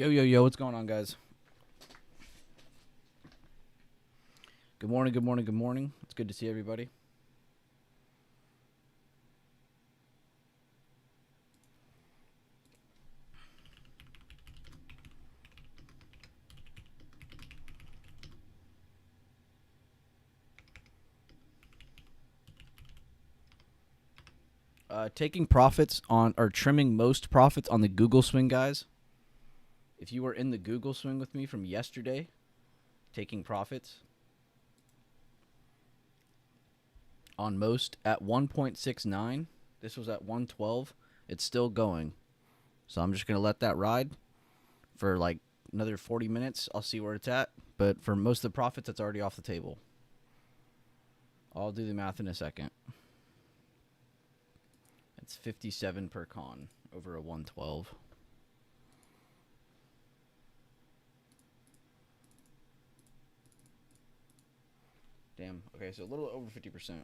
Yo, yo, yo, what's going on, guys? Good morning, good morning, good morning. It's good to see everybody. Taking profits on, or trimming most profits on the Google swing, guys. If you were in the Google swing with me from yesterday, taking profits on most at 1.69. This was at 112. It's still going. So I'm just going to let that ride for like another 40 minutes. I'll see where it's at. But for most of the profits, it's already off the table. I'll do the math in a second. It's 57 per con over a 112. Damn. Okay, so a little over 50%.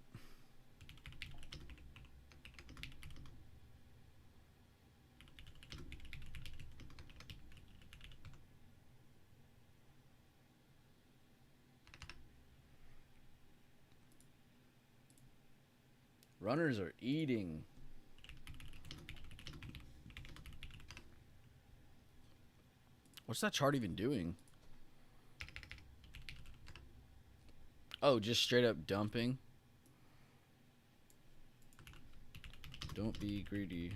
Runners are eating. What's that chart even doing? Oh, just straight up dumping. Don't be greedy.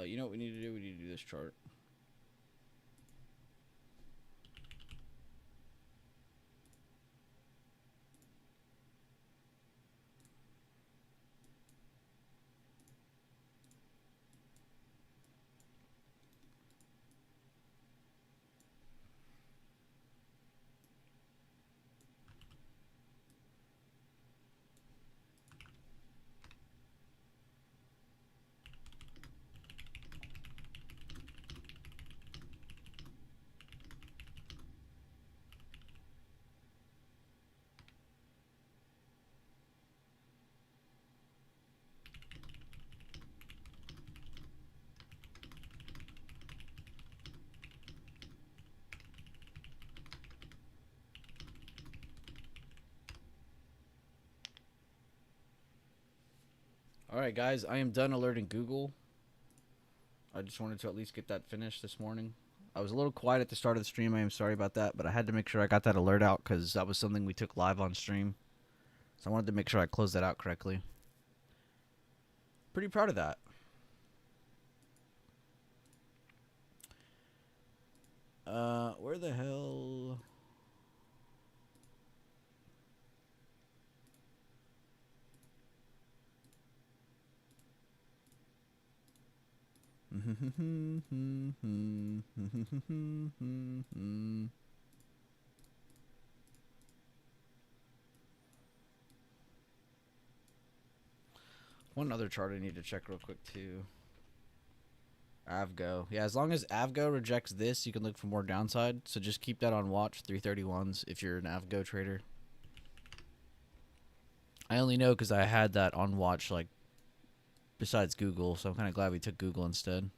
You know what we need to do? We need to do this chart. All right, guys, I am done alerting Google. I just wanted to at least get that finished this morning. I was a little quiet at the start of the stream. I am sorry about that, but I had to make sure I got that alert out because that was something we took live on stream. So I wanted to make sure I closed that out correctly. Pretty proud of that. Where the hell? One other chart I need to check real quick too. Avgo. Yeah, as long as Avgo rejects this, you can look for more downside. So just keep that on watch, 331s, if you're an Avgo trader. I only know because I had that on watch, like, besides Google, so I'm kind of glad we took Google instead.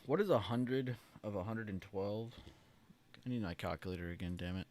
What is 100 of 112? I need my calculator again, damn it.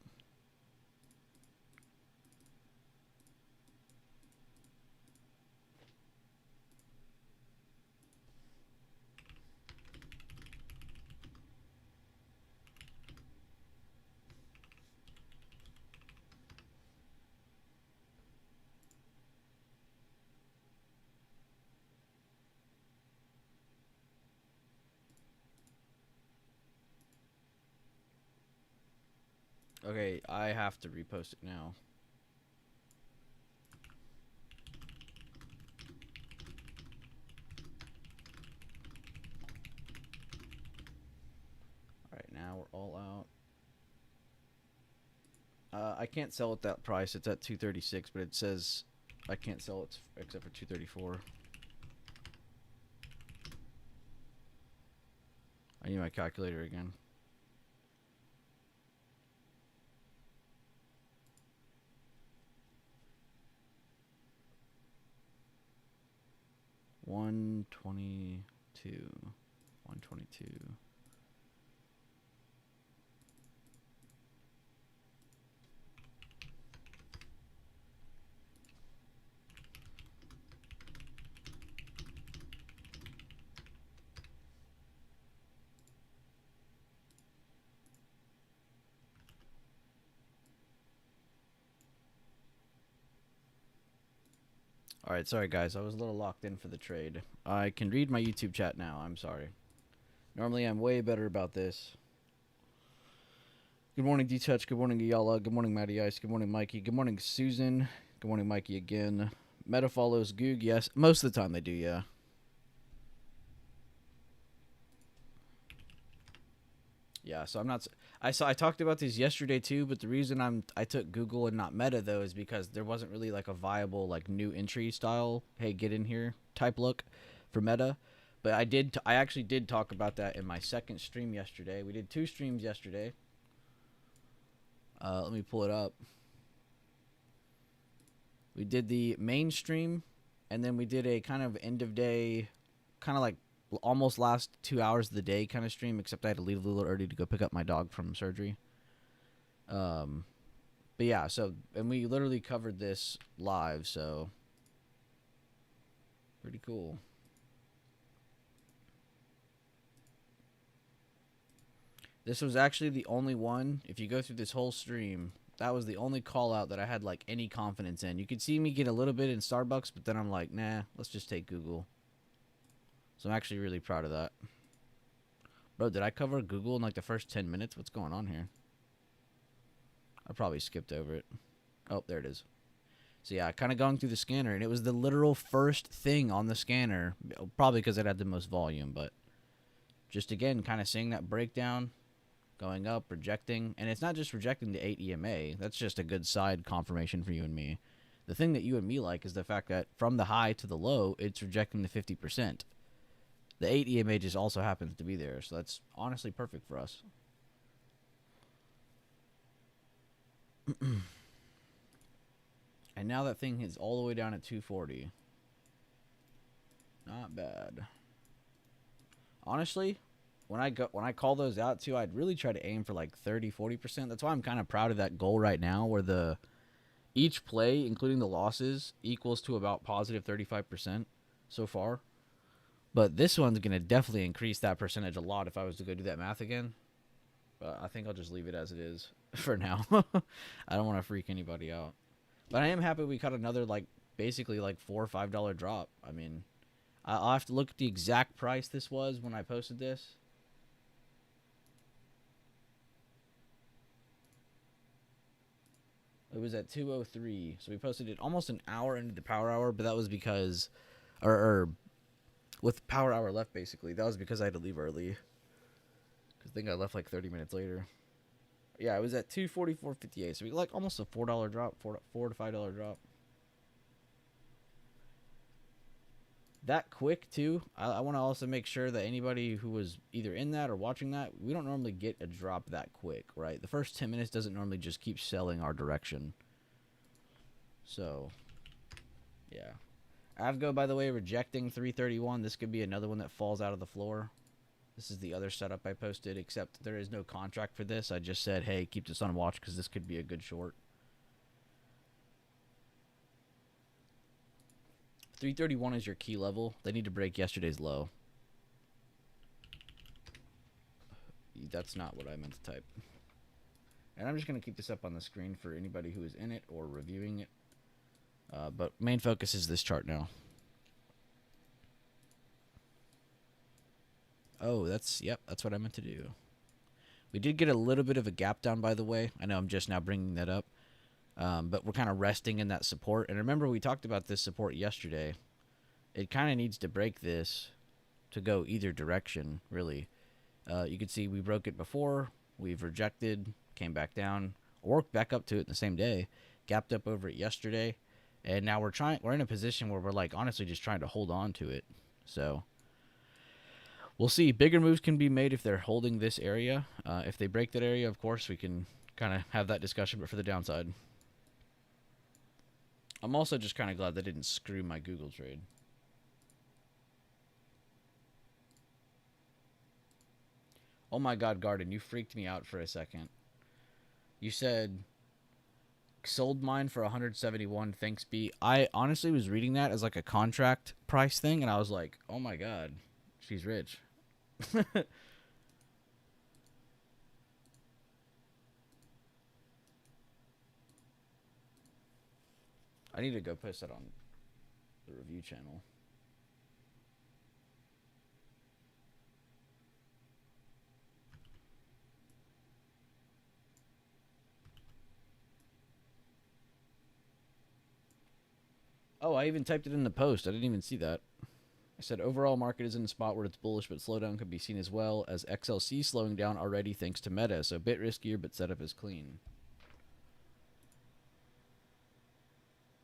Okay, I have to repost it now. All right, now we're all out. I can't sell at that price. It's at 236, but it says I can't sell it except for 234. I need my calculator again. $122. $122. Alright, sorry guys, I was a little locked in for the trade. I can read my YouTube chat now, I'm sorry. Normally I'm way better about this. Good morning, D-Touch. Good morning, Ayala. Good morning, Matty Ice. Good morning, Mikey. Good morning, Susan. Good morning, Mikey again. Meta follows Goog, yes. Most of the time they do, yeah. Yeah, so I'm not. I talked about these yesterday too, but the reason I took Google and not Meta though is because there wasn't really like a viable like new entry style. Hey, get in here type look for Meta. But I actually did talk about that in my second stream yesterday. We did 2 streams yesterday. Let me pull it up. We did the main stream, and then we did a kind of end of day, kind of like almost last 2 hours of the day kind of stream, except I had to leave a little early to go pick up my dog from surgery. But yeah, so, and we literally covered this live, so pretty cool. This was actually the only one, if you go through this whole stream, that was the only call out that I had like any confidence in. You could see me get a little bit in Starbucks, but then I'm like, nah, let's just take Google. So I'm actually really proud of that. Bro, did I cover Google in like the first 10 minutes? What's going on here? I probably skipped over it. Oh, there it is. So yeah, kind of going through the scanner, and it was the literal first thing on the scanner, probably because it had the most volume, but just again, kind of seeing that breakdown, going up, rejecting, and it's not just rejecting the 8 EMA. That's just a good side confirmation for you and me. The thing that you and me like is the fact that from the high to the low, it's rejecting the 50%. The 8 EMA just also happens to be there, so that's honestly perfect for us. And now that thing is all the way down at 240. Not bad. Honestly, when I call those out too, I'd really try to aim for like 30-40%. That's why I'm kind of proud of that goal right now, where each play, including the losses, equals to about positive 35% so far. But this one's gonna definitely increase that percentage a lot if I was to go do that math again. But I think I'll just leave it as it is for now. I don't want to freak anybody out. But I am happy we caught another like basically like $4 or $5 drop. I mean, I'll have to look at the exact price this was when I posted this. It was at 2:03, so we posted it almost an hour into the power hour. But that was because, or with power hour left basically. That was because I had to leave early. Cause I think I left like 30 minutes later. Yeah, it was at 244.58. So we like almost a $4 drop, $4 to $5 drop. That quick too. I want to also make sure that anybody who was either in that or watching that, we don't normally get a drop that quick, right? The first 10 minutes doesn't normally just keep selling our direction. So, yeah. Avgo, by the way, rejecting 331. This could be another one that falls out of the floor. This is the other setup I posted, except there is no contract for this. I just said, hey, keep this on watch because this could be a good short. 331 is your key level. They need to break yesterday's low. That's not what I meant to type. And I'm just going to keep this up on the screen for anybody who is in it or reviewing it. But main focus is this chart now. Oh, that's what I meant to do. We did get a little bit of a gap down, by the way. I know I'm just now bringing that up. But we're kind of resting in that support. And remember, we talked about this support yesterday. It kind of needs to break this to go either direction, really. You can see we broke it before. We've rejected, came back down, worked back up to it the same day, gapped up over it yesterday. And now we're in a position where we're like honestly just trying to hold on to it. So we'll see. Bigger moves can be made if they're holding this area. If they break that area, of course, we can kind of have that discussion, but for the downside. I'm also just kind of glad they didn't screw my Google trade. Oh my God, Garden, you freaked me out for a second. You said sold mine for 171. Thanks, B. I honestly was reading that as like a contract price thing, and I was like, oh my God, she's rich. I need to go post that on the review channel. Oh, I even typed it in the post. I didn't even see that. I said overall market is in a spot where it's bullish, but slowdown could be seen as well as XLC slowing down already thanks to Meta. So a bit riskier, but setup is clean.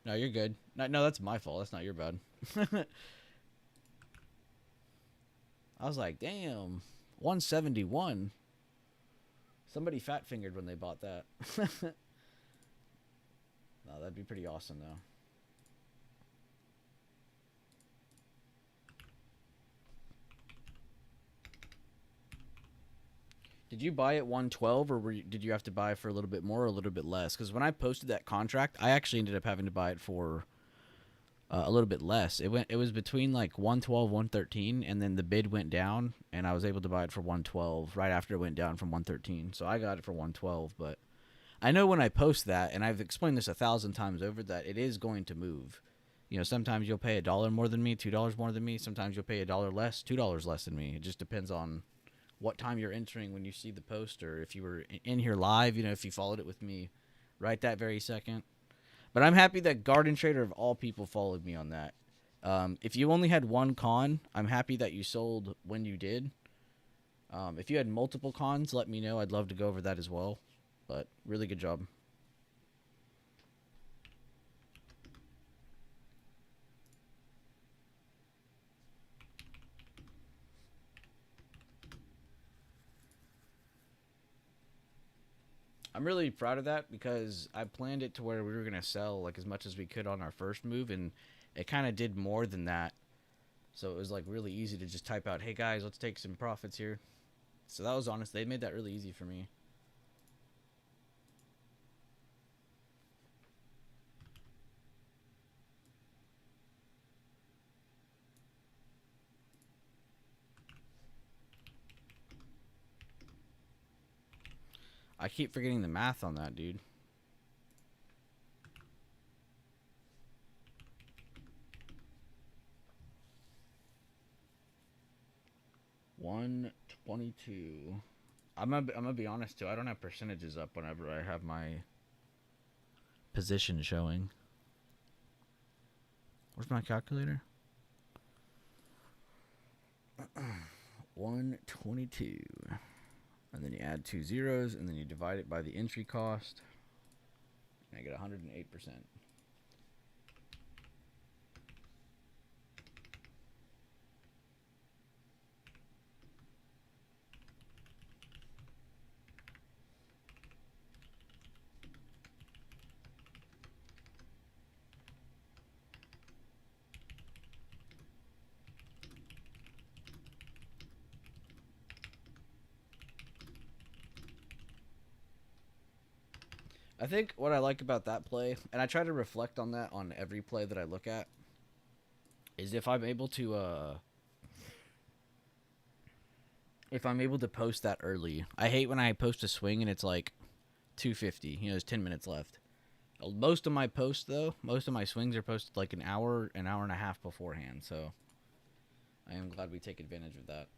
No, you're good. No, that's my fault. That's not your bad. I was like, damn, 171. Somebody fat fingered when they bought that. No, that'd be pretty awesome though. Did you buy at 112 or did you have to buy for a little bit more or a little bit less? Because when I posted that contract, I actually ended up having to buy it for a little bit less. It was between like 112, 113, and then the bid went down, and I was able to buy it for 112 right after it went down from 113. So I got it for 112. But I know when I post that, and I've explained this 1,000 times over, that it is going to move. You know, sometimes you'll pay $1 more than me, $2 more than me. Sometimes you'll pay $1 less, $2 less than me. It just depends on what time you're entering when you see the post, or if you were in here live, you know, if you followed it with me right that very second. But I'm happy that Garden Trader of all people followed me on that. If you only had one con, I'm happy that you sold when you did. If you had multiple cons, let me know. I'd love to go over that as well. But really good job. I'm really proud of that because I planned it to where we were going to sell like as much as we could on our first move, and it kind of did more than that. So it was like really easy to just type out, hey guys, let's take some profits here. So that was honest. They made that really easy for me. I keep forgetting the math on that, dude. $122. I'm gonna be honest too. I don't have percentages up whenever I have my position showing. Where's my calculator? 122. And then you add 2 zeros, and then you divide it by the entry cost. And I get 108%. I think what I like about that play, and I try to reflect on that on every play that I look at, is if I'm able to post that early. I hate when I post a swing and it's like 250. You know, there's 10 minutes left. Most of my posts though, most of my swings are posted like an hour and a half beforehand. So I am glad we take advantage of that.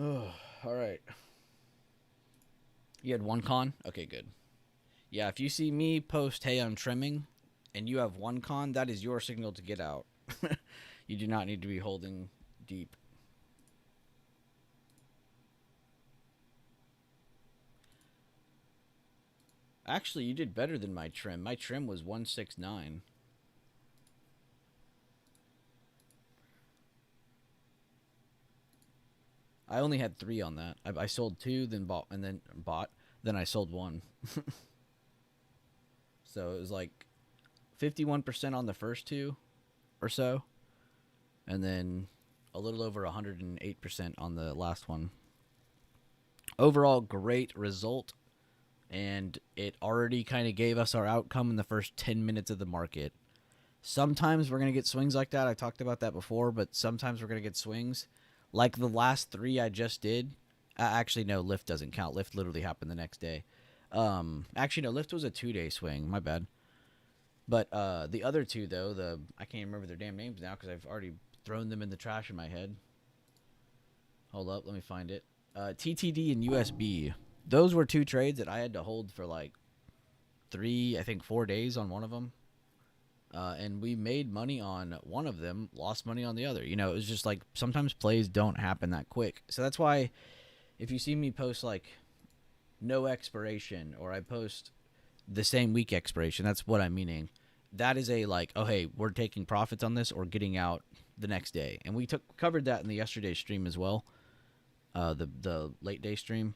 Oh, all right. You had one con? Okay, good. Yeah, if you see me post, hey, I'm trimming, and you have one con, that is your signal to get out. You do not need to be holding deep. Actually, you did better than my trim. My trim was 169. I only had three on that. I sold two, then bought, then I sold one. So it was like 51% on the first two or so, and then a little over 108% on the last one. Overall, great result, and it already kind of gave us our outcome in the first 10 minutes of the market. Sometimes we're going to get swings like that. I talked about that before, but sometimes we're going to get swings like the last three I just did. Actually, no, Lyft doesn't count. Lyft literally happened the next day. Actually, no, Lyft was a 2-day swing. My bad. But the other two, though, I can't remember their damn names now because I've already thrown them in the trash in my head. Hold up, let me find it. TTD and USB. Those were two trades that I had to hold for like 4 days on one of them. And we made money on one of them, lost money on the other. You know, it was just like sometimes plays don't happen that quick. So that's why if you see me post like no expiration or I post the same week expiration, that's what I'm meaning. That is a like, oh hey, we're taking profits on this or getting out the next day. And we covered that in the yesterday stream as well. The late day stream.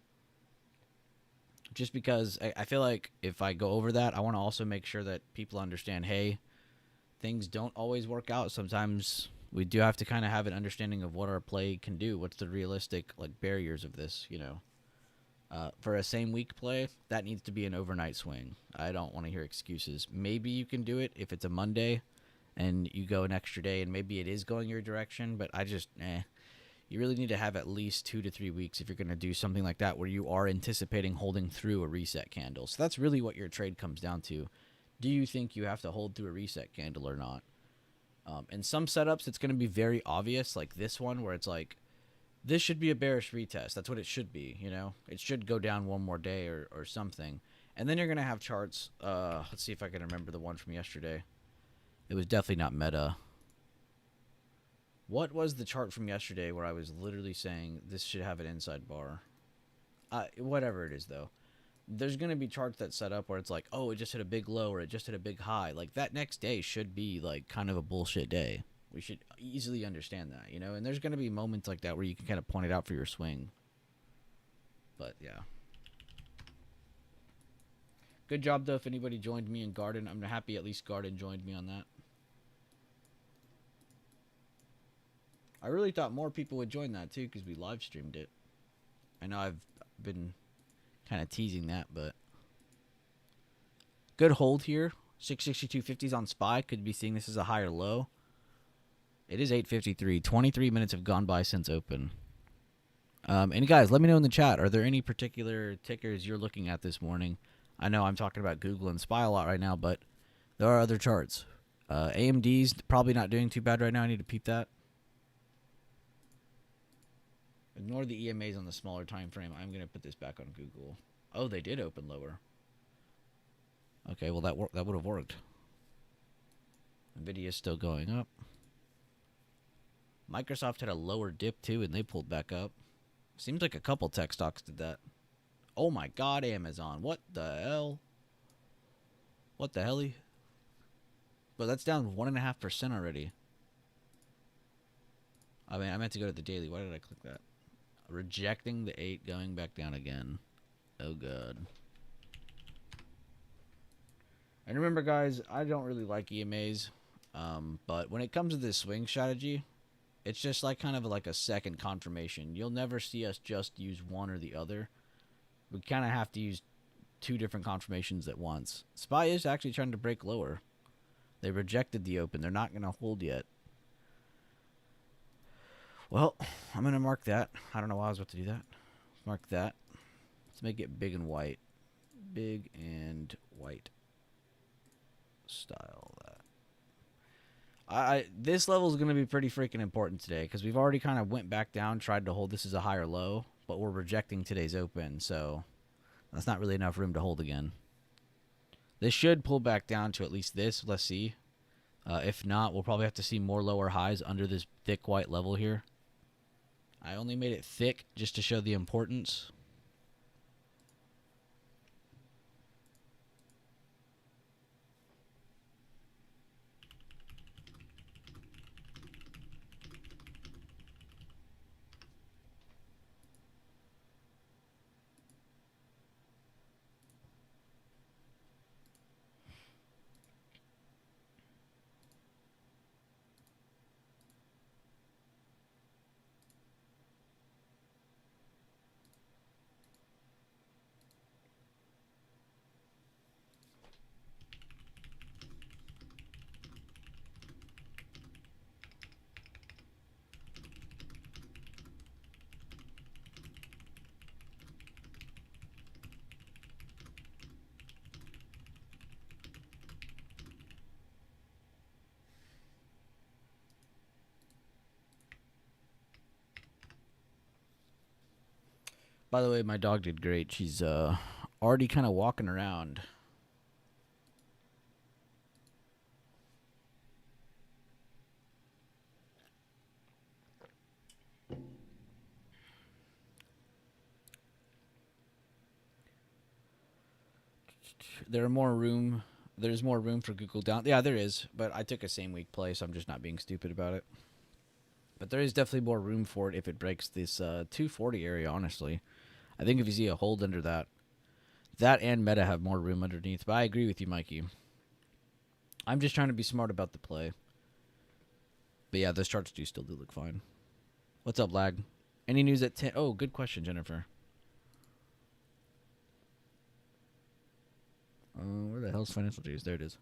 Just because I feel like if I go over that, I want to also make sure that people understand, hey, things don't always work out. Sometimes we do have to kind of have an understanding of what our play can do. What's the realistic like barriers of this, you know? For a same week play, that needs to be an overnight swing. I don't want to hear excuses. Maybe you can do it if it's a Monday and you go an extra day and maybe it is going your direction, but you really need to have at least 2 to 3 weeks if you're going to do something like that where you are anticipating holding through a reset candle. So that's really what your trade comes down to. Do you think you have to hold through a reset candle or not? In some setups, it's going to be very obvious, like this one, where it's like, this should be a bearish retest. That's what it should be, you know? It should go down one more day or something. And then you're going to have charts. Let's see if I can remember the one from yesterday. It was definitely not meta. What was the chart from yesterday where I was literally saying this should have an inside bar? Whatever it is, though. There's going to be charts that set up where it's like, oh, it just hit a big low or it just hit a big high. Like, that next day should be, like, kind of a bullshit day. We should easily understand that, you know? And there's going to be moments like that where you can kind of point it out for your swing. But, yeah. Good job, though, if anybody joined me in Garden. I'm happy at least Garden joined me on that. I really thought more people would join that, too, because we live streamed it. I know I've been kind of teasing that, but good hold here. 662.50s on SPY. Could be seeing this as a higher low. It is 8:53. 23 minutes have gone by since open. And guys, let me know in the chat. Are there any particular tickers you're looking at this morning? I know I'm talking about Google and SPY a lot right now, but there are other charts. AMD's probably not doing too bad right now. I need to peep that. Ignore the EMAs on the smaller time frame. I'm going to put this back on Google. Oh, they did open lower. Okay, well, that would have worked. Nvidia's still going up. Microsoft had a lower dip, too, and they pulled back up. Seems like a couple tech stocks did that. Oh, my God, Amazon. What the hell? What the hell? But that's down 1.5% already. I mean, I meant to go to the daily. Why did I click that? Rejecting the 8, going back down again. Oh, God. And remember, guys, I don't really like EMAs. But when it comes to this swing strategy, it's just like kind of like a second confirmation. You'll never see us just use one or the other. We kind of have to use two different confirmations at once. SPY is actually trying to break lower. They rejected the open. They're not going to hold yet. Well, I'm going to mark that. I don't know why I was about to do that. Mark that. Let's make it big and white. Big and white. Style that. This level is going to be pretty freaking important today because we've already kind of went back down, tried to hold this as a higher low, but we're rejecting today's open, so that's not really enough room to hold again. This should pull back down to at least this. Let's see. If not, we'll probably have to see more lower highs under this thick white level here. I only made it thick just to show the importance. By the way, my dog did great. She's already kind of walking around. There's more room for Google down. Yeah, there is, but I took a same week play, so I'm just not being stupid about it. But there is definitely more room for it if it breaks this 240 area, honestly. I think if you see a hold under that and Meta have more room underneath. But I agree with you, Mikey. I'm just trying to be smart about the play. But yeah, those charts still do look fine. What's up, Lag? Any news at 10? Oh, good question, Jennifer. Where the hell's financial news? There it is.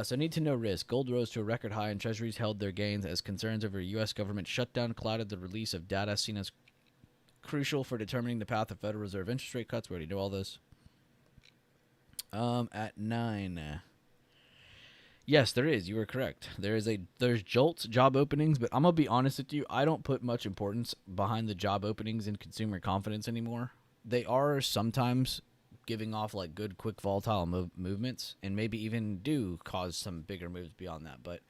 So need to know risk. Gold rose to a record high and treasuries held their gains as concerns over U.S. government shutdown clouded the release of data seen as crucial for determining the path of Federal Reserve interest rate cuts. We already know all this. At 9. Yes, there is. You were correct. There's JOLTS job openings, but I'm gonna be honest with you. I don't put much importance behind the job openings in consumer confidence anymore. They are sometimes giving off like good, quick, volatile movements, and maybe even do cause some bigger moves beyond that. But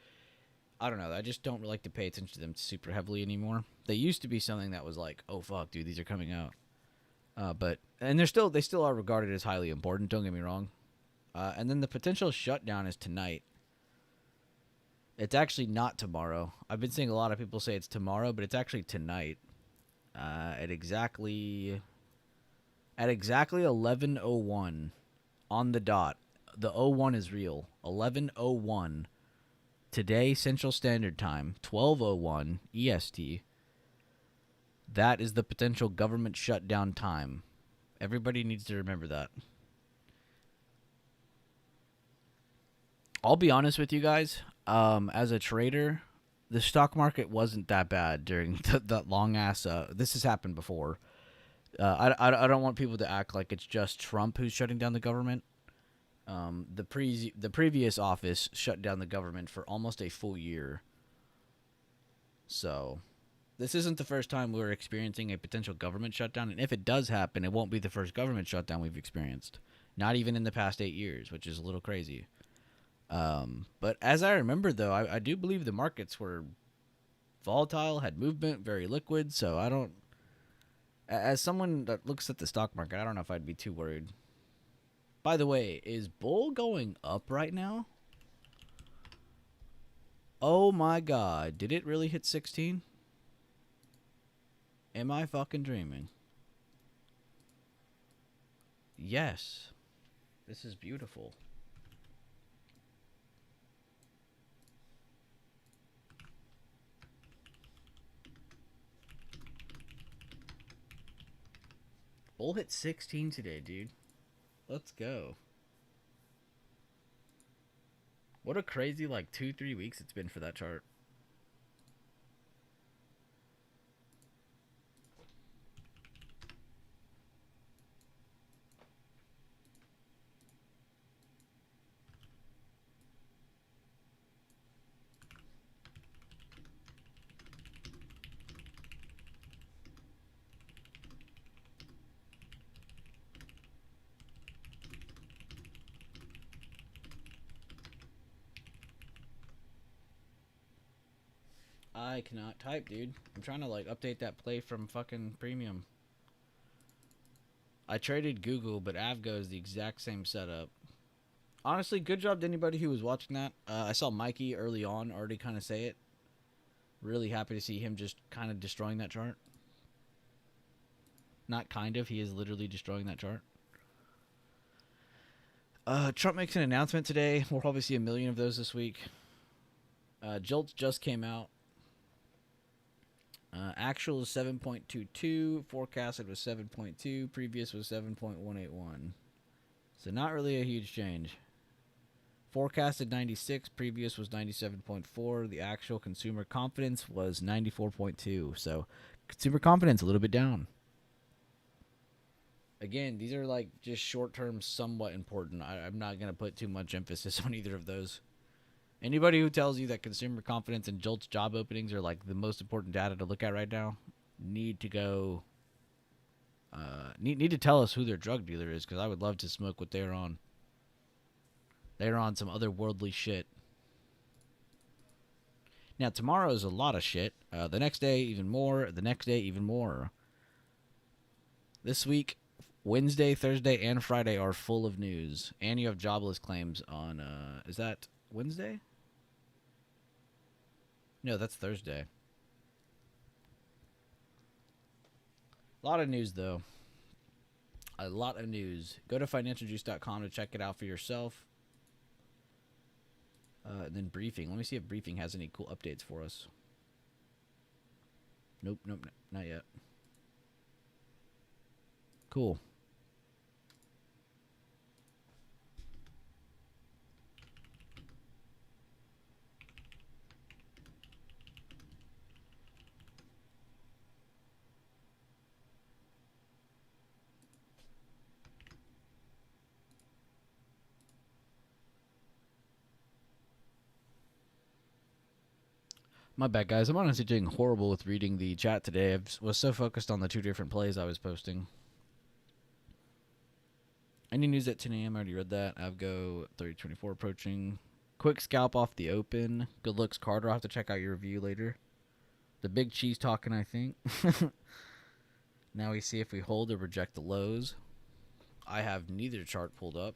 I don't know. I just don't really like to pay attention to them super heavily anymore. They used to be something that was like, oh fuck, dude, these are coming out. And they still are regarded as highly important. Don't get me wrong. And then the potential shutdown is tonight. It's actually not tomorrow. I've been seeing a lot of people say it's tomorrow, but it's actually tonight. At exactly 11:01 on the dot. The 01 is real. 11:01 today Central Standard Time. 12:01 EST. That is the potential government shutdown time. Everybody needs to remember that. I'll be honest with you guys. As a trader, the stock market wasn't that bad during that long ass. This has happened before. I don't want people to act like it's just Trump who's shutting down the government. The previous office shut down the government for almost a full year. So, this isn't the first time we're experiencing a potential government shutdown, and if it does happen, it won't be the first government shutdown we've experienced. Not even in the past 8 years, which is a little crazy. But as I remember, though, I do believe the markets were volatile, had movement, very liquid, so I don't... As someone that looks at the stock market, I don't know if I'd be too worried. By the way, is Bull going up right now? Oh my god, did it really hit 16? Am I fucking dreaming? Yes. This is beautiful. Bull hit 16 today, dude. Let's go. What a crazy, 2-3 weeks it's been for that chart. I cannot type, dude. I'm trying to like update that play from fucking premium. I traded Google, but Avgo is the exact same setup. Honestly, good job to anybody who was watching that. I saw Mikey early on already kind of say it. Really happy to see him just kind of destroying that chart. Not kind of, he is literally destroying that chart. Trump makes an announcement today. We'll probably see a million of those this week. Jolts just came out. Actual is 7.22. Forecasted was 7.2. Previous was 7.181. So not really a huge change. Forecasted 96. Previous was 97.4. The actual consumer confidence was 94.2. So consumer confidence a little bit down. Again, these are like just short term, somewhat important. I'm not going to put too much emphasis on either of those. Anybody who tells you that consumer confidence and JOLTS job openings are like the most important data to look at right now need to go. Need to tell us who their drug dealer is, because I would love to smoke what they're on. They're on some otherworldly shit. Now tomorrow is a lot of shit. The next day even more. The next day even more. This week, Wednesday, Thursday, and Friday are full of news. And you have jobless claims on. Is that Wednesday? No, that's Thursday. A lot of news, though. A lot of news. Go to financialjuice.com to check it out for yourself. And then briefing. Let me see if briefing has any cool updates for us. Nope, not yet. Cool. My bad, guys. I'm honestly doing horrible with reading the chat today. I was so focused on the two different plays I was posting. Any news at 10 a.m.? I already read that. Avgo 3024 approaching. Quick scalp off the open. Good looks, Carter. I'll have to check out your review later. The big cheese talking, I think. Now we see if we hold or reject the lows. I have neither chart pulled up.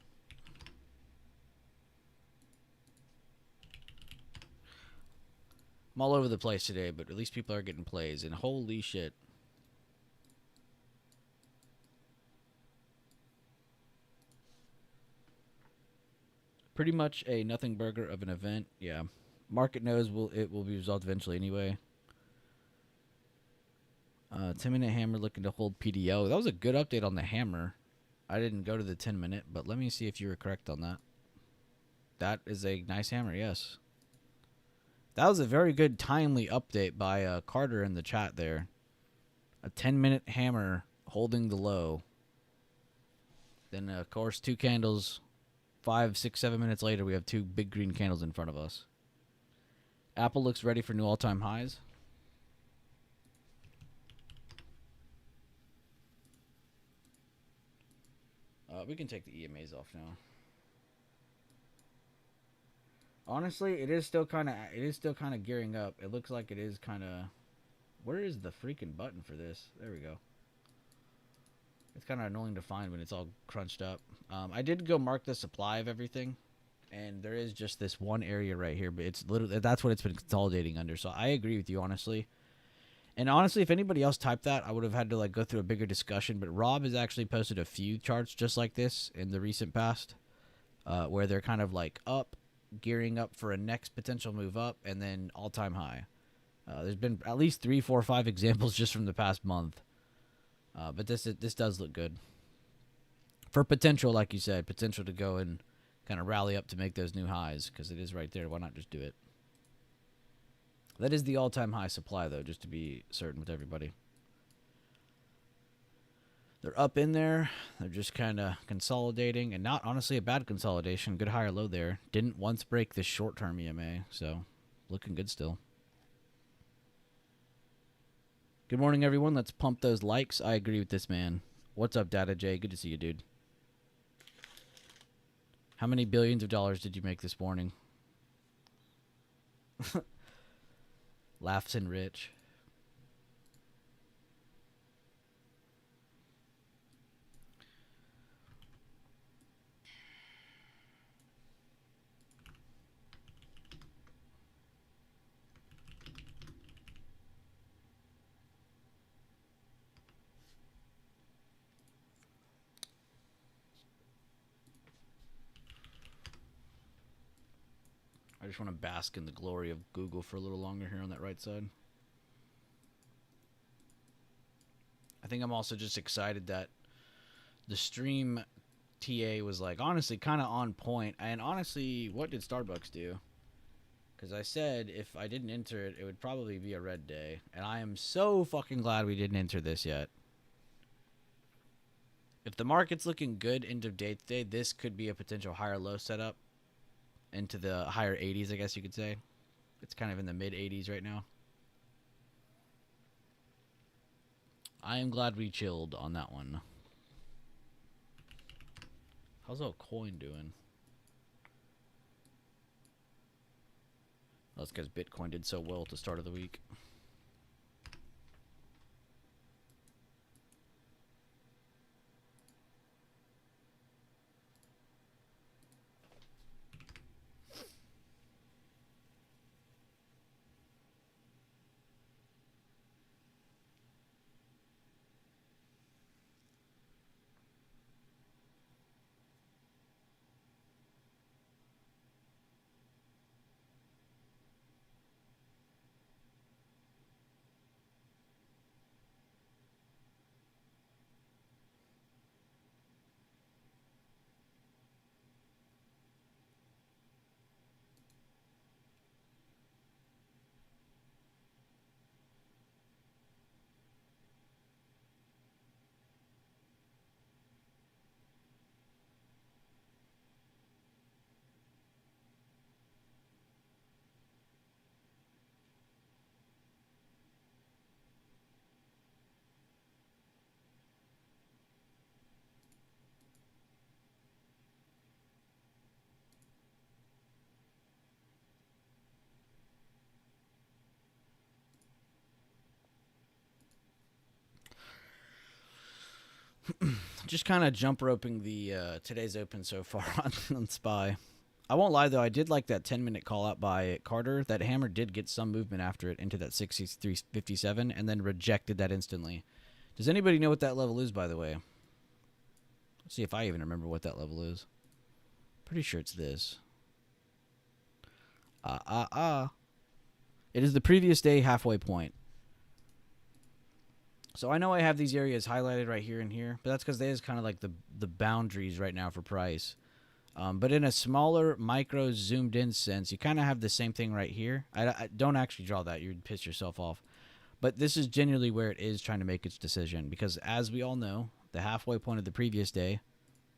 I'm all over the place today, but at least people are getting plays, and holy shit. Pretty much a nothing burger of an event. Yeah. Market knows it will be resolved eventually anyway. 10-minute hammer looking to hold PDO. That was a good update on the hammer. I didn't go to the 10-minute, but let me see if you were correct on that. That is a nice hammer, yes. That was a very good, timely update by Carter in the chat there. A 10-minute hammer holding the low. Then, of course, 2 candles. 5, 6, 7 minutes later, we have 2 big green candles in front of us. Apple looks ready for new all-time highs. We can take the EMAs off now. Honestly, it is still kind of gearing up. It looks like it is kind of. Where is the freaking button for this? There we go. It's kind of annoying to find when it's all crunched up. I did go mark the supply of everything, and there is just this one area right here, but it's literally that's what it's been consolidating under. So I agree with you, honestly. And honestly, if anybody else typed that, I would have had to like go through a bigger discussion. But Rob has actually posted a few charts just like this in the recent past, where they're kind of like up, gearing up for a next potential move up, and then all-time high. There's been at least 3, 4, 5 examples just from the past month. But this does look good. For potential, like you said, potential to go and kind of rally up to make those new highs, because it is right there. Why not just do it? That is the all-time high supply, though, just to be certain with everybody. They're up in there. They're just kind of consolidating, and not honestly a bad consolidation. Good higher low there. Didn't once break this short-term EMA, so looking good still. Good morning, everyone. Let's pump those likes. I agree with this man. What's up, Data J? Good to see you, dude. How many billions of dollars did you make this morning? Laughs and Rich. I just want to bask in the glory of Google for a little longer here on that right side. I think I'm also just excited that the stream TA was like honestly kind of on point. And honestly, what did Starbucks do? Because I said if I didn't enter it, it would probably be a red day. And I am so fucking glad we didn't enter this yet. If the market's looking good end of day today, this could be a potential higher low setup into the higher 80s, I guess you could say. It's kind of in the mid 80s right now. I am glad we chilled on that one. How's our coin doing? Well, that's because Bitcoin did so well at the start of the week. Just kind of jump roping the today's open so far on SPY. I won't lie though, I did like that 10-minute call out by Carter. That hammer did get some movement after it into that 63.57 and then rejected that instantly. Does anybody know what that level is, by the way? Let's see if I even remember what that level is. Pretty sure it's this. It is the previous day halfway point. So I know I have these areas highlighted right here and here, but that's because they is kind of like the boundaries right now for price. But in a smaller, micro, zoomed in sense, you kind of have the same thing right here. I don't actually draw that. You'd piss yourself off. But this is genuinely where it is trying to make its decision. Because as we all know, the halfway point of the previous day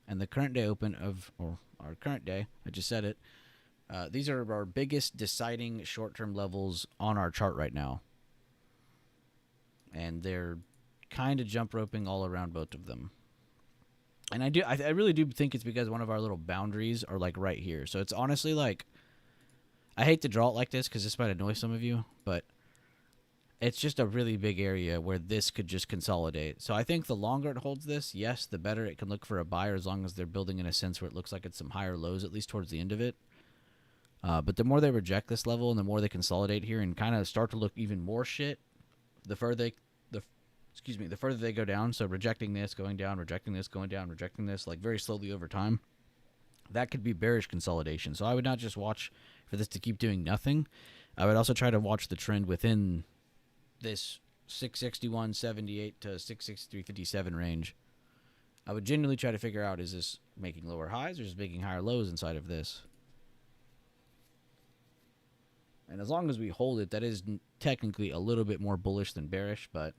and the current day open of, or our current day, I just said it, these are our biggest deciding short-term levels on our chart right now. And they're kind of jump roping all around both of them. And I really do think it's because one of our little boundaries are like right here. So it's honestly like, I hate to draw it like this because this might annoy some of you, but it's just a really big area where this could just consolidate. So I think the longer it holds this, yes, the better it can look for a buyer as long as they're building in a sense where it looks like it's some higher lows, at least towards the end of it. But the more they reject this level and the more they consolidate here and kind of start to look even more shit, the further they go down. So rejecting this, going down, rejecting this, going down, rejecting this, like very slowly over time, that could be bearish consolidation. So I would not just watch for this to keep doing nothing. I would also try to watch the trend within this 661.78 to 663.57 range. I would genuinely try to figure out, is this making lower highs or is it making higher lows inside of this? And as long as we hold it, that is technically a little bit more bullish than bearish, but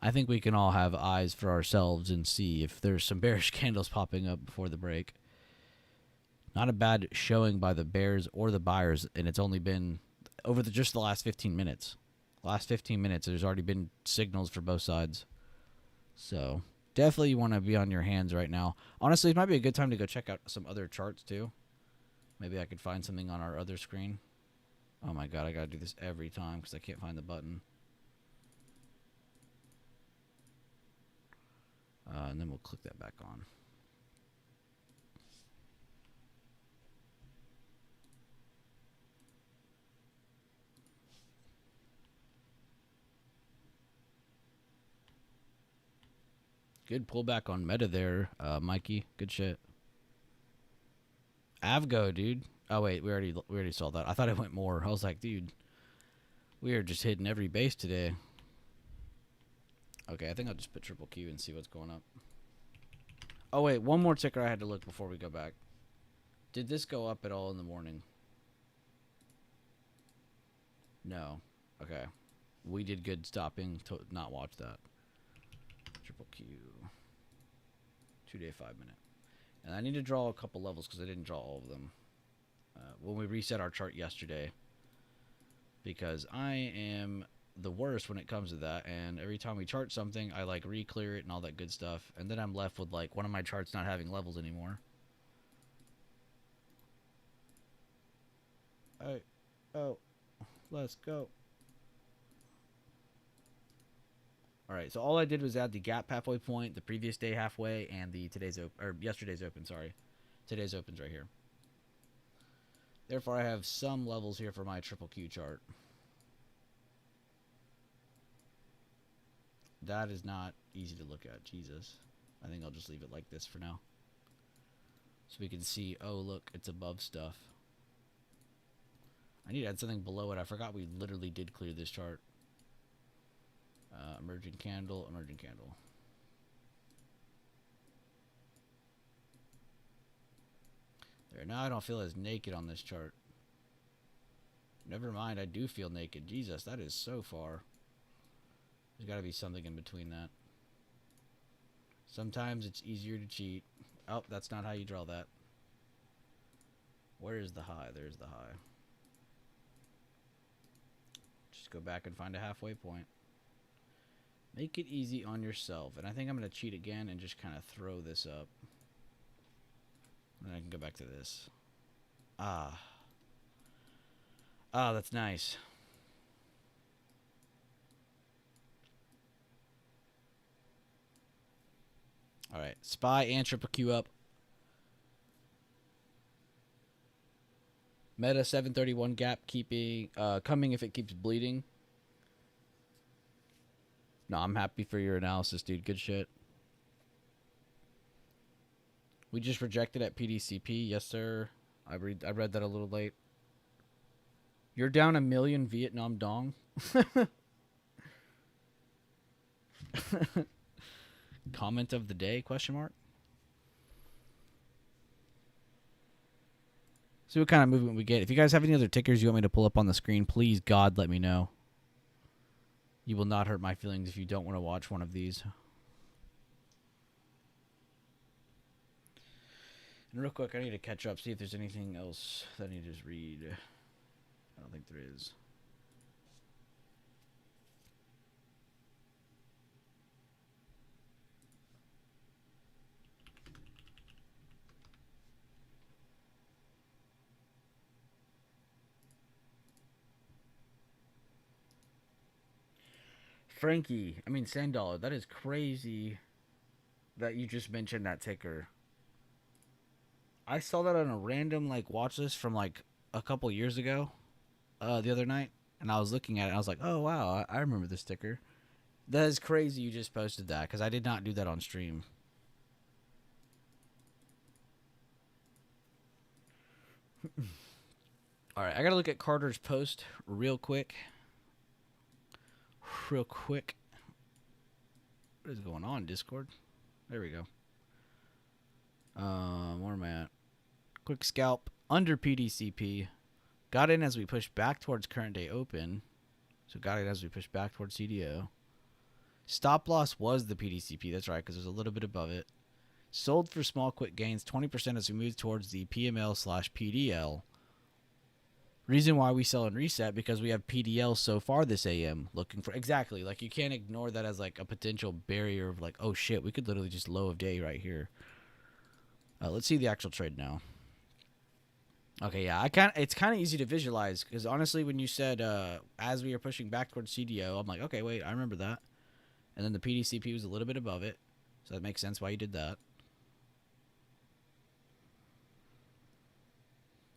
I think we can all have eyes for ourselves and see if there's some bearish candles popping up before the break. Not a bad showing by the bears or the buyers, and it's only been over just the last 15 minutes. Last 15 minutes, there's already been signals for both sides. So definitely you want to be on your hands right now. Honestly, it might be a good time to go check out some other charts too. Maybe I could find something on our other screen. Oh my god, I gotta do this every time because I can't find the button. And then we'll click that back on. Good pullback on meta there, Mikey. Good shit. Avgo, dude. Oh wait, we already saw that. I thought it went more. I was like, dude, we are just hitting every base today. Okay, I think I'll just put triple Q and see what's going up. Oh wait, one more ticker I had to look before we go back. Did this go up at all in the morning? No. Okay. We did good stopping to not watch that. Triple Q. 2-day 5-minute. And I need to draw a couple levels because I didn't draw all of them. When we reset our chart yesterday. Because I am the worst when it comes to that. And every time we chart something, I like re-clear it and all that good stuff. And then I'm left with like one of my charts not having levels anymore. Oh, let's go. Alright, so all I did was add the gap halfway point, the previous day halfway, and the yesterday's open, sorry. Today's open's right here. Therefore, I have some levels here for my triple Q chart. That is not easy to look at, Jesus. I think I'll just leave it like this for now. So we can see, oh look, it's above stuff. I need to add something below it. I forgot we literally did clear this chart. Emerging candle, emerging candle. There, now I don't feel as naked on this chart. Never mind, I do feel naked. Jesus, that is so far. There's got to be something in between that. Sometimes it's easier to cheat. Oh, that's not how you draw that. Where is the high? There's the high. Just go back and find a halfway point. Make it easy on yourself. And I think I'm going to cheat again and just kind of throw this up. And I can go back to this. Ah, that's nice. All right, SPY and triple Q up. Meta 731 gap keeping coming if it keeps bleeding. No, I'm happy for your analysis, dude. Good shit. We just rejected at PDCP. Yes, sir. I read that a little late. You're down 1 million Vietnam dong. Comment of the day? Question mark. See what kind of movement we get. If you guys have any other tickers you want me to pull up on the screen, please, God, let me know. You will not hurt my feelings if you don't want to watch one of these. And real quick, I need to catch up, see if there's anything else that I need to just read. I don't think there is. Sand Dollar, that is crazy that you just mentioned that ticker. I saw that on a random like watch list from like a couple years ago, the other night, and I was looking at it and I was like, oh wow, I remember this ticker. That is crazy you just posted that because I did not do that on stream. Alright, I gotta look at Carter's post real quick. What is going on, Discord? There we go. Where am I at? Quick scalp under PDCP. Got in as we push back towards current day open. So got in as we push back towards CDO. Stop loss was the PDCP. That's right, because there's a little bit above it. Sold for small quick gains, 20% as we move towards the PML/PDL. Reason why we sell and reset, because we have PDL so far this AM looking for... Exactly. Like, you can't ignore that as, like, a potential barrier of, like, oh, shit, we could literally just low of day right here. Let's see the actual trade now. Okay, yeah, I can't. It's kind of easy to visualize because honestly, when you said as we were pushing back towards CDO, I'm like, okay, wait, I remember that. And then the PDCP was a little bit above it, so that makes sense why you did that.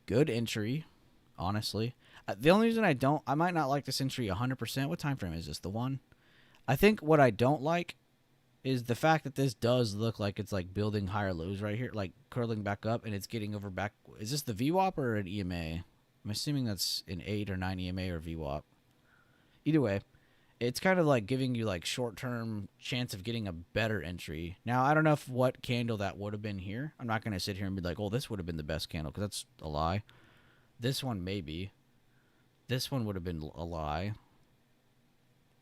Good entry, honestly. The only reason I might not like this entry 100%. What time frame is this? The one. I think what I don't like is the fact that this does look like it's like building higher lows right here, like curling back up, and it's getting over back. Is this the VWAP or an EMA? I'm assuming that's an 8 or 9 EMA or VWAP. Either way, it's kind of like giving you like short-term chance of getting a better entry. Now, I don't know if what candle that would have been here. I'm not going to sit here and be like, oh, this would have been the best candle, because that's a lie. This one, maybe. This one would have been a lie.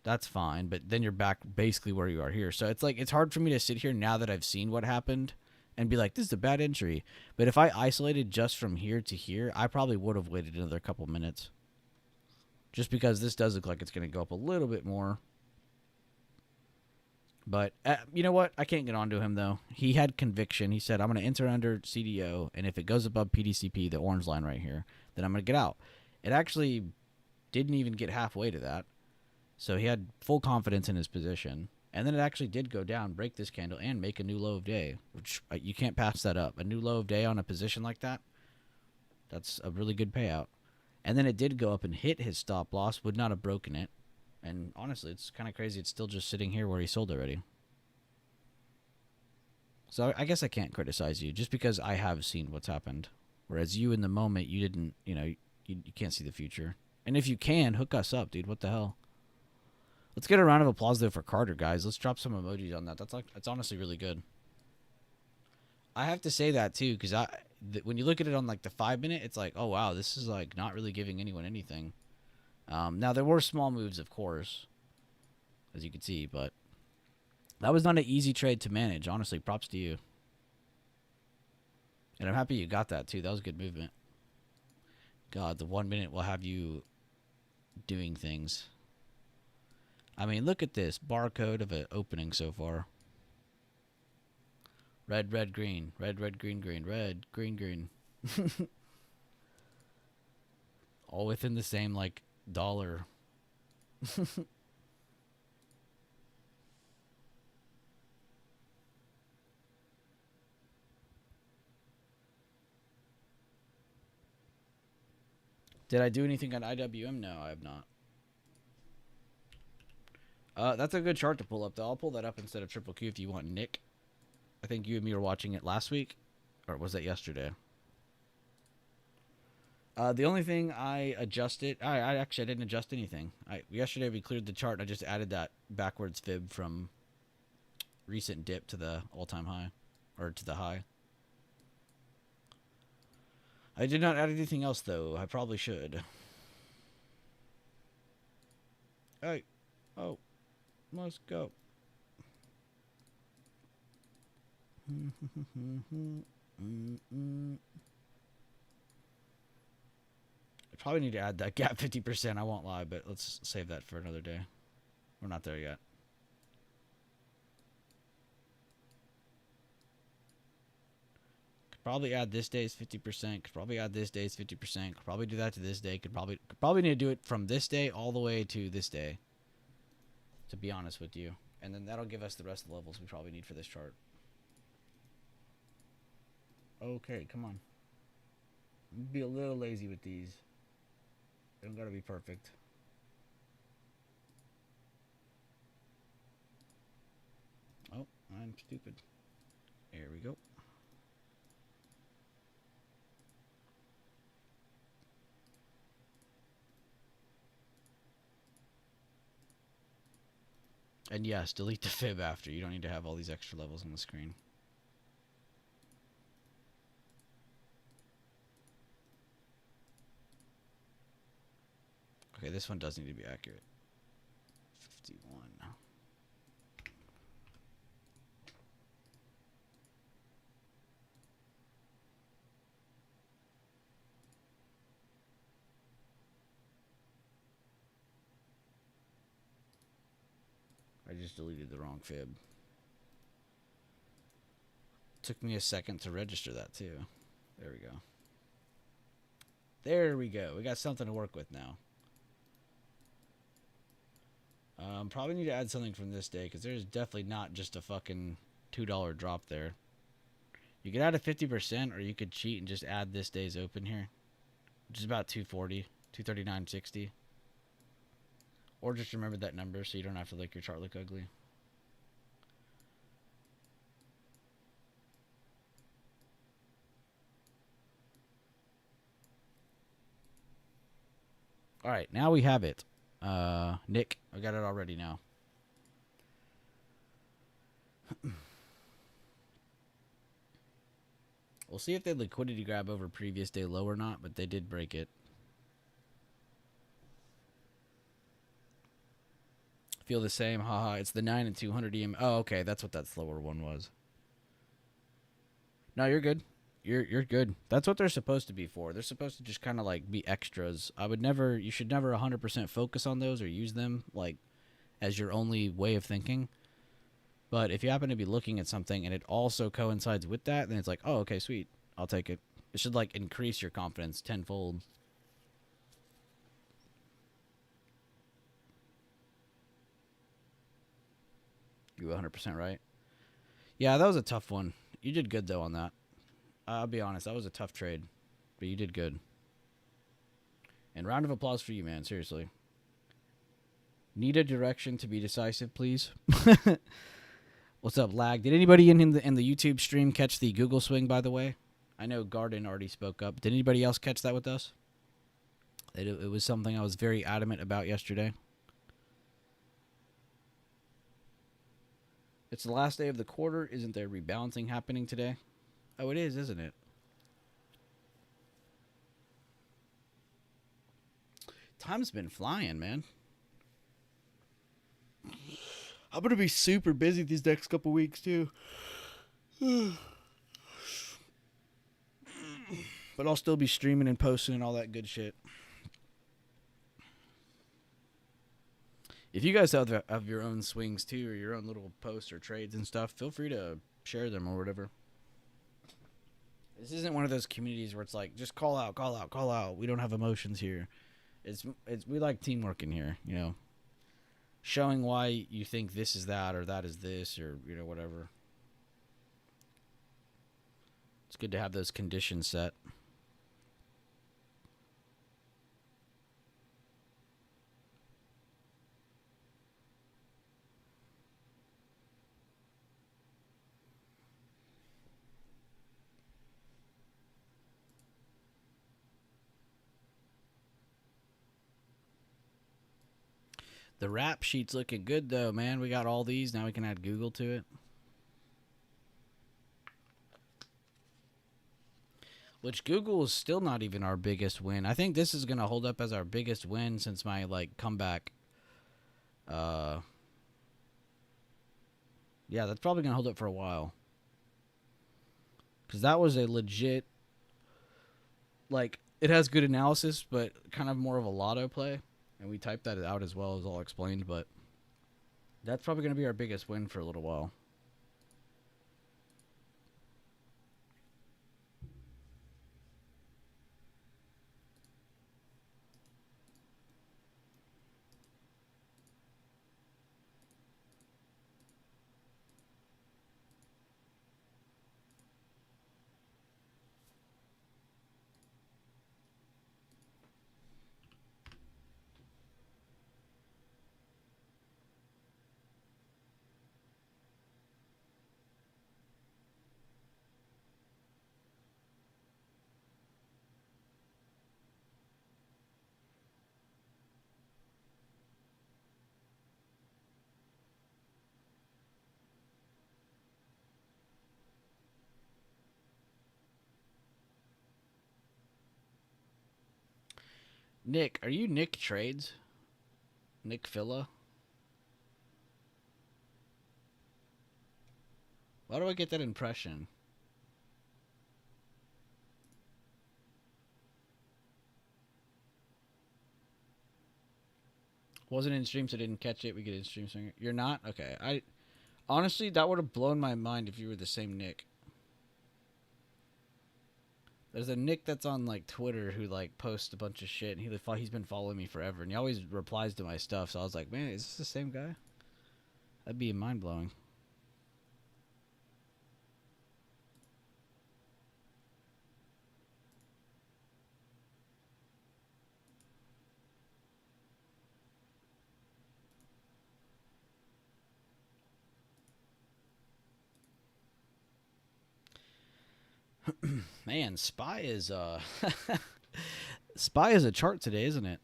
That's fine, but then you're back basically where you are here. So it's like it's hard for me to sit here now that I've seen what happened and be like, this is a bad entry. But if I isolated just from here to here, I probably would have waited another couple minutes. Just because this does look like it's going to go up a little bit more. But you know what? I can't get onto him, though. He had conviction. He said, I'm going to enter under CDO, and if it goes above PDCP, the orange line right here, then I'm going to get out. It actually didn't even get halfway to that. So he had full confidence in his position. And then it actually did go down, break this candle, and make a new low of day, which you can't pass that up. A new low of day on a position like that, that's a really good payout. And then it did go up and hit his stop loss, would not have broken it. And honestly, it's kind of crazy. It's still just sitting here where he sold already. So I guess I can't criticize you just because I have seen what's happened. Whereas you in the moment, you didn't, you can't see the future. And if you can, hook us up, dude. What the hell? Let's get a round of applause though for Carter, guys. Let's drop some emojis on that. That's honestly really good. I have to say that too, because when you look at it on like the 5 minute, it's like, oh wow, this is like not really giving anyone anything. Now there were small moves, of course, as you can see, but that was not an easy trade to manage. Honestly, props to you. And I'm happy you got that too. That was good movement. God, the 1 minute will have you doing things. I mean, look at this barcode of an opening so far. Red, red, green. Red, red, green, green. Red, green, green. All within the same, like, dollar. Did I do anything on IWM? No, I have not. That's a good chart to pull up, though. I'll pull that up instead of Triple Q if you want Nick. I think you and me were watching it last week. Or was that yesterday? The only thing I adjusted, I didn't adjust anything. Yesterday we cleared the chart. I just added that backwards fib from recent dip to the all-time high, or to the high. I did not add anything else though. I probably should. Hey, oh, let's go. I probably need to add that gap 50%. I won't lie, but let's save that for another day. We're not there yet. Could probably add this day's 50%. Could probably add this day's 50%. Could probably do that to this day. Could probably need to do it from this day all the way to this day. To be honest with you, and then that'll give us the rest of the levels we probably need for this chart. Okay, come on. Be a little lazy with these. They don't gotta be perfect. Oh, I'm stupid. There we go. And yes, delete the fib after. You don't need to have all these extra levels on the screen. Okay, this one does need to be accurate. 51. I just deleted the wrong fib. Took me a second to register that too. There we go. There we go. We got something to work with now. Probably need to add something from this day because there's definitely not just a fucking $2 drop there. You could add a 50%, or you could cheat and just add this day's open here, which is about 240, 239.60. Or just remember that number so you don't have to make your chart look ugly. All right, now we have it. Nick, I got it already now. We'll see if they liquidity grab over previous day low or not, but they did break it. Feel the same, haha. It's the 9 and 200 EM. Oh, okay, that's what that slower one was. No, you're good. You're good. That's what they're supposed to be for. They're supposed to just kind of like be extras. You should never 100% focus on those or use them like as your only way of thinking. But if you happen to be looking at something and it also coincides with that, then it's like, oh, okay, sweet. I'll take it. It should like increase your confidence tenfold. You 100% right. Yeah, that was a tough one. You did good though on that. I'll be honest, that was a tough trade, but you did good. And round of applause for you, man. Seriously. Need a direction to be decisive, please. What's up, Lag? Did anybody in the YouTube stream catch the Google swing, by the way? I know Garden already spoke up. Did anybody else catch that with us? It was something I was very adamant about yesterday. It's the last day of the quarter. Isn't there rebalancing happening today? Oh, it is, isn't it? Time's been flying, man. I'm going to be super busy these next couple weeks, too. But I'll still be streaming and posting and all that good shit. If you guys have your own swings, too, or your own little posts or trades and stuff, feel free to share them or whatever. This isn't one of those communities where it's like, just call out, call out, call out. We don't have emotions here. We like teamwork in here, you know. Showing why you think this is that or that is this or, you know, whatever. It's good to have those conditions set. The rap sheet's looking good, though, man. We got all these. Now we can add Google to it. Which Google is still not even our biggest win. I think this is going to hold up as our biggest win since my, like, comeback. Yeah, that's probably going to hold up for a while. Because that was a legit, like, it has good analysis, but kind of more of a lotto play. And we typed that out as well, as all explained, but that's probably going to be our biggest win for a little while. Nick, are you Nick Trades? Nick Filla? Why do I get that impression? Wasn't in stream, so didn't catch it. We get in stream swinger. You're not? Okay. Honestly, that would have blown my mind if you were the same Nick. There's a Nick that's on like Twitter who like posts a bunch of shit. And he's been following me forever, and he always replies to my stuff. So I was like, man, is this the same guy? That'd be mind blowing. Man, Spy is Spy is a chart today, isn't it?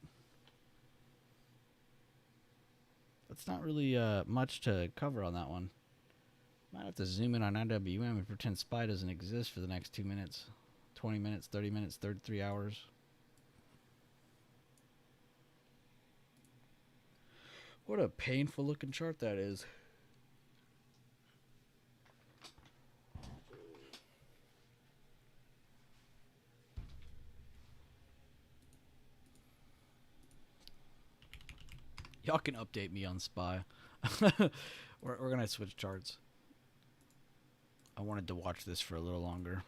That's not really much to cover on that one. Might have to zoom in on IWM and pretend Spy doesn't exist for the next 2 minutes, 20 minutes, 30 minutes, 33 hours. What a painful looking chart that is. Y'all can update me on Spy. we're going to switch charts. I wanted to watch this for a little longer.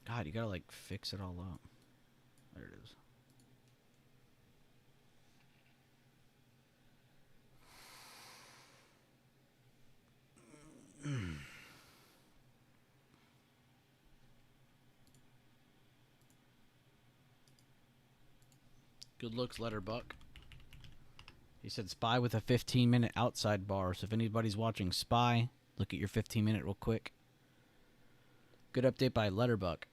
God, you gotta like fix it all up. There it is. Good looks, Letterbuck. He said Spy with a 15-minute outside bar. So if anybody's watching Spy, look at your 15-minute real quick. Good update by Letterbuck.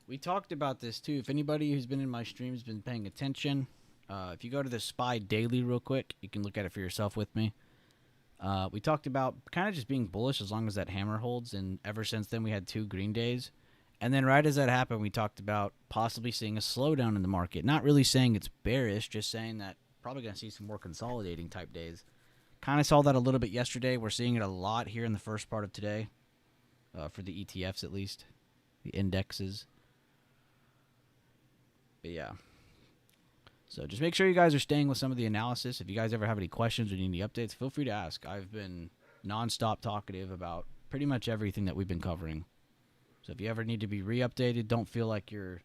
We talked about this too. If anybody who's been in my streams has been paying attention, if you go to the Spy Daily real quick, you can look at it for yourself with me. We talked about kind of just being bullish as long as that hammer holds, and ever since then we had 2 green days. And then right as that happened, we talked about possibly seeing a slowdown in the market. Not really saying it's bearish, just saying that probably going to see some more consolidating type days. Kind of saw that a little bit yesterday. We're seeing it a lot here in the first part of today, for the ETFs at least, the indexes. But yeah. So just make sure you guys are staying with some of the analysis. If you guys ever have any questions or need any updates, feel free to ask. I've been nonstop talkative about pretty much everything that we've been covering. So if you ever need to be re-updated, don't feel like you're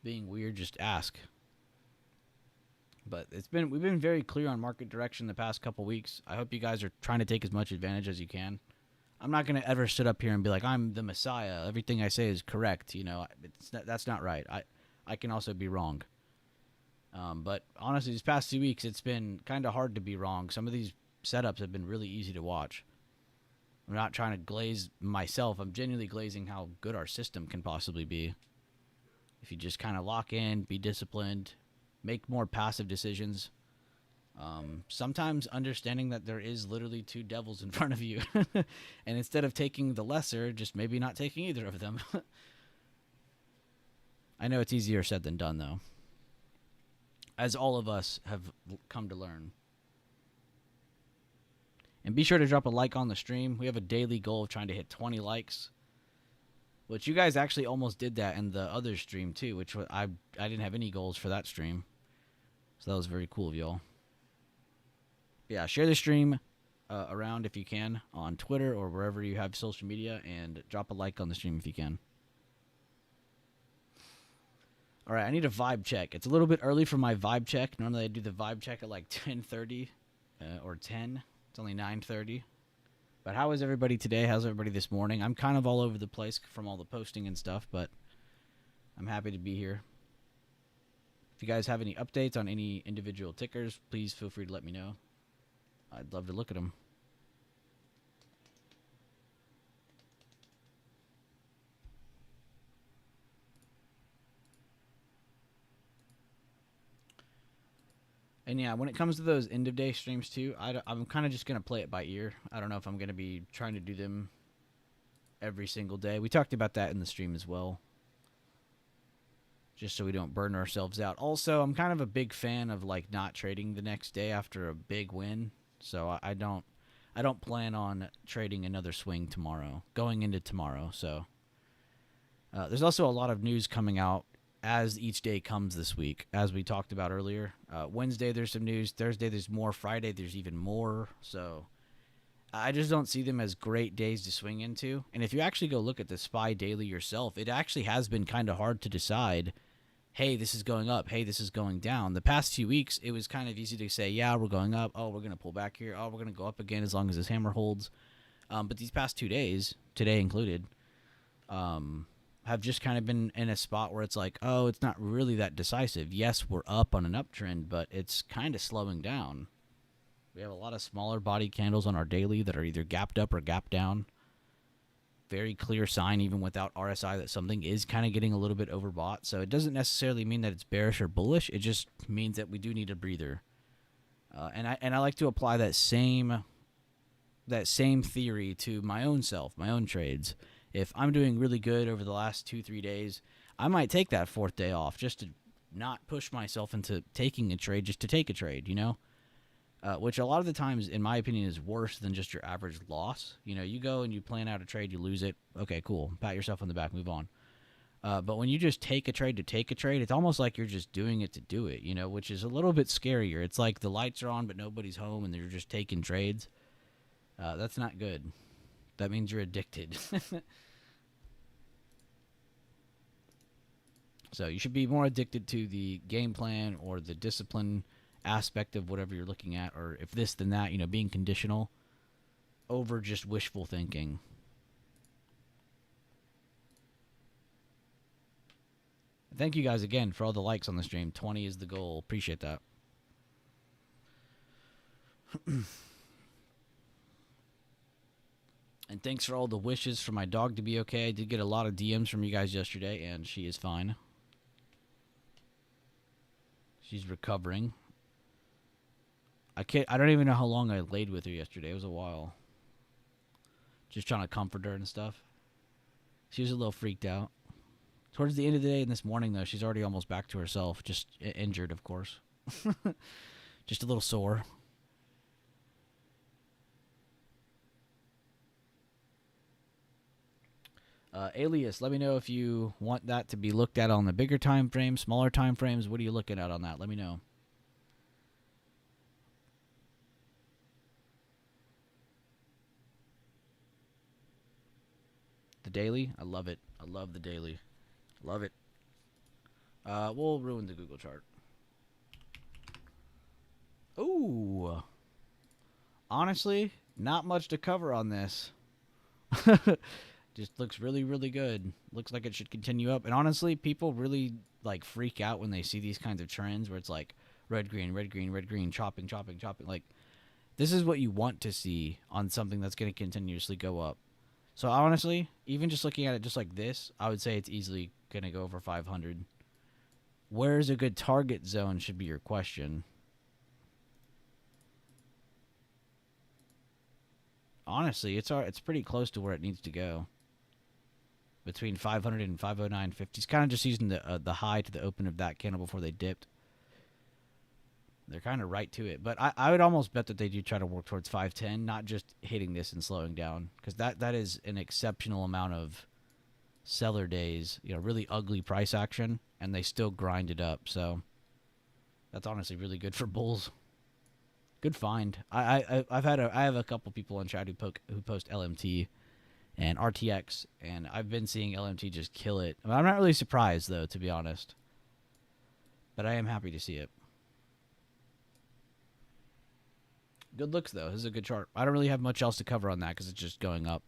being weird, just ask. But we've been very clear on market direction the past couple weeks. I hope you guys are trying to take as much advantage as you can. I'm not going to ever sit up here and be like, I'm the Messiah. Everything I say is correct. You know, that's not right. I can also be wrong. But honestly, these past 2 weeks, it's been kind of hard to be wrong. Some of these setups have been really easy to watch. I'm not trying to glaze myself. I'm genuinely glazing how good our system can possibly be. If you just kind of lock in, be disciplined, make more passive decisions. Sometimes understanding that there is literally 2 devils in front of you. And instead of taking the lesser, just maybe not taking either of them. I know it's easier said than done, though, as all of us have come to learn. And be sure to drop a like on the stream. We have a daily goal of trying to hit 20 likes, which you guys actually almost did that in the other stream too, which I didn't have any goals for that stream. So that was very cool of y'all. Yeah, share the stream around if you can on Twitter or wherever you have social media, and drop a like on the stream if you can. All right, I need a vibe check. It's a little bit early for my vibe check. Normally I do the vibe check at like 10:30 or 10. It's only 9:30. But how is everybody today? How's everybody this morning? I'm kind of all over the place from all the posting and stuff, but I'm happy to be here. If you guys have any updates on any individual tickers, please feel free to let me know. I'd love to look at them. And yeah, when it comes to those end of day streams too, I'm kind of just going to play it by ear. I don't know if I'm going to be trying to do them every single day. We talked about that in the stream as well, just so we don't burn ourselves out. Also, I'm kind of a big fan of like not trading the next day after a big win, so I don't plan on trading another swing tomorrow, going into tomorrow. So there's also a lot of news coming out as each day comes this week, as we talked about earlier. Wednesday there's some news. Thursday there's more. Friday there's even more. So I just don't see them as great days to swing into. And if you actually go look at the SPY daily yourself, it actually has been kind of hard to decide, hey, this is going up, hey, this is going down. The past few weeks, it was kind of easy to say, yeah, we're going up. Oh, we're going to pull back here. Oh, we're going to go up again as long as this hammer holds. But these past 2 days, today included, have just kind of been in a spot where it's like, oh, it's not really that decisive. Yes, we're up on an uptrend, but it's kind of slowing down. We have a lot of smaller body candles on our daily that are either gapped up or gapped down. Very clear sign, even without RSI, that something is kind of getting a little bit overbought. So it doesn't necessarily mean that it's bearish or bullish. It just means that we do need a breather. And I like to apply that same theory to my own self, my own trades. If I'm doing really good over the last 2-3 days, I might take that 4th day off just to not push myself into taking a trade just to take a trade, you know? Which a lot of the times, in my opinion, is worse than just your average loss. You know, you go and you plan out a trade, you lose it. Okay, cool. Pat yourself on the back, move on. But when you just take a trade to take a trade, it's almost like you're just doing it to do it, you know, which is a little bit scarier. It's like the lights are on, but nobody's home, and they're just taking trades. That's not good. That means you're addicted. So you should be more addicted to the game plan or the discipline aspect of whatever you're looking at, or if this then that, you know, being conditional over just wishful thinking. Thank you guys again for all the likes on the stream. 20 is the goal. Appreciate that. And thanks for all the wishes for my dog to be okay. I did get a lot of DMs from you guys yesterday, and she is fine. She's recovering. I don't even know how long I laid with her yesterday. It was a while. Just trying to comfort her and stuff. She was a little freaked out. Towards the end of the day and this morning, though, she's already almost back to herself. Just injured, of course. Just a little sore. Alias, let me know if you want that to be looked at on the bigger time frames, smaller time frames. What are you looking at on that? Let me know. The daily? I love it. I love the daily. Love it. We'll ruin the Google chart. Ooh. Honestly, not much to cover on this. Just looks really, really good. Looks like it should continue up. And honestly, people really like freak out when they see these kinds of trends where it's like red, green, red, green, red, green, chopping, chopping, chopping. Like, this is what you want to see on something that's going to continuously go up. So honestly, even just looking at it just like this, I would say it's easily going to go over 500. Where's a good target zone should be your question. Honestly, it's pretty close to where it needs to go. Between 500 and 509.50. It's kind of just using the high to the open of that candle before they dipped. They're kind of right to it. But I would almost bet that they do try to work towards 510, not just hitting this and slowing down. Because that is an exceptional amount of seller days. You know, really ugly price action. And they still grind it up. So that's honestly really good for bulls. Good find. I have a couple people on chat who post LMT and RTX, and I've been seeing LMT just kill it. I mean, I'm not really surprised, though, to be honest. But I am happy to see it. Good looks, though. This is a good chart. I don't really have much else to cover on that because it's just going up.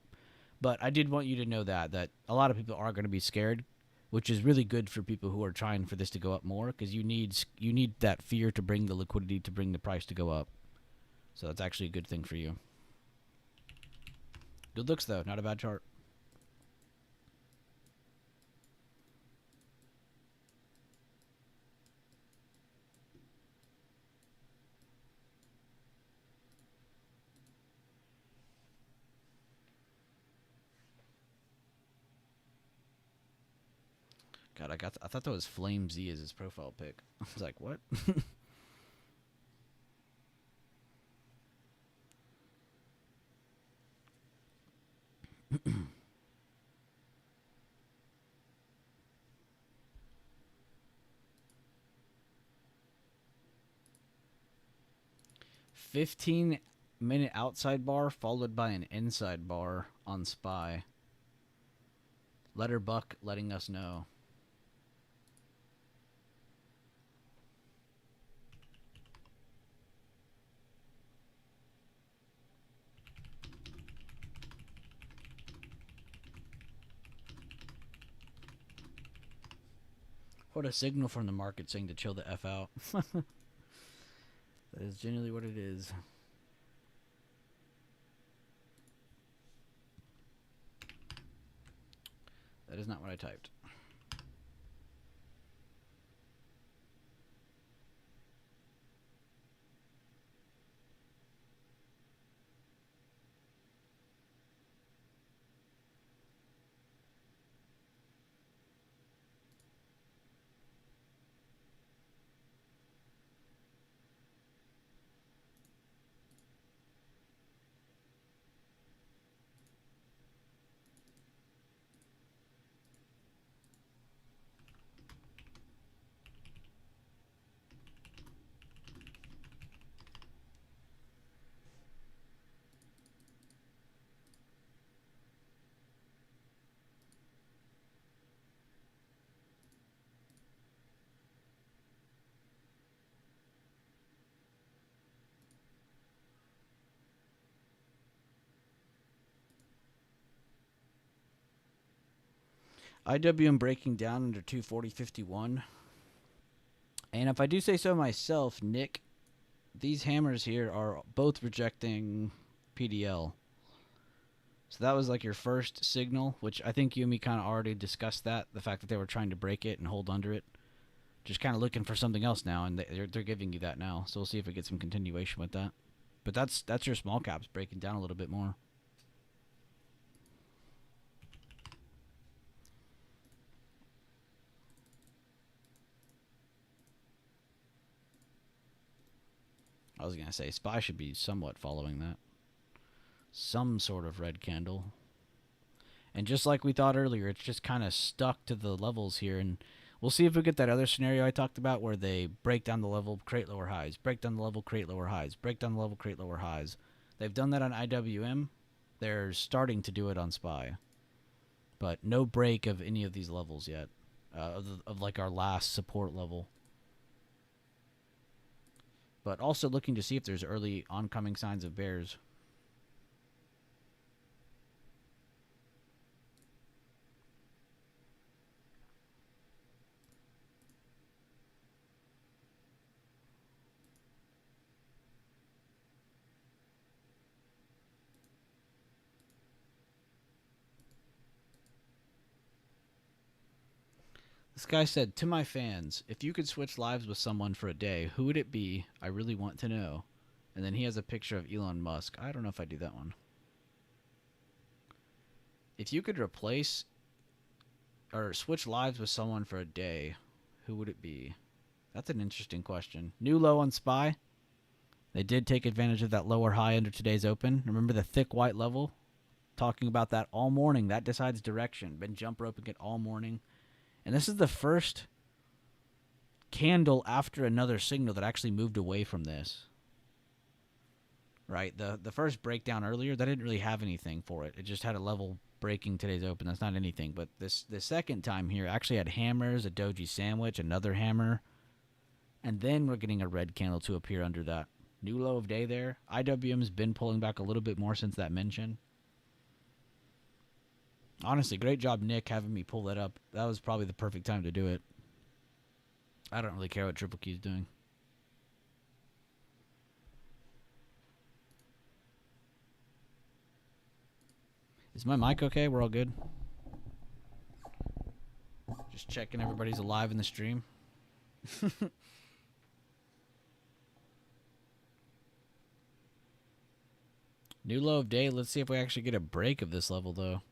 But I did want you to know that a lot of people are going to be scared, which is really good for people who are trying for this to go up more, because you need that fear to bring the liquidity to bring the price to go up. So that's actually a good thing for you. Good looks, though. Not a bad chart. God, I thought that was Flame Z as his profile pic. I was like, what? 15-minute outside bar followed by an inside bar on SPY. Letter Buck letting us know. What a signal from the market saying to chill the F out. That is generally what it is. That is not what I typed. IWM breaking down under 240.51. And if I do say so myself, Nick, these hammers here are both rejecting PDL. So that was like your first signal, which I think you and me kind of already discussed that, the fact that they were trying to break it and hold under it. Just kind of looking for something else now, and they're giving you that now. So we'll see if we get some continuation with that. But that's your small caps breaking down a little bit more. I was going to say, SPY should be somewhat following that. Some sort of red candle. And just like we thought earlier, it's just kind of stuck to the levels here. And we'll see if we get that other scenario I talked about where they break down the level, create lower highs. Break down the level, create lower highs. Break down the level, create lower highs. They've done that on IWM. They're starting to do it on SPY. But no break of any of these levels yet. Of like our last support level. But also looking to see if there's early oncoming signs of bears. This guy said, to my fans, if you could switch lives with someone for a day, who would it be? I really want to know. And then he has a picture of Elon Musk. I don't know if I do that one. If you could replace or switch lives with someone for a day, who would it be? That's an interesting question. New low on SPY. They did take advantage of that lower high under today's open. Remember the thick white level? Talking about that all morning. That decides direction. Been jump roping it all morning. And this is the first candle after another signal that actually moved away from this. Right? The first breakdown earlier, that didn't really have anything for it. It just had a level breaking today's open. That's not anything. But the second time here actually had hammers, a doji sandwich, another hammer. And then we're getting a red candle to appear under that. New low of day there. IWM's been pulling back a little bit more since that mention. Honestly, great job, Nick, having me pull that up. That was probably the perfect time to do it. I don't really care what Triple Key's doing. Is my mic okay? We're all good? Just checking everybody's alive in the stream. New low of day. Let's see if we actually get a break of this level, though.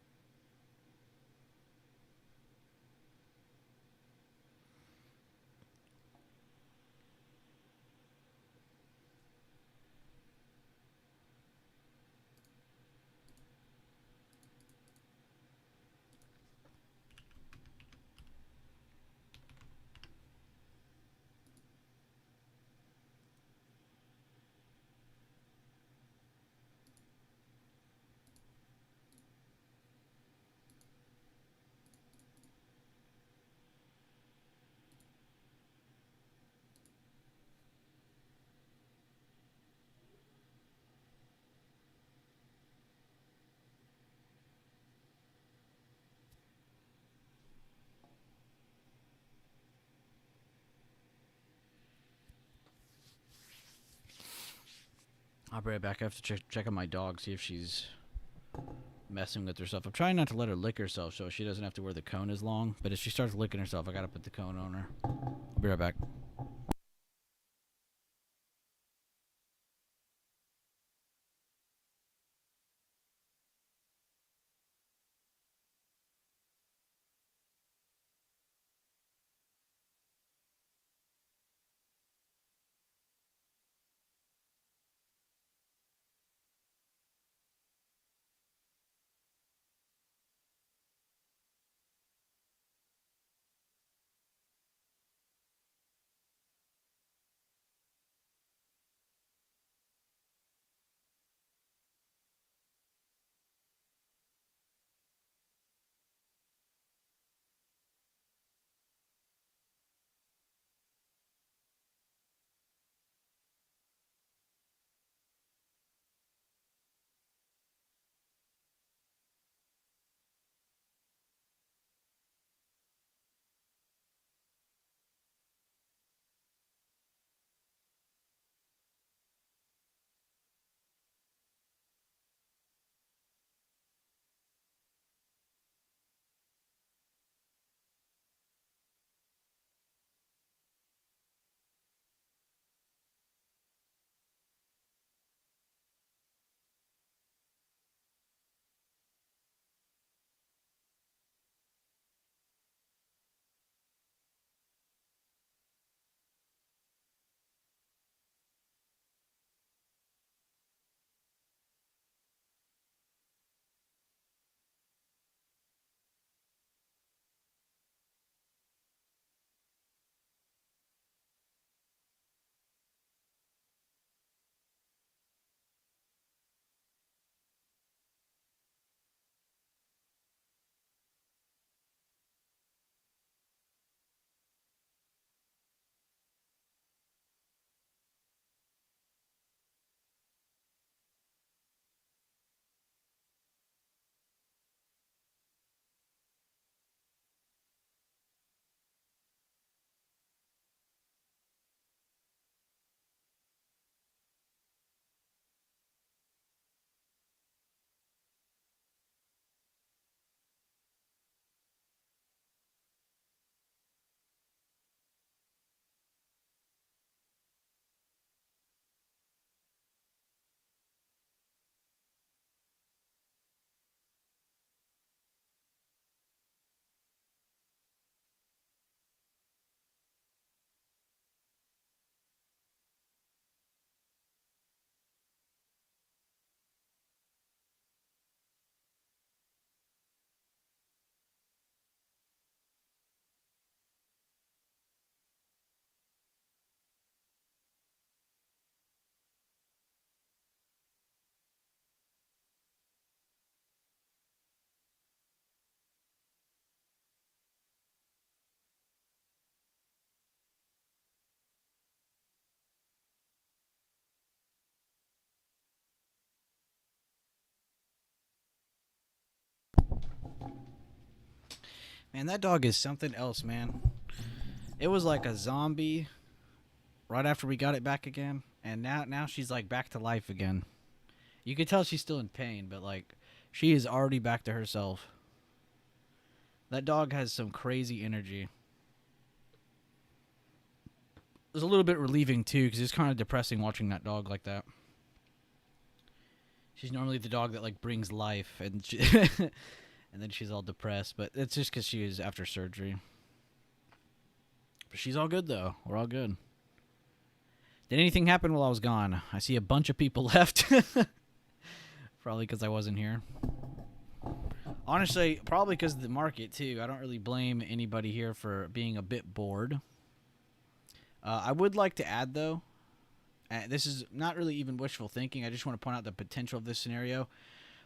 I'll be right back. I have to check on my dog, see if she's messing with herself. I'm trying not to let her lick herself so she doesn't have to wear the cone as long. But if she starts licking herself, I gotta put the cone on her. I'll be right back. Man, that dog is something else, man. It was like a zombie right after we got it back again, and now she's like back to life again. You can tell she's still in pain, but like she is already back to herself. That dog has some crazy energy. It was a little bit relieving too, because it's kind of depressing watching that dog like that. She's normally the dog that like brings life, and and then she's all depressed. But it's just because she was after surgery. But she's all good though. We're all good. Did anything happen while I was gone? I see a bunch of people left. Probably because I wasn't here. Honestly, probably because of the market too. I don't really blame anybody here for being a bit bored. I would like to add though, this is not really even wishful thinking. I just want to point out the potential of this scenario.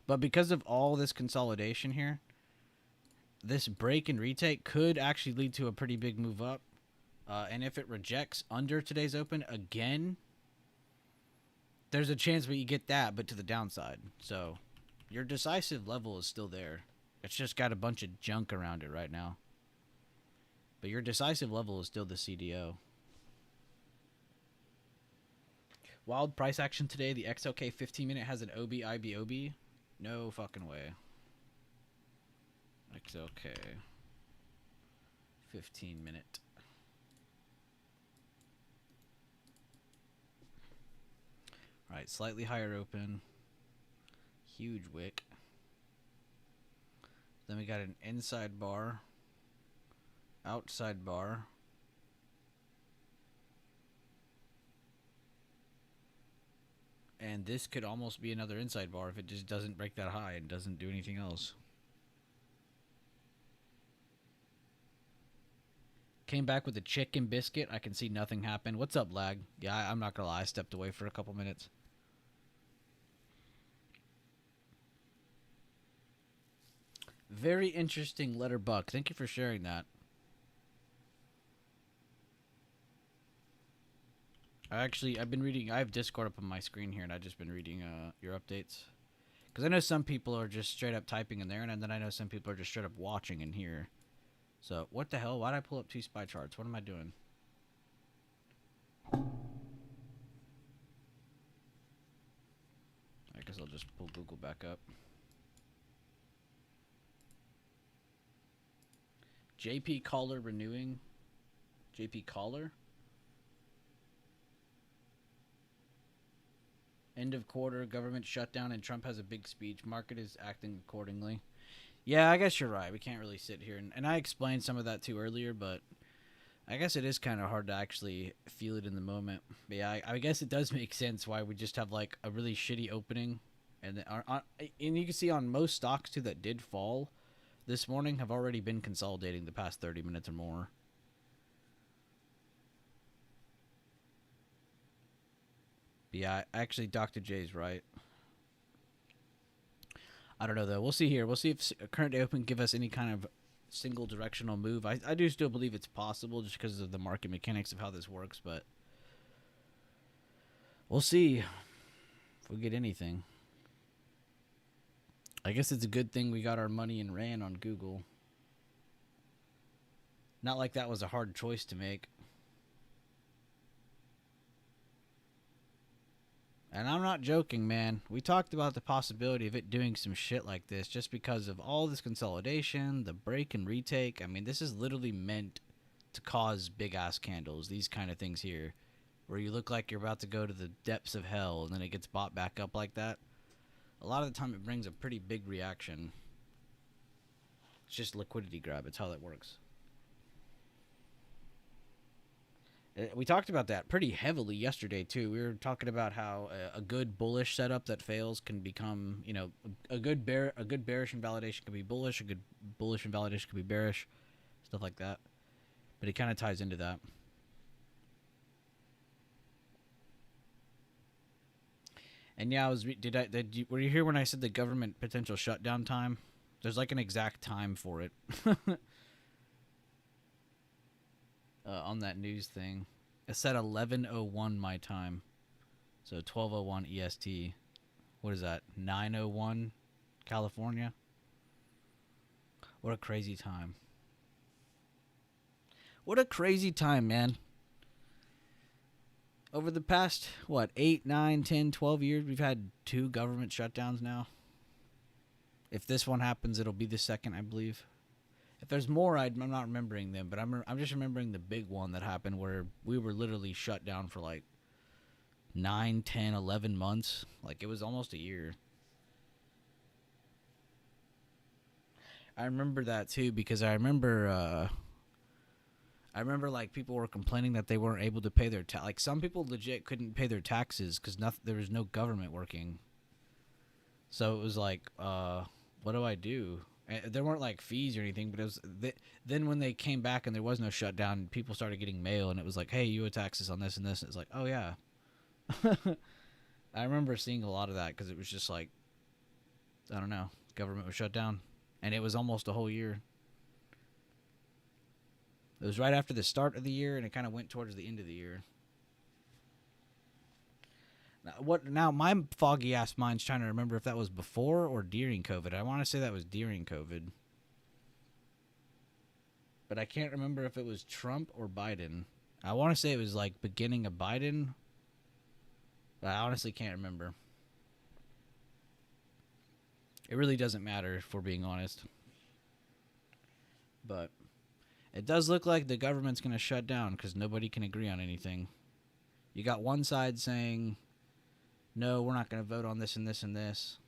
But because of all this consolidation here, this break and retake could actually lead to a pretty big move up. And if it rejects under today's open again, there's a chance we get that, but to the downside. So your decisive level is still there. It's just got a bunch of junk around it right now. But your decisive level is still the CDO. Wild price action today. The XLK 15-minute has an OB. No fucking way. XLK 15-minute. All right, slightly higher open. Huge wick. Then we got an inside bar. Outside bar. And this could almost be another inside bar if it just doesn't break that high and doesn't do anything else. Came back with a chicken biscuit. I can see nothing happen. What's up, lag? Yeah, I'm not going to lie. I stepped away for a couple minutes. Very interesting letter buck. Thank you for sharing that. I've been reading. I have Discord up on my screen here, and I've just been reading your updates. Because I know some people are just straight up typing in there, and then I know some people are just straight up watching in here. So, what the hell? Why did I pull up 2 SPY charts? What am I doing? I guess I'll just pull Google back up. JP Caller renewing. JP Caller. End of quarter, government shutdown, and Trump has a big speech. Market is acting accordingly. Yeah, I guess you're right. We can't really sit here. And I explained some of that too earlier, but I guess it is kind of hard to actually feel it in the moment. But yeah, I guess it does make sense why we just have like a really shitty opening. And you can see on most stocks too that did fall this morning have already been consolidating the past 30 minutes or more. But yeah, actually, Dr. J's right. I don't know, though. We'll see here. We'll see if current day open give us any kind of single directional move. I do still believe it's possible just because of the market mechanics of how this works, but we'll see if we get anything. I guess it's a good thing we got our money in RAN on Google. Not like that was a hard choice to make. And I'm not joking, man. We talked about the possibility of it doing some shit like this just because of all this consolidation, the break and retake. I mean, this is literally meant to cause big-ass candles, these kind of things here, where you look like you're about to go to the depths of hell and then it gets bought back up like that. A lot of the time it brings a pretty big reaction. It's just liquidity grab. It's how that works. We talked about that pretty heavily yesterday too. We were talking about how a good bullish setup that fails can become, you know, a good bearish invalidation can be bullish, a good bullish invalidation can be bearish, stuff like that. But it kind of ties into that. And yeah, were you here when I said the government potential shutdown time? There's like an exact time for it. On that news thing. It said 11:01 my time. So 12:01 EST. What is that? 9:01 California? What a crazy time. What a crazy time, man. Over the past, 8, 9, 10, 12 years, we've had 2 government shutdowns now. If this one happens, it'll be the second, I believe. If there's more, I'm not remembering them, but I'm just remembering the big one that happened where we were literally shut down for like 9, 10, 11 months. Like, it was almost a year. I remember that too because I remember like people were complaining that they weren't able to pay their like some people legit couldn't pay their taxes because there was no government working. So it was like, what do I do? There weren't like fees or anything, but it was then when they came back and there was no shutdown, people started getting mail and it was like, hey, you owe taxes on this and this. And it's like, oh yeah. I remember seeing a lot of that because it was just like, I don't know, government was shut down, and it was almost a whole year. It was right after the start of the year, and it kind of went towards the end of the year. Now my foggy ass mind's trying to remember if that was before or during COVID. I want to say that was during COVID, but I can't remember if it was Trump or Biden. I want to say it was like beginning of Biden, But I honestly can't remember. It really doesn't matter if we're being honest. But it does look like the government's going to shut down because nobody can agree on anything. You got one side saying, no, we're not going to vote on this and this and this.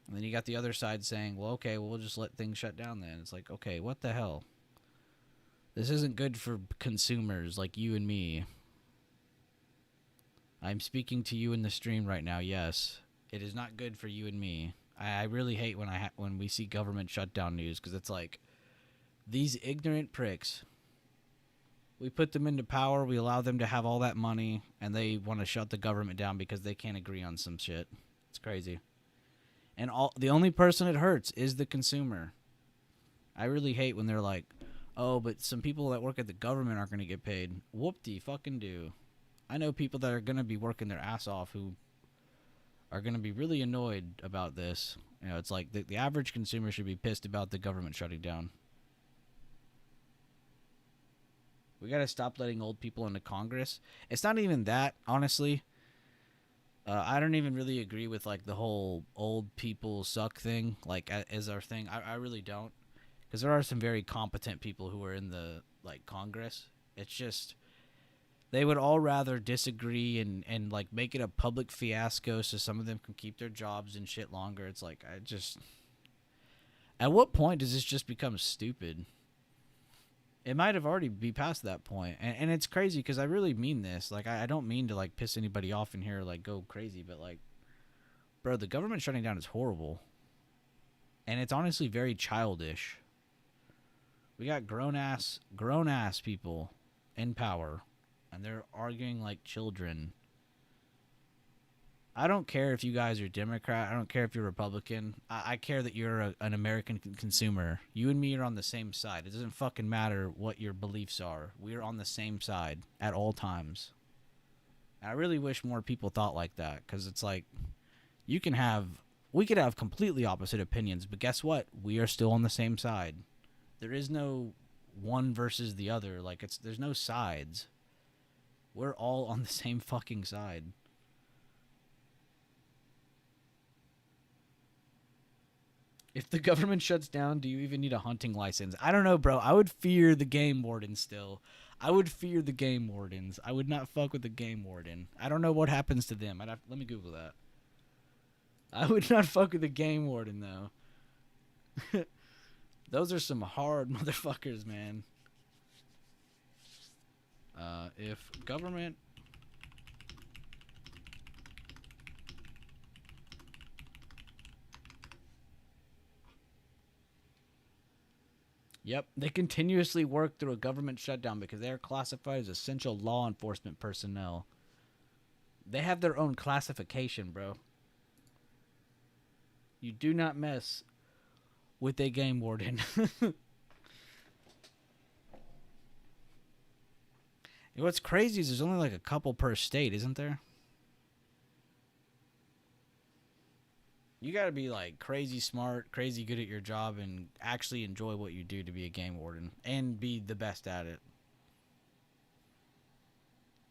And then you got the other side saying, well, okay, we'll just let things shut down then. It's like, okay, what the hell? This isn't good for consumers like you and me. I'm speaking to you in the stream right now, yes. It is not good for you and me. I really hate when we see government shutdown news because it's like, these ignorant pricks, we put them into power, we allow them to have all that money, and they want to shut the government down because they can't agree on some shit. It's crazy. And the only person it hurts is the consumer. I really hate when they're like, oh, but some people that work at the government aren't going to get paid. Whoop-de-fucking do. I know people that are going to be working their ass off who are going to be really annoyed about this. You know, it's like the average consumer should be pissed about the government shutting down. We got to stop letting old people into Congress. It's not even that, honestly. I don't even really agree with like the whole old people suck thing, like as our thing. I really don't, because there are some very competent people who are in the like Congress. It's just they would all rather disagree and like make it a public fiasco so some of them can keep their jobs and shit longer. It's like I just, at what point does this just become stupid? It might have already be past that point, and it's crazy because I really mean this. Like I don't mean to like piss anybody off in here, or, like go crazy, but like, bro, the government shutting down is horrible, and it's honestly very childish. We got grown ass people in power, and they're arguing like children. I don't care if you guys are Democrat. I don't care if you're Republican. I care that you're an American consumer. You and me are on the same side. It doesn't fucking matter what your beliefs are. We're on the same side at all times. And I really wish more people thought like that, because it's like we could have completely opposite opinions, but guess what? We are still on the same side. There is no one versus the other. Like there's no sides. We're all on the same fucking side. If the government shuts down, do you even need a hunting license? I don't know, bro. I would fear the game warden still. I would fear the game wardens. I would not fuck with the game warden. I don't know what happens to them. Let me Google that. I would not fuck with the game warden, though. Those are some hard motherfuckers, man. If government... Yep, they continuously work through a government shutdown because they are classified as essential law enforcement personnel. They have their own classification, bro. You do not mess with a game warden. What's crazy is there's only like a couple per state, isn't there? You gotta be like crazy smart, crazy good at your job, and actually enjoy what you do to be a game warden and be the best at it.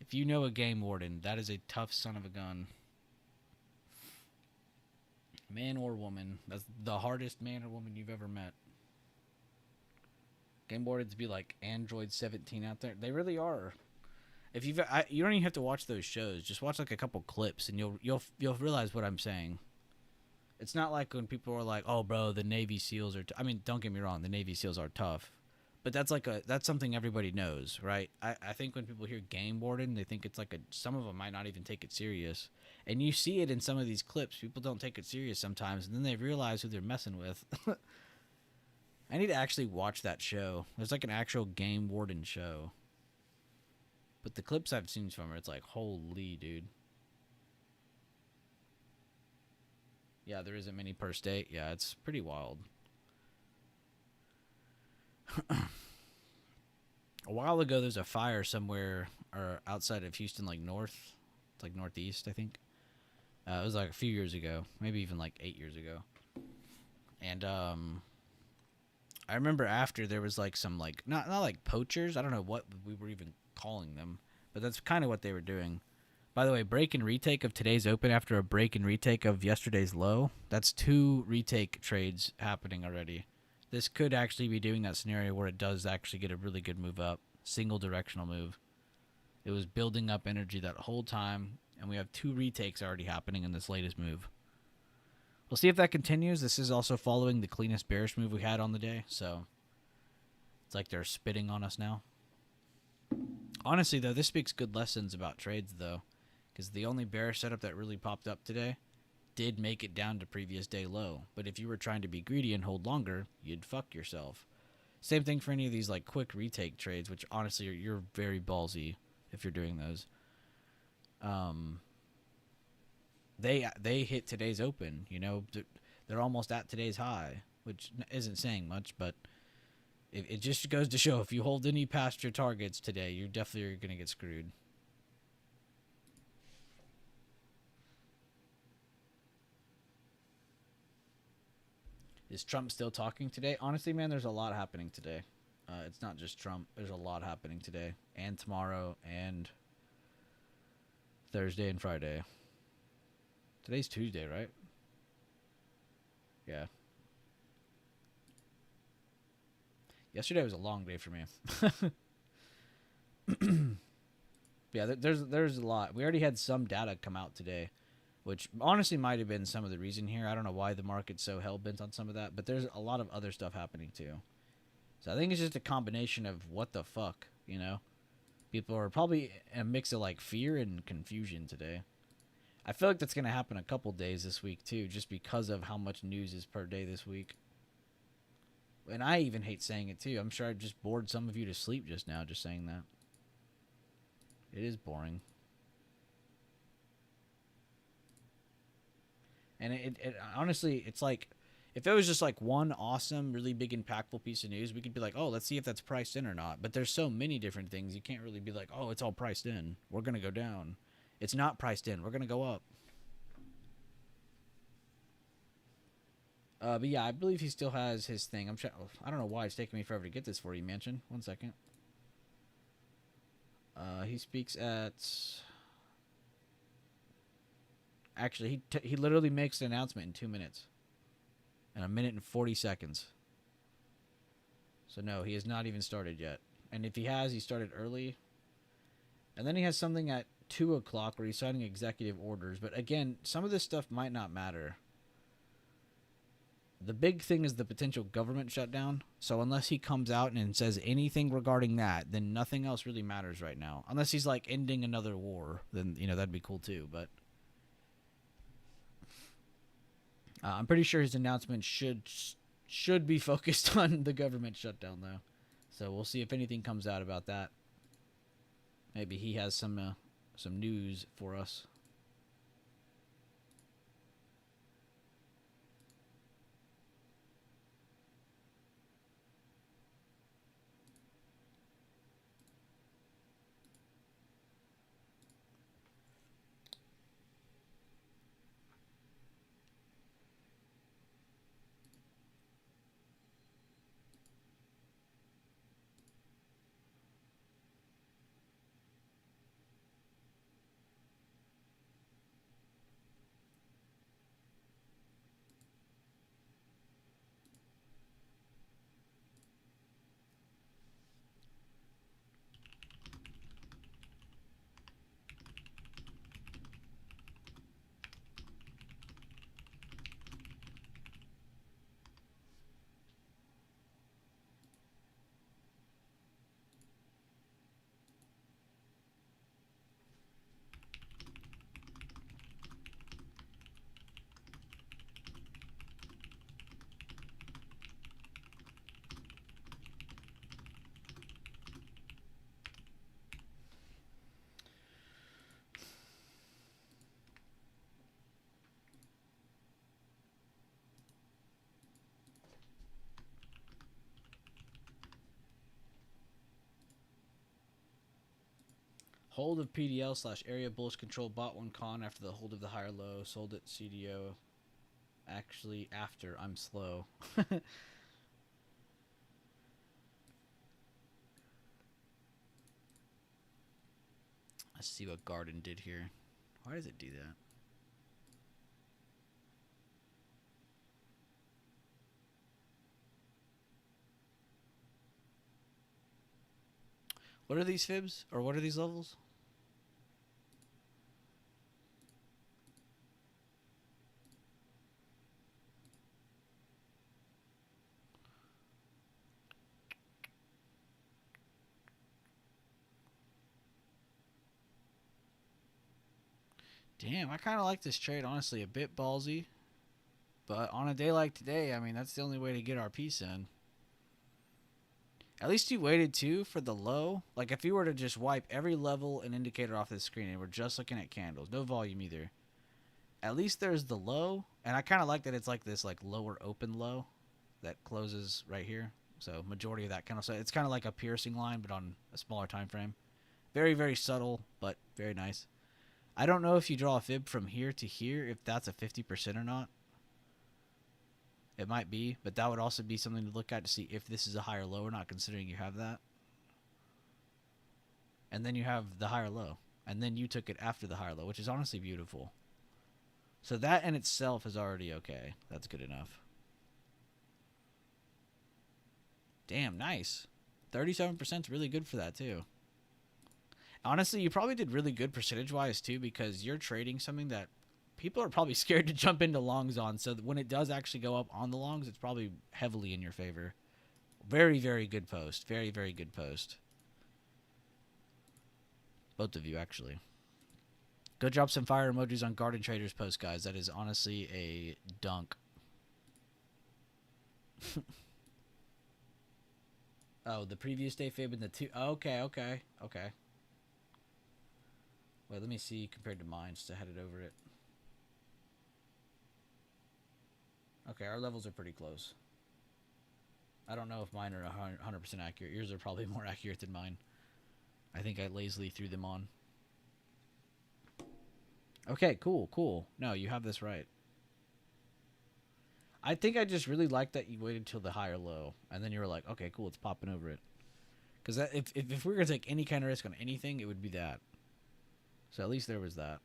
If you know a game warden, that is a tough son of a gun. Man or woman. That's the hardest man or woman you've ever met. Game wardens be like Android 17 out there. They really are. If you don't even have to watch those shows. Just watch like a couple clips, and you'll realize what I'm saying. It's not like when people are like, "Oh, bro, the Navy SEALs are." I mean, don't get me wrong, the Navy SEALs are tough, but that's something everybody knows, right? I think when people hear game warden, they think it's like some of them might not even take it serious, and you see it in some of these clips. People don't take it serious sometimes, and then they realize who they're messing with. I need to actually watch that show. There's like an actual game warden show, but the clips I've seen from it, it's like, holy dude. Yeah, there isn't many per state. Yeah, it's pretty wild. A while ago, there's a fire somewhere or outside of Houston, like north. It's like northeast, I think. It was like a few years ago, maybe even like 8 years ago. And I remember after there was like some like not like poachers. I don't know what we were even calling them, But that's kind of what they were doing. By the way, break and retake of today's open after a break and retake of yesterday's low. That's 2 retake trades happening already. This could actually be doing that scenario where it does actually get a really good move up. Single directional move. It was building up energy that whole time, and we have 2 retakes already happening in this latest move. We'll see if that continues. This is also following the cleanest bearish move we had on the day, so it's like they're spitting on us now. Honestly, though, this speaks good lessons about trades, though, because the only bearish setup that really popped up today did make it down to previous day low. But if you were trying to be greedy and hold longer, you'd fuck yourself. Same thing for any of these like quick retake trades, which honestly you're very ballsy if you're doing those. They hit today's open. You know, they're almost at today's high, which isn't saying much, but it just goes to show if you hold any past your targets today, you're definitely going to get screwed. Is Trump still talking today? Honestly, man, there's a lot happening today. It's not just Trump. There's a lot happening today and tomorrow and Thursday and Friday. Today's Tuesday, right? Yeah. Yesterday was a long day for me. Yeah, there's a lot. We already had some data come out today, which honestly might have been some of the reason here. I don't know why the market's so hell-bent on some of that, but there's a lot of other stuff happening too. So I think it's just a combination of what the fuck, you know? People are probably a mix of like fear and confusion today. I feel like that's going to happen a couple days this week too, just because of how much news is per day this week. And I even hate saying it too. I'm sure I just bored some of you to sleep just now just saying that. It is boring. And it honestly, it's like, if it was just like one awesome, really big, impactful piece of news, we could be like, oh, let's see if that's priced in or not. But there's so many different things, you can't really be like, oh, it's all priced in. We're going to go down. It's not priced in. We're going to go up. But yeah, I believe he still has his thing. I don't know why it's taking me forever to get this for you, Mansion. 1 second. He speaks at... Actually, he literally makes an announcement in 2 minutes. And 1 minute and 40 seconds. So no, he has not even started yet. And if he has, he started early. And then he has something at 2 o'clock where he's signing executive orders. But again, some of this stuff might not matter. The big thing is the potential government shutdown. So unless he comes out and says anything regarding that, then nothing else really matters right now. Unless he's like ending another war, then, you know, that'd be cool too. But I'm pretty sure his announcement should be focused on the government shutdown, though. So we'll see if anything comes out about that. Maybe he has some news for us. Hold of PDL / area bullish control bought one con after the hold of the higher low. Sold it CDO. Actually, after I'm slow. Let's see what Garden did here. Why does it do that? What are these fibs? Or what are these levels? Damn, I kind of like this trade, honestly. A bit ballsy. But on a day like today, I mean, that's the only way to get our piece in. At least you waited, too, for the low. Like, if you were to just wipe every level and indicator off this screen and we're just looking at candles, no volume either. At least there's the low. And I kind of like that it's like this, like, lower open low that closes right here. So, majority of that kind of stuff. It's kind of like a piercing line, but on a smaller time frame. Very, very subtle, but very nice. I don't know if you draw a fib from here to here, if that's a 50% or not. It might be, but that would also be something to look at to see if this is a higher low or not, considering you have that. And then you have the higher low. And then you took it after the higher low, which is honestly beautiful. So that in itself is already okay. That's good enough. Damn, nice. 37% is really good for that, too. Honestly, you probably did really good percentage-wise, too, because you're trading something that people are probably scared to jump into longs on. So when it does actually go up on the longs, it's probably heavily in your favor. Very, very good post. Very, very good post. Both of you, actually. Go drop some fire emojis on Garden Traders post, guys. That is honestly a dunk. Oh, the previous day fib and the two. Okay. Wait, let me see compared to mine just to head it over it. Okay, our levels are pretty close. I don't know if mine are 100% accurate. Yours are probably more accurate than mine. I think I lazily threw them on. Okay, cool. No, you have this right. I think I just really like that you waited till the higher low, and then you were like, okay, cool, it's popping over it. Because if we were going to take any kind of risk on anything, it would be that. So at least there was that.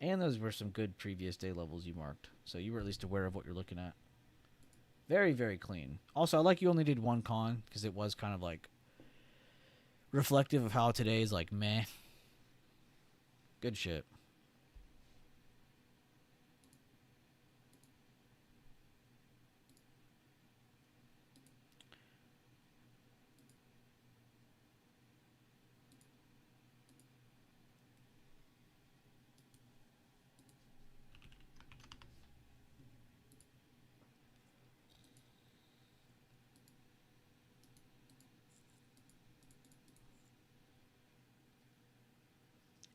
And those were some good previous day levels you marked. So you were at least aware of what you're looking at. Very, very clean. Also, I like you only did one con, because it was kind of like reflective of how today is like meh. Good shit.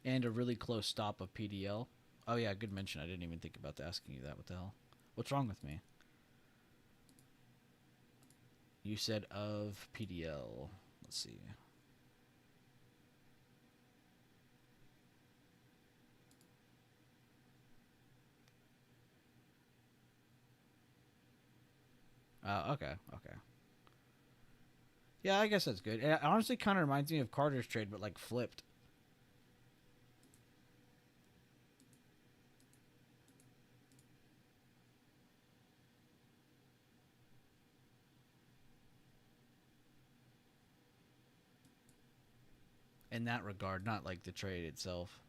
And a really close stop of PDL. Oh yeah, good mention. I didn't even think about asking you that. What the hell? What's wrong with me? You said of PDL. Let's see. Okay. Yeah, I guess that's good. It honestly kind of reminds me of Carter's trade, but like flipped. In that regard, not like the trade itself.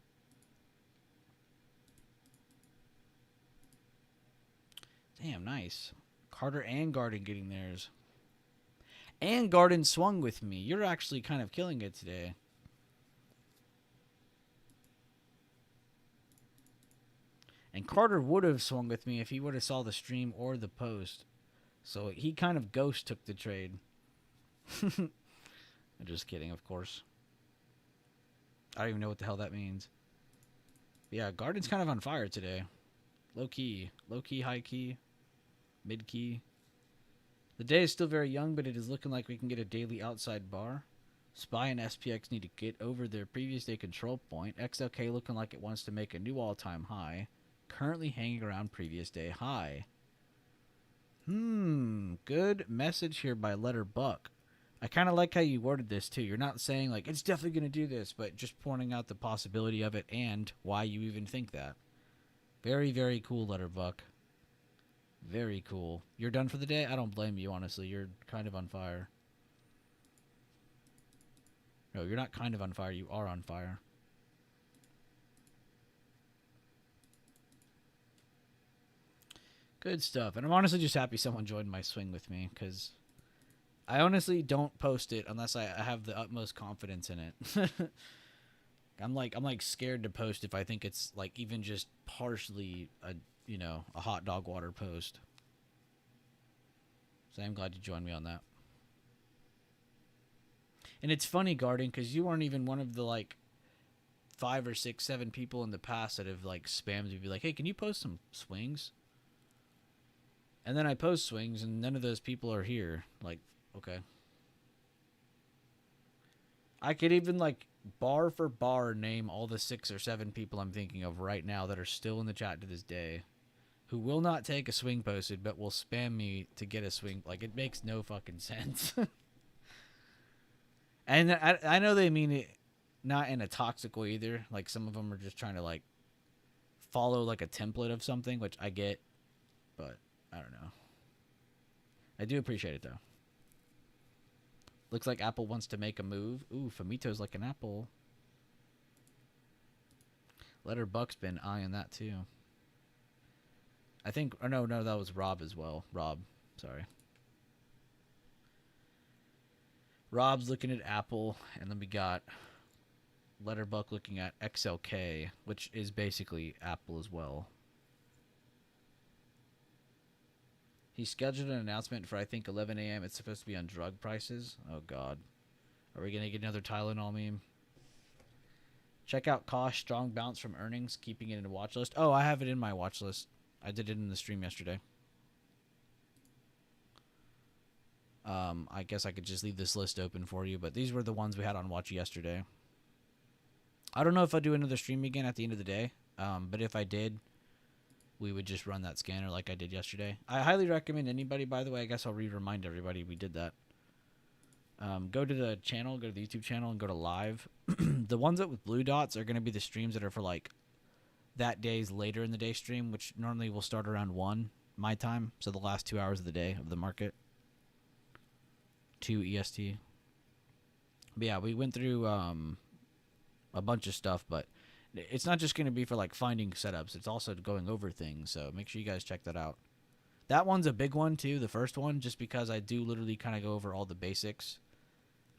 Damn, nice. Carter and Garden getting theirs. And Garden swung with me. You're actually kind of killing it today. And Carter would have swung with me if he would have saw the stream or the post. So he kind of ghost took the trade. I'm just kidding, of course. I don't even know what the hell that means. But yeah, Garden's kind of on fire today. Low key, high key, mid key. The day is still very young, but it is looking like we can get a daily outside bar. SPY and SPX need to get over their previous day control point. XLK looking like it wants to make a new all-time high. Currently hanging around previous day high. Good message here by Letter Buck. I kind of like how you worded this too. You're not saying like it's definitely going to do this, but just pointing out the possibility of it and why you even think that. Very, very cool, Letterbuck. Very cool. You're done for the day? I don't blame you, honestly. You're kind of on fire. No, you're not kind of on fire. You are on fire. Good stuff. And I'm honestly just happy someone joined my swing with me because I honestly don't post it unless I have the utmost confidence in it. I'm like scared to post if I think it's like even just partially a hot dog water post. So I'm glad you joined me on that. And it's funny, Guardian, because you weren't even one of the like 5 or 6, 7 people in the past that have like spammed me, be like, "Hey, can you post some swings?" And then I post swings, and none of those people are here. Like, okay. I could even like bar for bar name all the 6 or 7 people I'm thinking of right now that are still in the chat to this day, who will not take a swing posted, but will spam me to get a swing. Like, it makes no fucking sense. And I know they mean it not in a toxic way either. Like, some of them are just trying to, like, follow, like, a template of something, which I get. But, I don't know. I do appreciate it, though. Looks like Apple wants to make a move. Ooh, Famito's like an apple. Letterbuck's been eyeing that, too. I think... Oh, no, that was Rob as well. Rob. Sorry. Rob's looking at Apple, and then we got Letterbuck looking at XLK, which is basically Apple as well. He scheduled an announcement for, I think, 11 a.m. It's supposed to be on drug prices. Oh, God. Are we going to get another Tylenol meme? Check out Kosh, strong bounce from earnings, keeping it in a watch list. Oh, I have it in my watch list. I did it in the stream yesterday. I guess I could just leave this list open for you, but these were the ones we had on watch yesterday. I don't know if I'll do another stream again at the end of the day, but if I did, we would just run that scanner like I did yesterday. I highly recommend anybody, by the way, I guess I'll remind everybody we did that. Go to the channel, go to the YouTube channel, and go to live. The ones that with blue dots are going to be the streams that are for like that day's later in the day stream, which normally will start around 1 my time, so the last 2 hours of the day of the market. 2 EST. But yeah, we went through a bunch of stuff, but it's not just going to be for like finding setups. It's also going over things, so make sure you guys check that out. That one's a big one too, the first one, just because I do literally kind of go over all the basics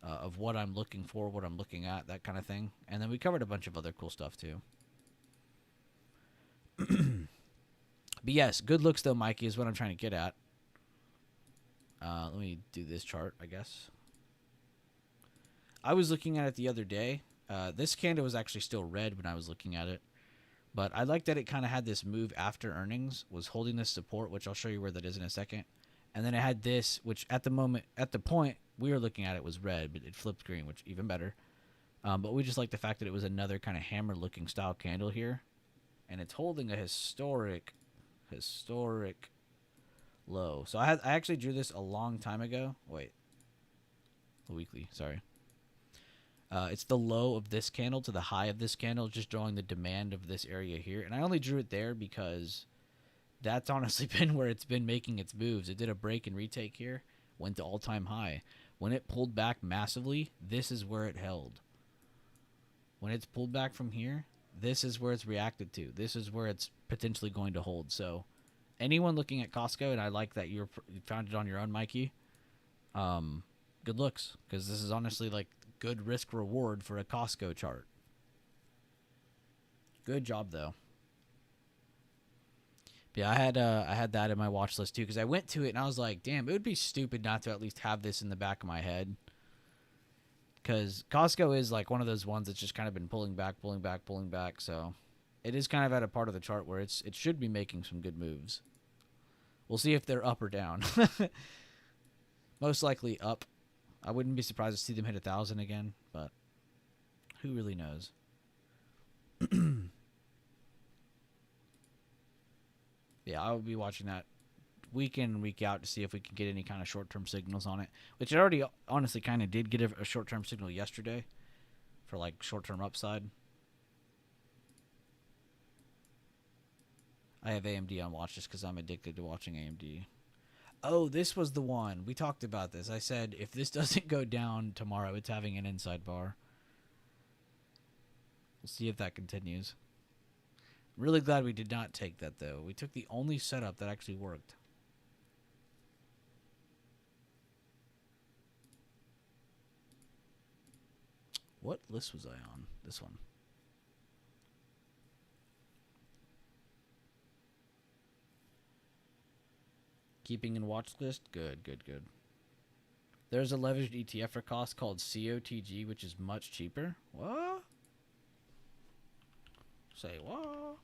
of what I'm looking for, what I'm looking at, that kind of thing. And then we covered a bunch of other cool stuff too. But yes, good looks though, Mikey, is what I'm trying to get at. Let me do this chart, I guess. I was looking at it the other day. This candle was actually still red when I was looking at it. But I like that it kind of had this move after earnings, was holding this support, which I'll show you where that is in a second. And then it had this, which at the point we were looking at it was red, but it flipped green, which even better. But we just like the fact that it was another kind of hammer-looking style candle here. And it's holding a historic low. So I actually drew this a long time ago. Wait. A weekly, sorry. It's the low of this candle to the high of this candle, just drawing the demand of this area here. And I only drew it there because that's honestly been where it's been making its moves. It did a break and retake here, went to all-time high. When it pulled back massively, this is where it held. When it's pulled back from here, this is where it's reacted to. This is where it's potentially going to hold. So anyone looking at Costco, and I like that you found it on your own, Mikey, good looks, because this is honestly like good risk reward for a Costco chart. Good job though. But yeah, I had that in my watch list too, because I went to it and I was like, damn, it would be stupid not to at least have this in the back of my head. Because Costco is like one of those ones that's just kind of been pulling back. So it is kind of at a part of the chart where it should be making some good moves. We'll see if they're up or down. Most likely up. I wouldn't be surprised to see them hit 1,000 again, but who really knows? Yeah, I will be watching that week in and week out to see if we can get any kind of short-term signals on it, which it already honestly kind of did get a short-term signal yesterday for like short-term upside. I have AMD on watch just because I'm addicted to watching AMD. Oh, this was the one. We talked about this. I said if this doesn't go down tomorrow, it's having an inside bar. We'll see if that continues. Really glad we did not take that, though. We took the only setup that actually worked. What list was I on? This one. Keeping in watch list? Good, good, good. There's a leveraged ETF for cost called COTG, which is much cheaper. What? Say what?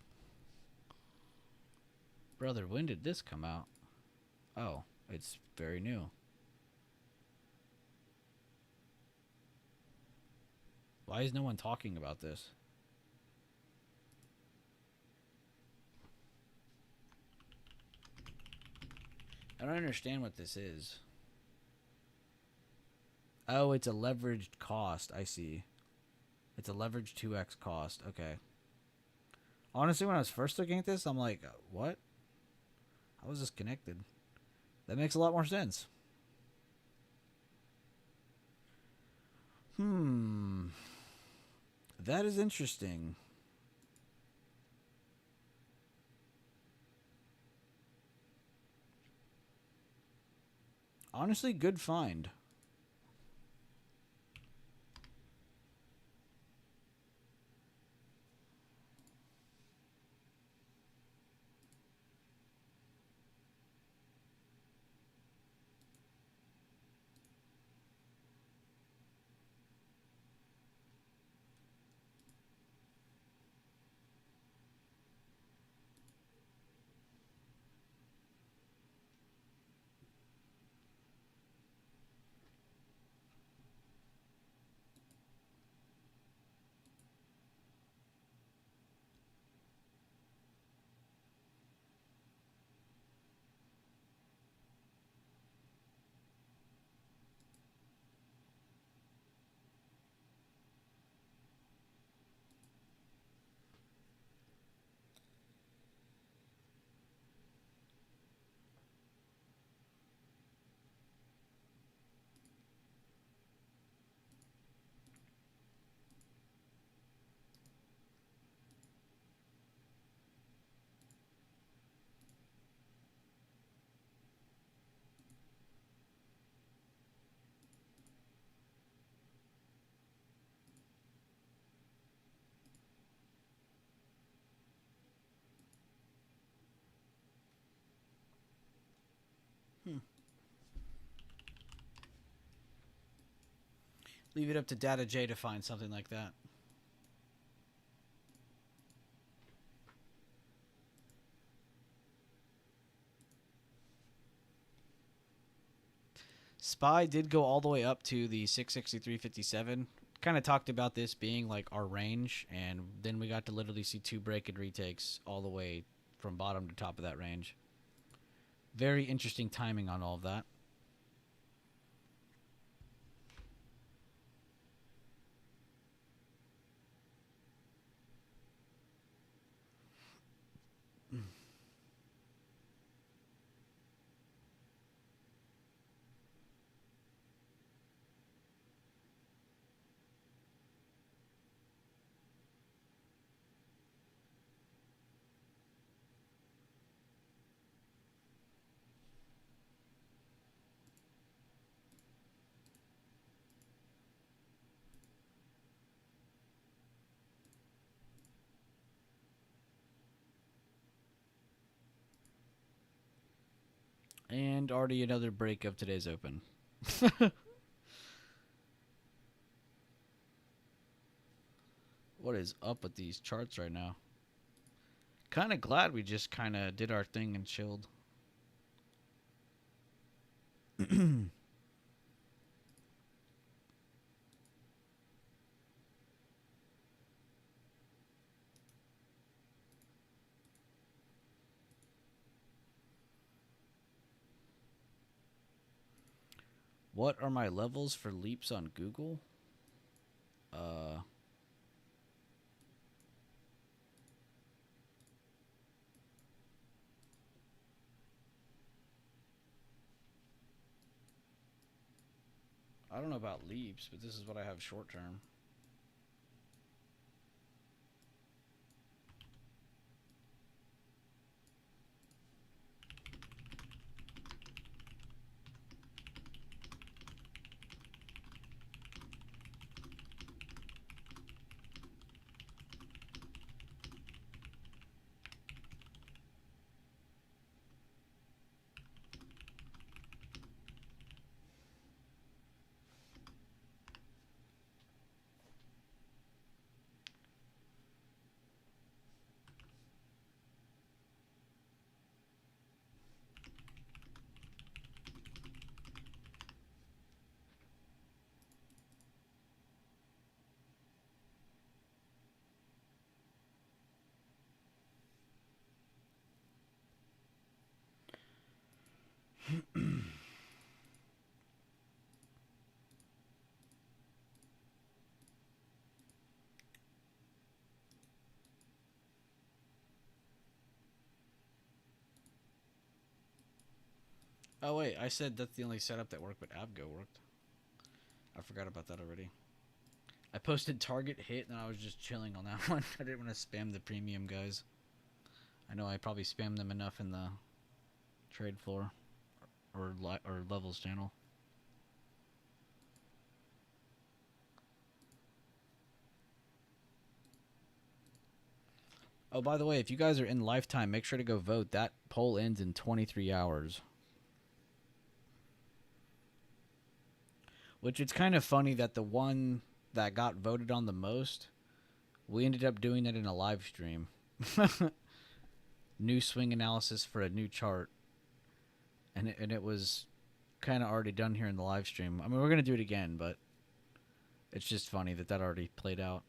Brother, when did this come out? Oh, it's very new. Why is no one talking about this? I don't understand what this is. Oh, it's a leveraged cost. I see. It's a leveraged 2x cost. Okay. Honestly, when I was first looking at this, I'm like, what? How is this connected? That makes a lot more sense. That is interesting. Honestly, good find. Leave it up to Data J to find something like that. SPY did go all the way up to the 663.57. Kind of talked about this being like our range, and then we got to literally see two break and retakes all the way from bottom to top of that range. Very interesting timing on all of that. And already another break of today's open. What is up with these charts right now? Kind of glad we just kind of did our thing and chilled. What are my levels for leaps on Google? Uh, I don't know about leaps, but this is what I have short term. Oh wait, I said that's the only setup that worked, but Avgo worked. I forgot about that already. I posted target hit, and I was just chilling on that one. I didn't want to spam the premium guys. I know I probably spammed them enough in the trade floor or levels channel. Oh, by the way, if you guys are in lifetime, make sure to go vote. That poll ends in 23 hours. Which it's kind of funny that the one that got voted on the most, we ended up doing it in a live stream. New swing analysis for a new chart. And it was kind of already done here in the live stream. I mean, we're going to do it again, but it's just funny that that already played out.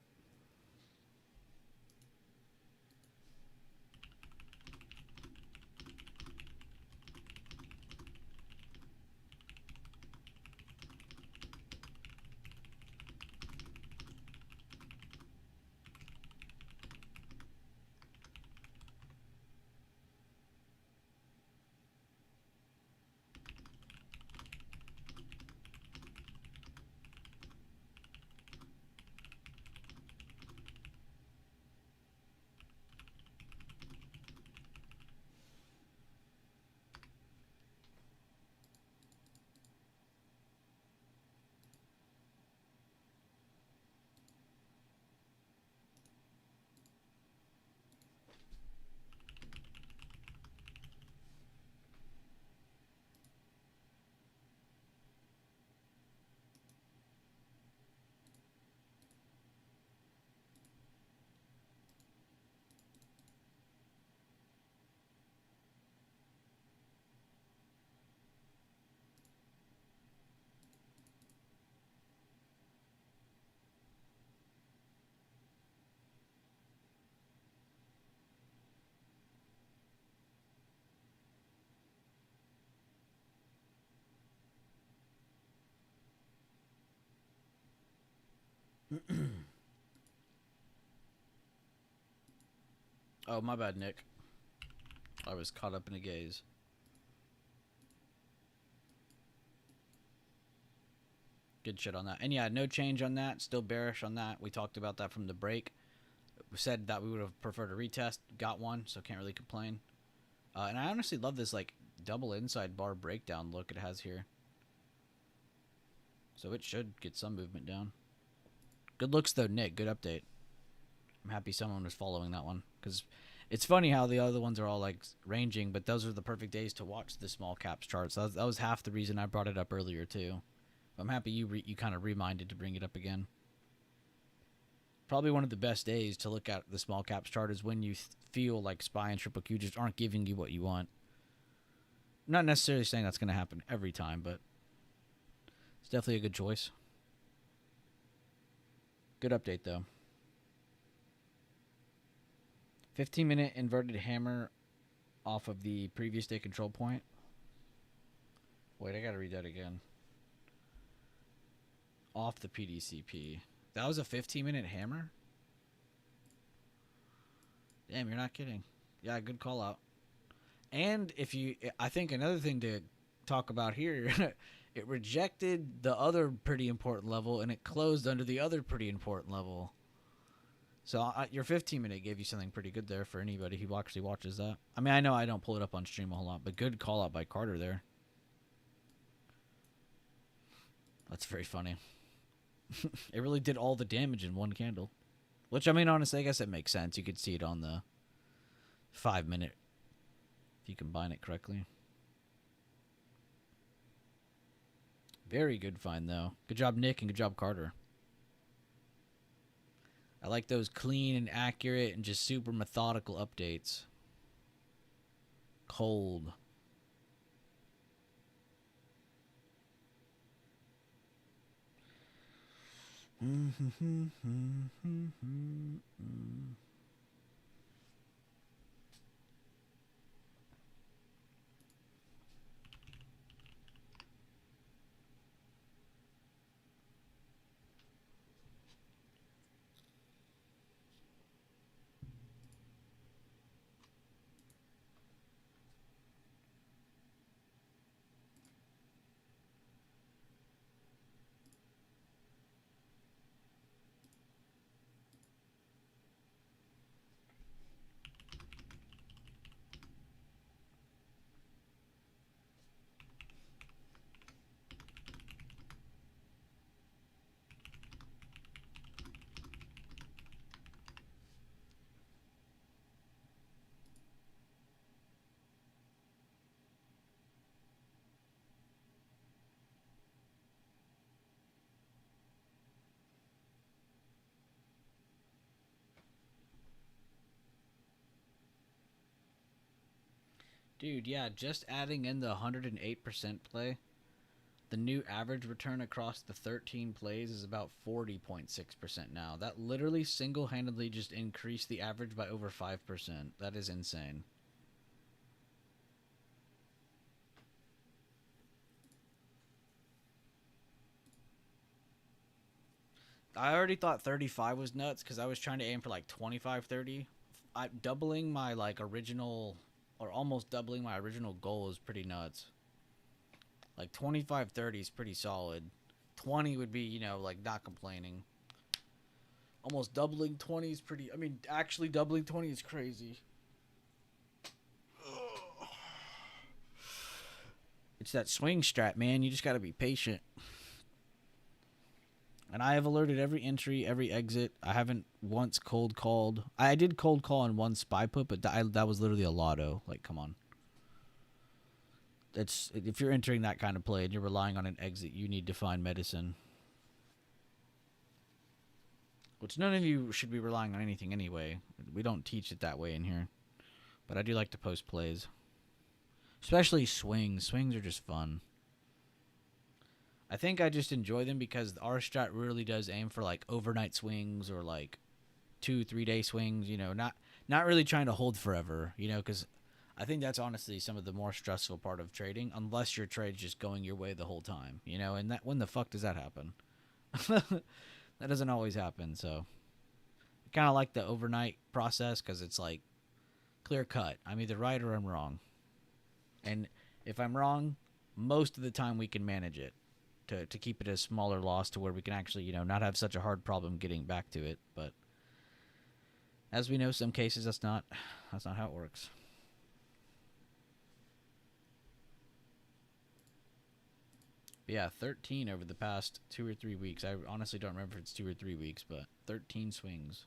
Oh, my bad, Nick. I was caught up in a gaze. Good shit on that. And yeah, no change on that. Still bearish on that. We talked about that from the break. We said that we would have preferred a retest. Got one, so can't really complain. And I honestly love this like double inside bar breakdown look it has here. So it should get some movement down. Good looks though, Nick. Good update. I'm happy someone was following that one because it's funny how the other ones are all like ranging, but those are the perfect days to watch the small caps charts. That was half the reason I brought it up earlier too. I'm happy you kind of reminded to bring it up again. Probably one of the best days to look at the small caps chart is when you feel like SPY and triple Q just aren't giving you what you want. I'm not necessarily saying that's going to happen every time, but it's definitely a good choice. Good update though. 15-minute inverted hammer off of the previous day control point. Wait, I gotta read that again. off the PDCP. That was a 15-minute hammer? Damn, you're not kidding. Yeah, good call out. And if you, I think another thing to talk about here, it rejected the other pretty important level and it closed under the other pretty important level. So your 15-minute gave you something pretty good there for anybody who actually watches that. I mean, I know I don't pull it up on stream a whole lot, but good call out by Carter there. That's very funny. It really did all the damage in one candle. Which, I mean, honestly, I guess it makes sense. You could see it on the 5-minute if you combine it correctly. Very good find, though. Good job, Nick, and good job, Carter. I like those clean and accurate and just super methodical updates. Cold. Dude, yeah, just adding in the 108% play, the new average return across the 13 plays is about 40.6% now. That literally single-handedly just increased the average by over 5%. That is insane. I already thought 35 was nuts because I was trying to aim for like 25, 30. Doubling my like original, or almost doubling my original goal is pretty nuts. Like 25, 30 is pretty solid. 20 would be, you know, like not complaining. Almost doubling 20 is pretty, I mean, actually doubling 20 is crazy. It's that swing strat, man. You just got to be patient. And I have alerted every entry, every exit. I haven't once cold called. I did cold call on one spy put, but that was literally a lotto. Like, come on. It's, if you're entering that kind of play and you're relying on an exit, you need to find medicine. Which none of you should be relying on anything anyway. We don't teach it that way in here. But I do like to post plays. Especially swings. Swings are just fun. I think I just enjoy them because our strat really does aim for like overnight swings or like 2-3 day swings, you know, not really trying to hold forever, you know, because I think that's honestly some of the more stressful part of trading, unless your trade's just going your way the whole time, you know, and that, when the fuck does that happen? That doesn't always happen, so I kind of like the overnight process because it's like clear cut. I'm either right or I'm wrong. And if I'm wrong, most of the time we can manage it to keep it a smaller loss to where we can actually, you know, not have such a hard problem getting back to it. But as we know, some cases that's not how it works. But yeah, 13 over the past 2 or 3 weeks. I honestly don't remember if it's 2 or 3 weeks, but 13 swings.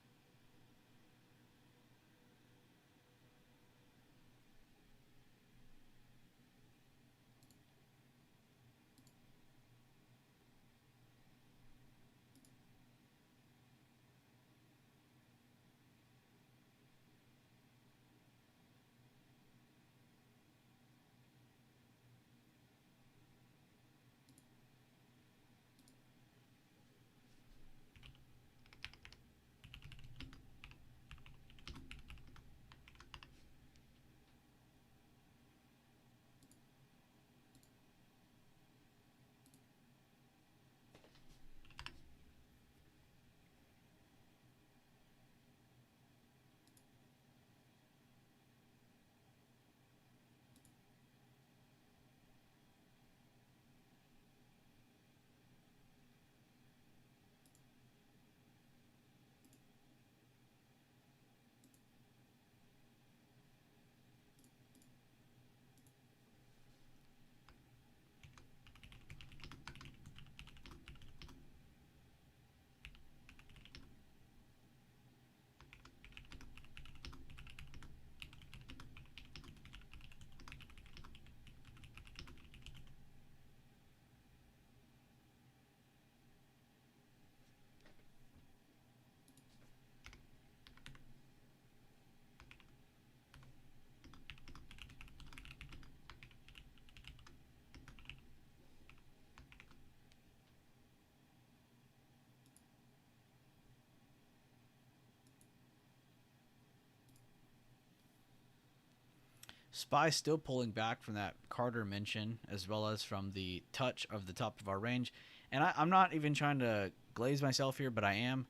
SPY still pulling back from that Carter mention, as well as from the touch of the top of our range. And I'm not even trying to glaze myself here, but I am.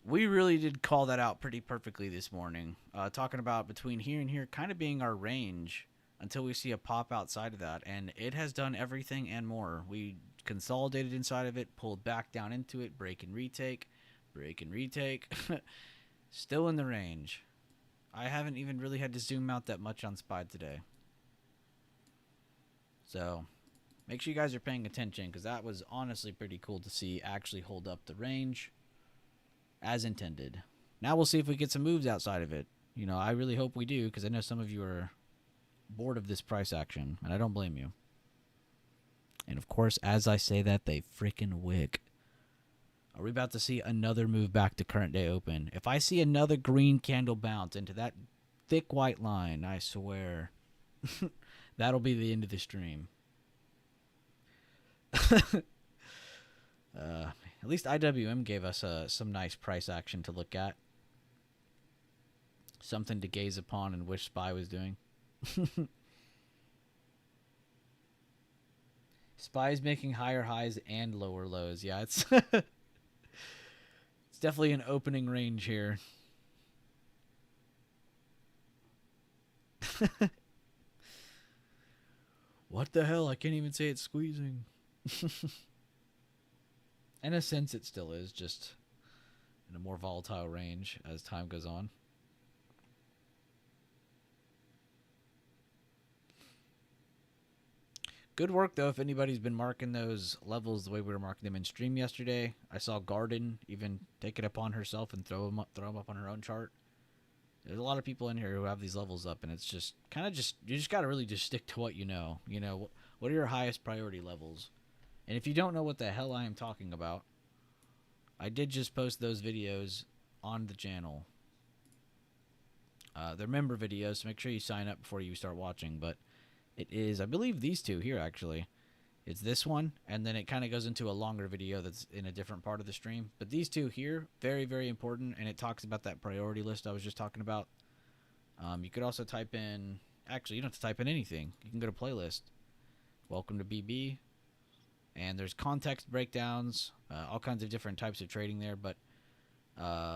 We really did call that out pretty perfectly this morning. Talking about between here and here kind of being our range until we see a pop outside of that. And it has done everything and more. We consolidated inside of it, pulled back down into it, break and retake, break and retake. Still in the range. I haven't even really had to zoom out that much on SPY today. So make sure you guys are paying attention, because that was honestly pretty cool to see actually hold up the range as intended. Now we'll see if we get some moves outside of it. You know, I really hope we do, because I know some of you are bored of this price action, and I don't blame you. And of course, as I say that, they freaking wick. Are we about to see another move back to current day open? If I see another green candle bounce into that thick white line, I swear, that'll be the end of the stream. At least IWM gave us some nice price action to look at. Something to gaze upon and wish SPY was doing. SPY's making higher highs and lower lows. Yeah, it's it's definitely an opening range here. What the hell? I can't even say it's squeezing. In a sense, it still is, just in a more volatile range as time goes on. Good work, though, if anybody's been marking those levels the way we were marking them in stream yesterday. I saw Garden even take it upon herself and throw them up on her own chart. There's a lot of people in here who have these levels up, and it's just kind of you just got to really just stick to what you know. You know, what are your highest priority levels? And if you don't know what the hell I am talking about, I did just post those videos on the channel. They're member videos, so make sure you sign up before you start watching. But it is, I believe, these two here, actually. It's this one, and then it kind of goes into a longer video that's in a different part of the stream. But these two here, very, very important, and it talks about that priority list I was just talking about. You could also type in, actually, you don't have to type in anything. You can go to playlist. Welcome to BB. And there's context breakdowns, all kinds of different types of trading there. But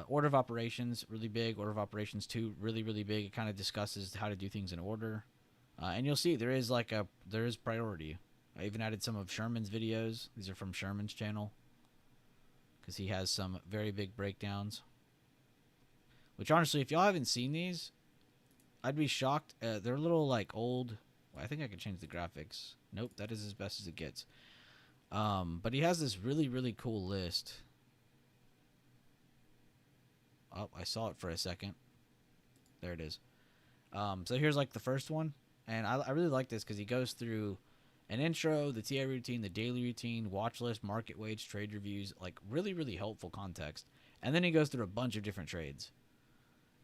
order of operations, really big. Order of operations 2, really, really big. It kind of discusses how to do things in order. And you'll see there is priority. I even added some of Sherman's videos. These are from Sherman's channel, because he has some very big breakdowns. Which, honestly, if y'all haven't seen these, I'd be shocked. They're a little, old. Well, I think I can change the graphics. Nope, that is as best as it gets. But he has this really, really cool list. Oh, I saw it for a second. There it is. So here's, the first one. And I really like this because he goes through an intro, the TA routine, the daily routine, watch list, market weights, trade reviews, really, really helpful context. And then he goes through a bunch of different trades.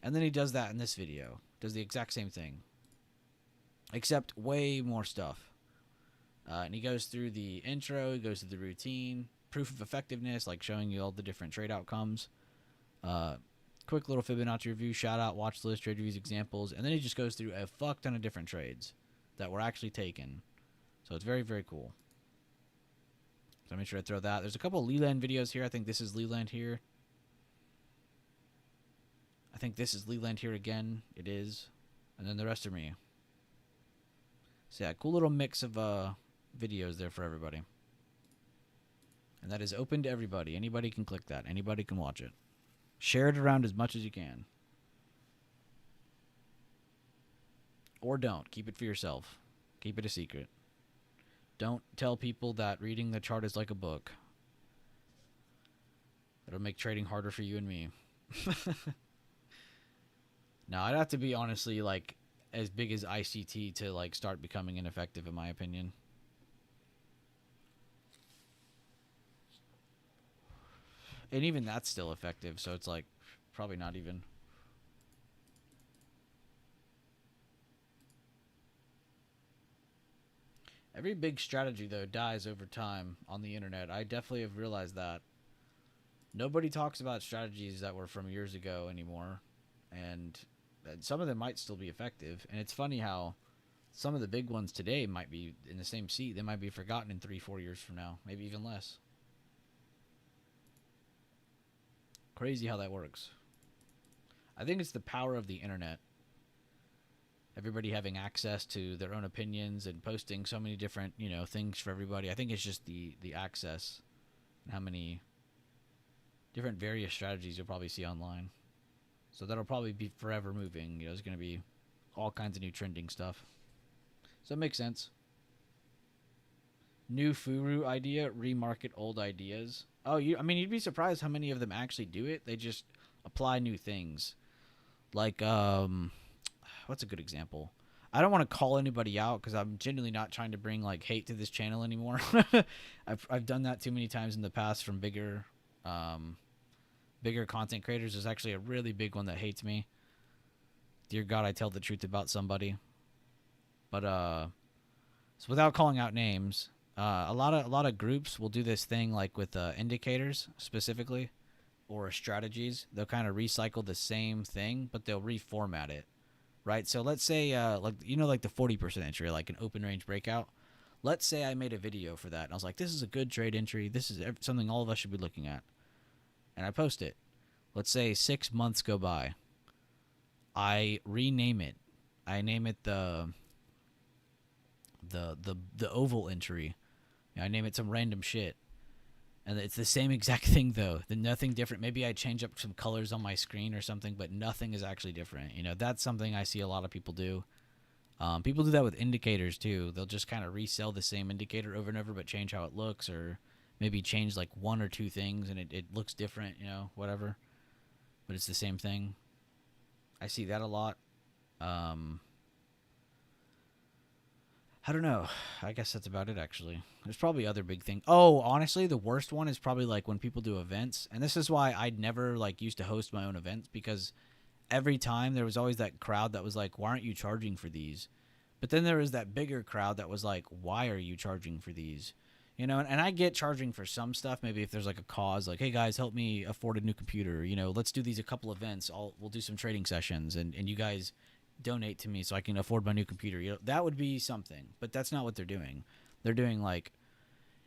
And then he does that in this video. Does the exact same thing. Except way more stuff. And he goes through the intro, he goes through the routine, proof of effectiveness, showing you all the different trade outcomes. Quick little Fibonacci review, shout out, watch list, trade reviews, examples, and then he just goes through a fuck ton of different trades that were actually taken. So it's very, very cool. So make sure I throw that. There's a couple of Leland videos here. I think this is Leland here. I think this is Leland here again. It is. And then the rest are me. So yeah, cool little mix of videos there for everybody. And that is open to everybody. Anybody can click that. Anybody can watch it. Share it around as much as you can. Or don't. Keep it for yourself. Keep it a secret. Don't tell people that reading the chart is like a book. It'll make trading harder for you and me. Now, I'd have to be, honestly, as big as ICT to, start becoming ineffective, in my opinion. And even that's still effective, so it's probably not even. Every big strategy, though, dies over time on the internet. I definitely have realized that. Nobody talks about strategies that were from years ago anymore. And some of them might still be effective. And it's funny how some of the big ones today might be in the same seat. They might be forgotten in 3-4 years from now, maybe even less. Crazy how that works. I think it's the power of the internet. Everybody having access to their own opinions and posting so many different, things for everybody. I think it's just the access and how many different various strategies you'll probably see online. So that'll probably be forever moving. There's going to be all kinds of new trending stuff. So it makes sense. New Furu idea, remarket old ideas. Oh, you'd be surprised how many of them actually do it. They just apply new things. Like, what's a good example? I don't want to call anybody out because I'm genuinely not trying to bring like hate to this channel anymore. I've done that too many times in the past from bigger content creators. There's actually a really big one that hates me. Dear God, I tell the truth about somebody. But so without calling out names, a lot of groups will do this thing like with indicators specifically or strategies. They'll kind of recycle the same thing, but they'll reformat it. Right? So let's say like the 40% entry, like an open range breakout. Let's say I made a video for that and I was like, this is a good trade entry. This is something all of us should be looking at. And I post it. Let's say 6 months go by. I rename it. I name it the oval entry. I name it some random shit. And it's the same exact thing though. Nothing different. Maybe I change up some colors on my screen or something, but nothing is actually different. That's something I see a lot of people do. People do that with indicators too. They'll just kind of resell the same indicator over and over, but change how it looks, or maybe change like one or two things and it looks different, whatever. But it's the same thing. I see that a lot. I don't know. I guess that's about it, actually. There's probably other big things. Oh, honestly, the worst one is probably like when people do events. And this is why I'd never like used to host my own events, because every time there was always that crowd that was like, why aren't you charging for these? But then there was that bigger crowd that was like, why are you charging for these? And I get charging for some stuff. Maybe if there's like a cause, like, hey guys, help me afford a new computer. Let's do these a couple events. We'll do some trading sessions, and you guys donate to me so I can afford my new computer. That would be something. But that's not what they're doing. They're doing like,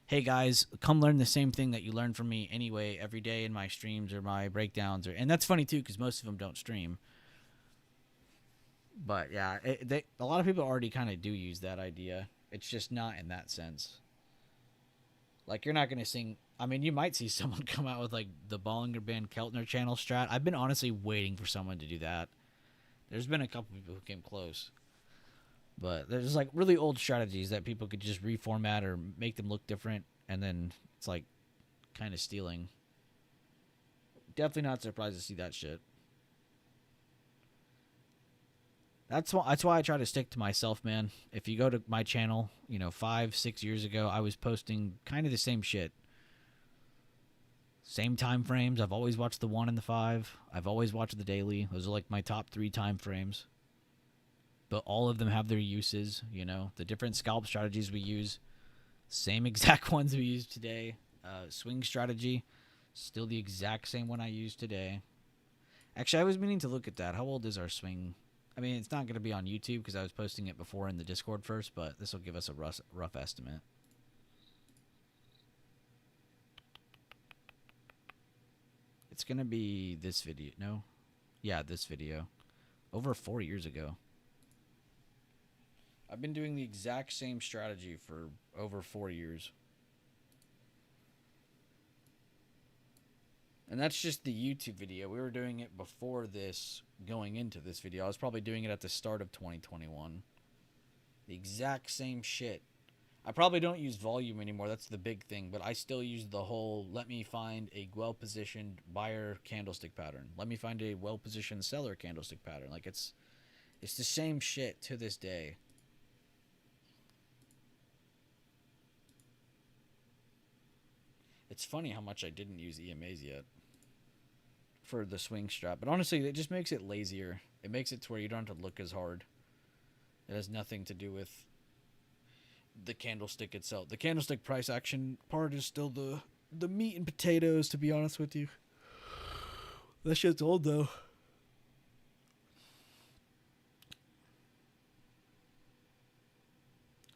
hey guys, come learn the same thing that you learn from me anyway every day in my streams or my breakdowns. And that's funny too, because most of them don't stream. But yeah, a lot of people already kind of do use that idea. It's just not in that sense. Like, you're not going to sing. I mean, you might see someone come out with like the Bollinger Band Keltner channel strat. I've been honestly waiting for someone to do that. There's been a couple people who came close. But there's like really old strategies that people could just reformat or make them look different. And then it's like kind of stealing. Definitely not surprised to see that shit. That's why I try to stick to myself, man. If you go to my channel, 5-6 years ago, I was posting kind of the same shit. Same time frames. I've always watched the 1 and the 5. I've always watched the daily. Those are like my top 3 time frames. But all of them have their uses, the different scalp strategies we use. Same exact ones we use today. Swing strategy, still the exact same one I use today. Actually, I was meaning to look at that. How old is our swing? I mean, it's not going to be on YouTube because I was posting it before in the Discord first, but this will give us a rough estimate. It's going to be this video. No? Yeah, this video. Over 4 years ago. I've been doing the exact same strategy for over 4 years. And that's just the YouTube video. We were doing it before this, going into this video. I was probably doing it at the start of 2021. The exact same shit. I probably don't use volume anymore. That's the big thing. But I still use the whole, let me find a well-positioned buyer candlestick pattern. Let me find a well-positioned seller candlestick pattern. Like, it's the same shit to this day. It's funny how much I didn't use EMAs yet for the swing strap. But honestly, it just makes it lazier. It makes it to where you don't have to look as hard. It has nothing to do with the candlestick itself. The candlestick price action part is still the meat and potatoes, to be honest with you. That shit's old, though.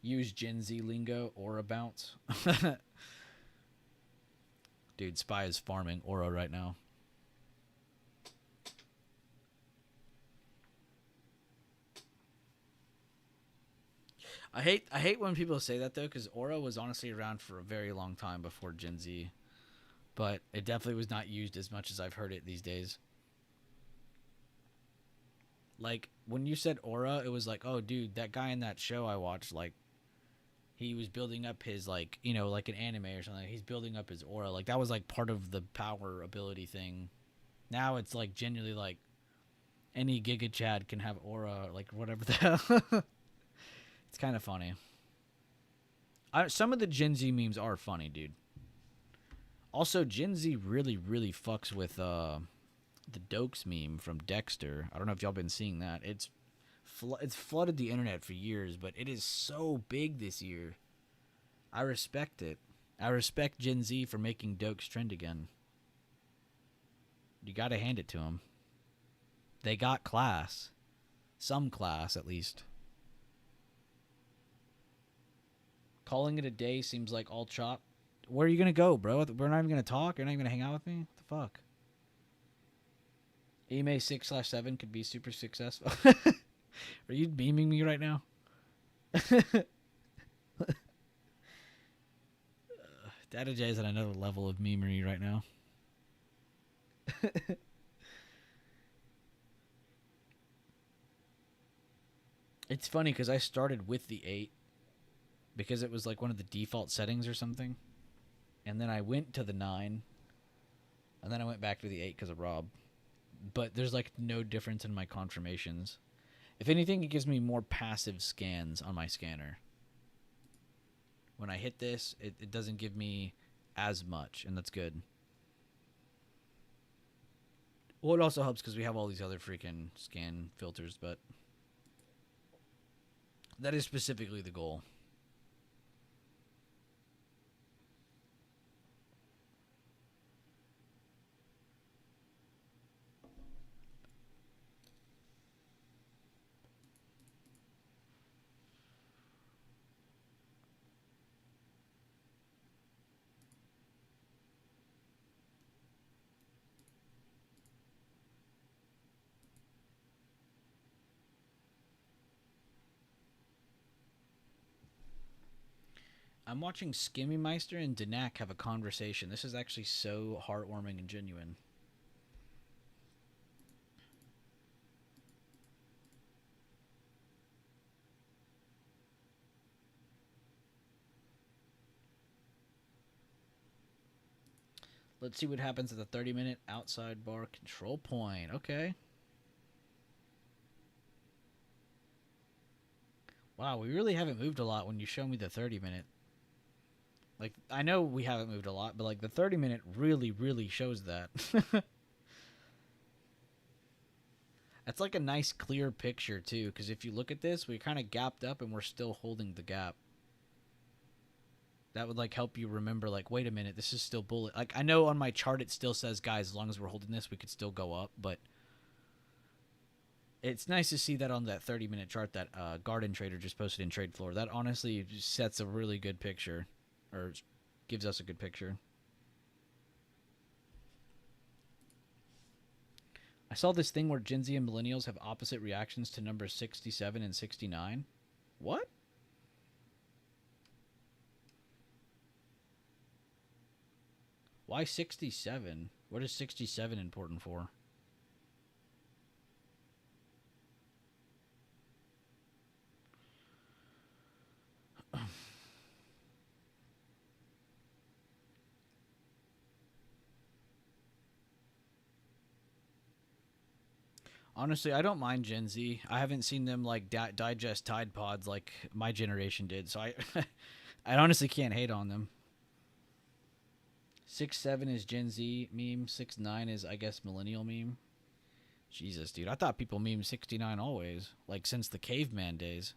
Use Gen Z lingo, aura bounce. Dude, Spy is farming aura right now. I hate when people say that though, because aura was honestly around for a very long time before Gen Z, but it definitely was not used as much as I've heard it these days. Like when you said aura, it was like, oh, dude, that guy in that show I watched, like, he was building up his, like, you know, like an anime or something. He's building up his aura. Like that was like part of the power ability thing. Now it's like genuinely like any Giga Chad can have aura, like whatever the hell. It's kind of funny. Some of the Gen Z memes are funny, dude. Also, Gen Z really, really fucks with the Dokes meme from Dexter. I don't know if y'all been seeing that. It's flooded the internet for years, but it is so big this year. I respect it. I respect Gen Z for making Dokes trend again. You gotta hand it to them. They got class. Some class, at least. Calling it a day seems like all chop. Where are you gonna go, bro? We're not even gonna talk. You're not even gonna hang out with me. What the fuck? EMA 6/7 could be super successful. Are you beaming me right now? Data J is at another level of memery right now. It's funny because I started with the 8 because it was like one of the default settings or something. And then I went to the 9. And then I went back to the 8 because of Rob. But there's like no difference in my confirmations. If anything, it gives me more passive scans on my scanner. When I hit this, it doesn't give me as much, and that's good. Well, it also helps because we have all these other freaking scan filters, but that is specifically the goal. I'm watching Skimmy Meister and Danak have a conversation. This is actually so heartwarming and genuine. Let's see what happens at the 30-minute outside bar control point. Okay. Wow, we really haven't moved a lot when you show me the 30-minute. Like, I know we haven't moved a lot, but like the 30-minute really, really shows that. That's like a nice clear picture too, because if you look at this, we kind of gapped up and we're still holding the gap. That would like help you remember, like, wait a minute, this is still bullet. Like, I know on my chart it still says, guys, as long as we're holding this, we could still go up, but it's nice to see that on that 30-minute chart that Garden Trader just posted in Trade Floor. That honestly just sets a really good picture, or gives us a good picture. I saw this thing where Gen Z and millennials have opposite reactions to numbers 67 and 69. What? Why 67? What is 67 important for? Honestly, I don't mind Gen Z. I haven't seen them like digest Tide Pods like my generation did, so I, I honestly can't hate on them. 6'7" is Gen Z meme. 6'9" is, I guess, millennial meme. Jesus, dude, I thought people meme 69 always, like since the caveman days.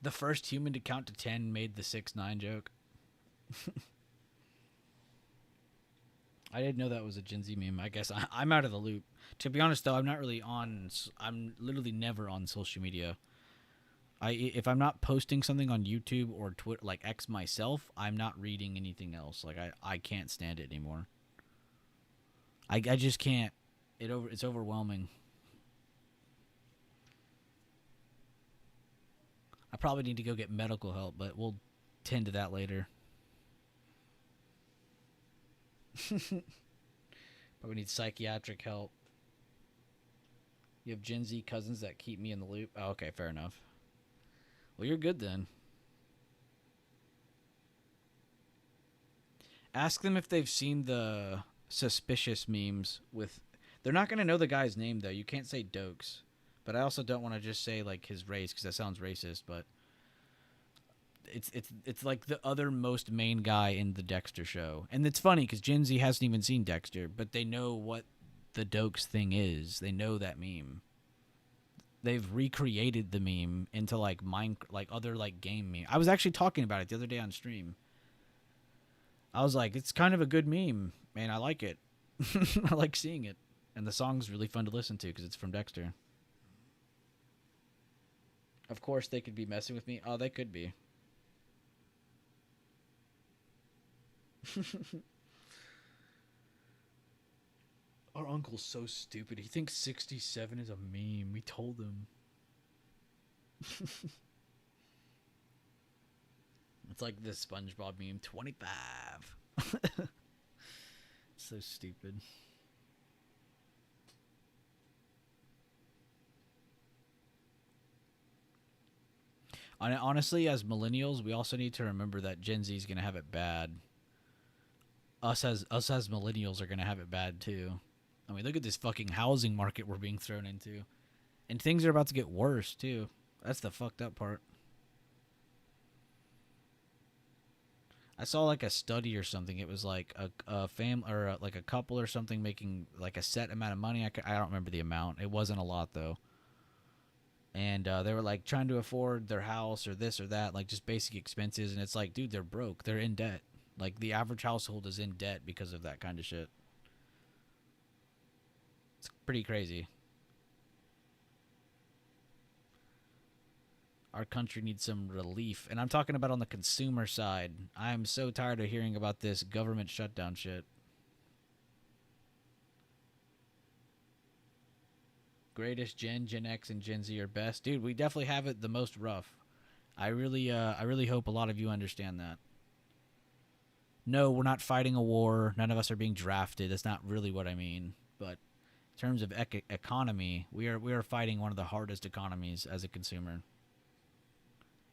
The first human to count to 10 made the 6'9" joke. I didn't know that was a Gen Z meme. I guess I'm out of the loop. To be honest, though, I'm not really on. I'm literally never on social media. If I'm not posting something on YouTube or Twitter, like X myself, I'm not reading anything else. Like I can't stand it anymore. I just can't. It's overwhelming. I probably need to go get medical help, but we'll tend to that later. Probably need psychiatric help. You have Gen Z cousins that keep me in the loop. Oh, okay, fair enough. Well, you're good then. Ask them if they've seen the suspicious memes with. They're not going to know the guy's name though. You can't say Dokes. But I also don't want to just say like his race because that sounds racist. But it's like the other most main guy in the Dexter show, and it's funny because Gen Z hasn't even seen Dexter, but they know what the Dokes thing is. They know that meme. They've recreated the meme into like like other like game meme. I was actually talking about it the other day on stream. I was like, it's kind of a good meme, man. I like it. I like seeing it, and the song's really fun to listen to because it's from Dexter. Of course, they could be messing with me. Oh, they could be. Our uncle's so stupid. He thinks 67 is a meme. We told him. It's like the SpongeBob meme 25. So stupid. Honestly, as millennials, we also need to remember that Gen Z is going to have it bad. Us as millennials are going to have it bad too. I mean, look at this fucking housing market we're being thrown into. And things are about to get worse too. That's the fucked up part. I saw like a study or something. It was like a family or like a couple or something making like a set amount of money. I don't remember the amount. It wasn't a lot though. And they were like trying to afford their house or this or that, like just basic expenses. And it's like, dude, they're broke. They're in debt. Like the average household is in debt because of that kind of shit. It's pretty crazy. Our country needs some relief. And I'm talking about on the consumer side. I'm so tired of hearing about this government shutdown shit. Greatest Gen X, and Gen Z are best. Dude, we definitely have it the most rough. I really hope a lot of you understand that. No, we're not fighting a war. None of us are being drafted. That's not really what I mean. But in terms of economy, we are fighting one of the hardest economies as a consumer.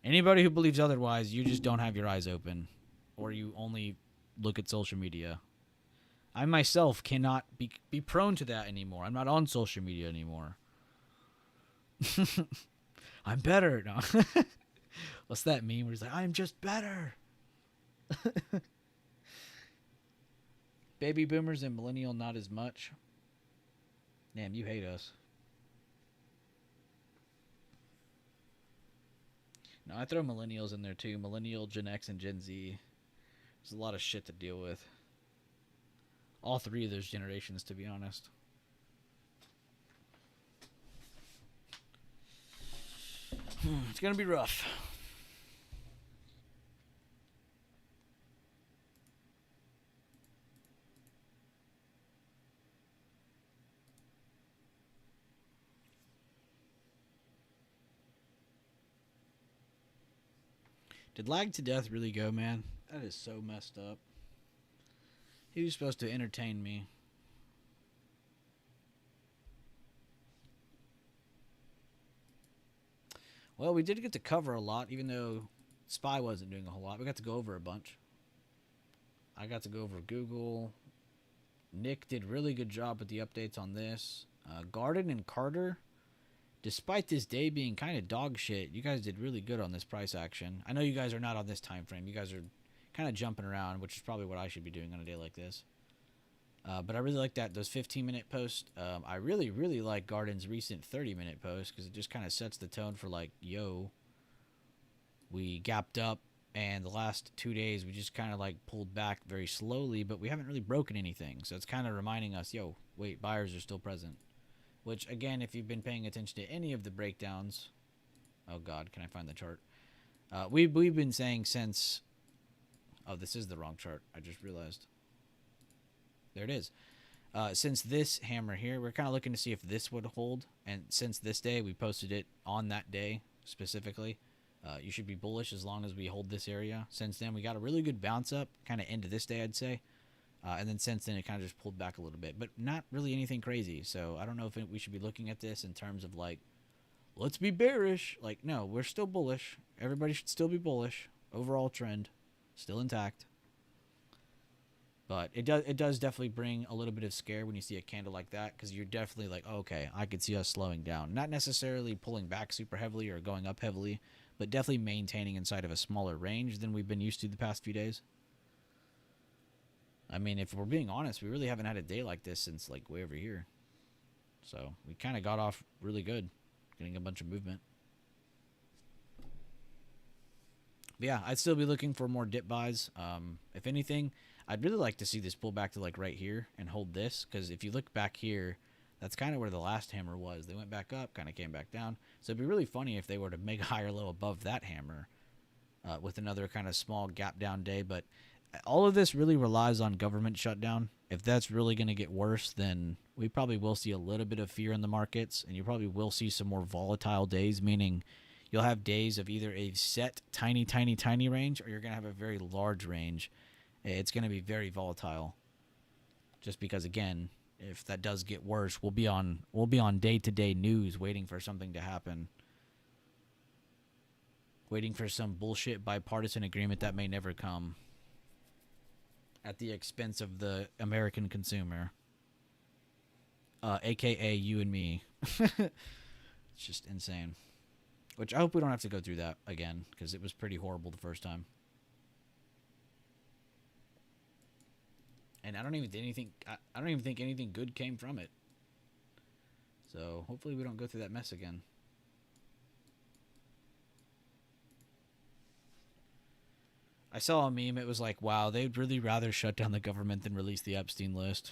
Anybody who believes otherwise, you just don't have your eyes open, or you only look at social media. I myself cannot be prone to that anymore. I'm not on social media anymore. I'm better. No. What's that meme where he's like, I'm just better? Baby boomers and millennial not as much. Damn, you hate us. No, I throw millennials in there too. Millennial, Gen X, and Gen Z. There's a lot of shit to deal with. All three of those generations, to be honest. It's gonna be rough. Did Lag to Death really go, man? That is so messed up. He was supposed to entertain me. Well, we did get to cover a lot, even though Spy wasn't doing a whole lot. We got to go over a bunch. I got to go over Google. Nick did really good job with the updates on this. Garden and Carter, despite this day being kind of dog shit, you guys did really good on this price action. I know you guys are not on this time frame. You guys are kind of jumping around, which is probably what I should be doing on a day like this. But I really like those 15-minute posts. I really, really like Garden's recent 30-minute post because it just kind of sets the tone for like, yo, we gapped up And the last 2 days, we just kind of like pulled back very slowly, but we haven't really broken anything. So it's kind of reminding us, yo, wait, buyers are still present. Which, again, if you've been paying attention to any of the breakdowns, oh God, can I find the chart? We've been saying since, oh, this is the wrong chart. I just realized. There it is. Since this hammer here, we're kind of looking to see if this would hold. And since this day, we posted it on that day specifically. You should be bullish as long as we hold this area. Since then, we got a really good bounce up, kind of into this day, I'd say. And then since then, it kind of just pulled back a little bit, but not really anything crazy. So I don't know if we should be looking at this in terms of like, let's be bearish. Like, no, we're still bullish. Everybody should still be bullish. Overall trend, still intact. But it does definitely bring a little bit of scare when you see a candle like that, because you're definitely like, oh, okay, I could see us slowing down. Not necessarily pulling back super heavily or going up heavily, but definitely maintaining inside of a smaller range than we've been used to the past few days. I mean, if we're being honest, we really haven't had a day like this since like way over here. So we kind of got off really good, getting a bunch of movement. But yeah, I'd still be looking for more dip buys. If anything, I'd really like to see this pull back to like right here and hold this, because if you look back here, that's kind of where the last hammer was. They went back up, kind of came back down. So it'd be really funny if they were to make a higher low above that hammer with another kind of small gap down day. But all of this really relies on government shutdown. If that's really going to get worse, then we probably will see a little bit of fear in the markets, and you probably will see some more volatile days, meaning you'll have days of either a set tiny, tiny, tiny range, or you're going to have a very large range. It's going to be very volatile. Just because, again, if that does get worse, we'll be on day-to-day news waiting for something to happen. Waiting for some bullshit bipartisan agreement that may never come at the expense of the American consumer. AKA you and me. It's just insane. Which I hope we don't have to go through that again, because it was pretty horrible the first time. And I don't even think anything good came from it. So hopefully we don't go through that mess again. I saw a meme. It was like, wow, they'd really rather shut down the government than release the Epstein list.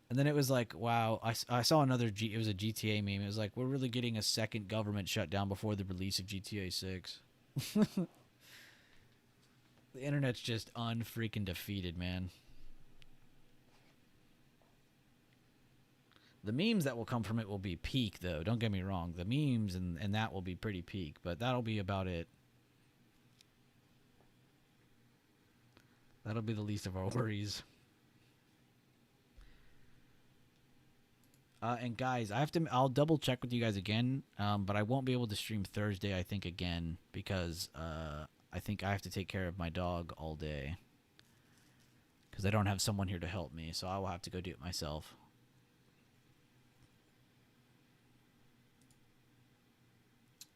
And then it was like, wow, I saw another, it was a GTA meme. It was like, we're really getting a second government shutdown before the release of GTA 6. The internet's just unfreaking defeated, man. The memes that will come from it will be peak, though. Don't get me wrong. The memes and that will be pretty peak, but that'll be about it. That'll be the least of our worries. And guys, I'll double check with you guys again, but I won't be able to stream Thursday, I think, again, because I think I have to take care of my dog all day, because I don't have someone here to help me, so I will have to go do it myself.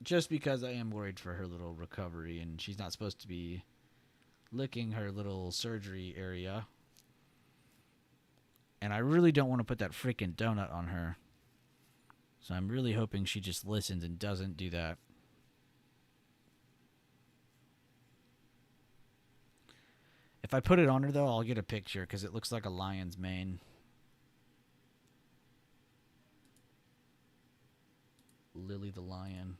Just because I am worried for her little recovery, and she's not supposed to be licking her little surgery area. And I really don't want to put that freaking donut on her. So I'm really hoping she just listens and doesn't do that. If I put it on her, though, I'll get a picture, because it looks like a lion's mane. Lily the lion.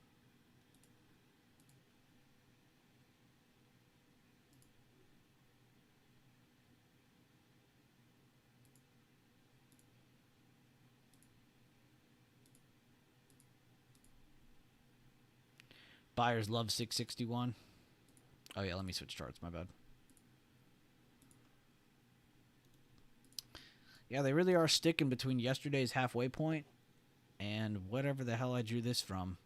Buyers love 661. Oh, yeah, let me switch charts. My bad. Yeah, they really are sticking between yesterday's halfway point and whatever the hell I drew this from.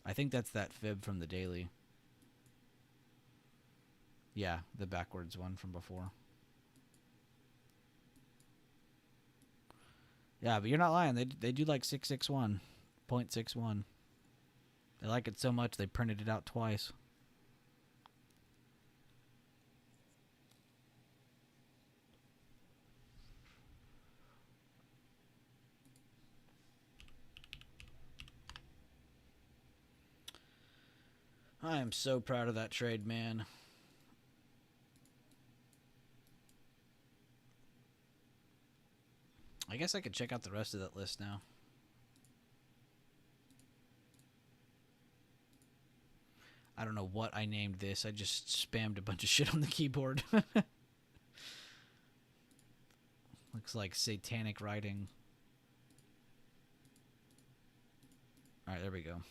I think that's that fib from the daily. Yeah, the backwards one from before. Yeah, but you're not lying. They do like 661. 0.61. They like it so much they printed it out twice. I am so proud of that trade, man. I guess I could check out the rest of that list now. I don't know what I named this. I just spammed a bunch of shit on the keyboard. Looks like satanic writing. Alright, there we go.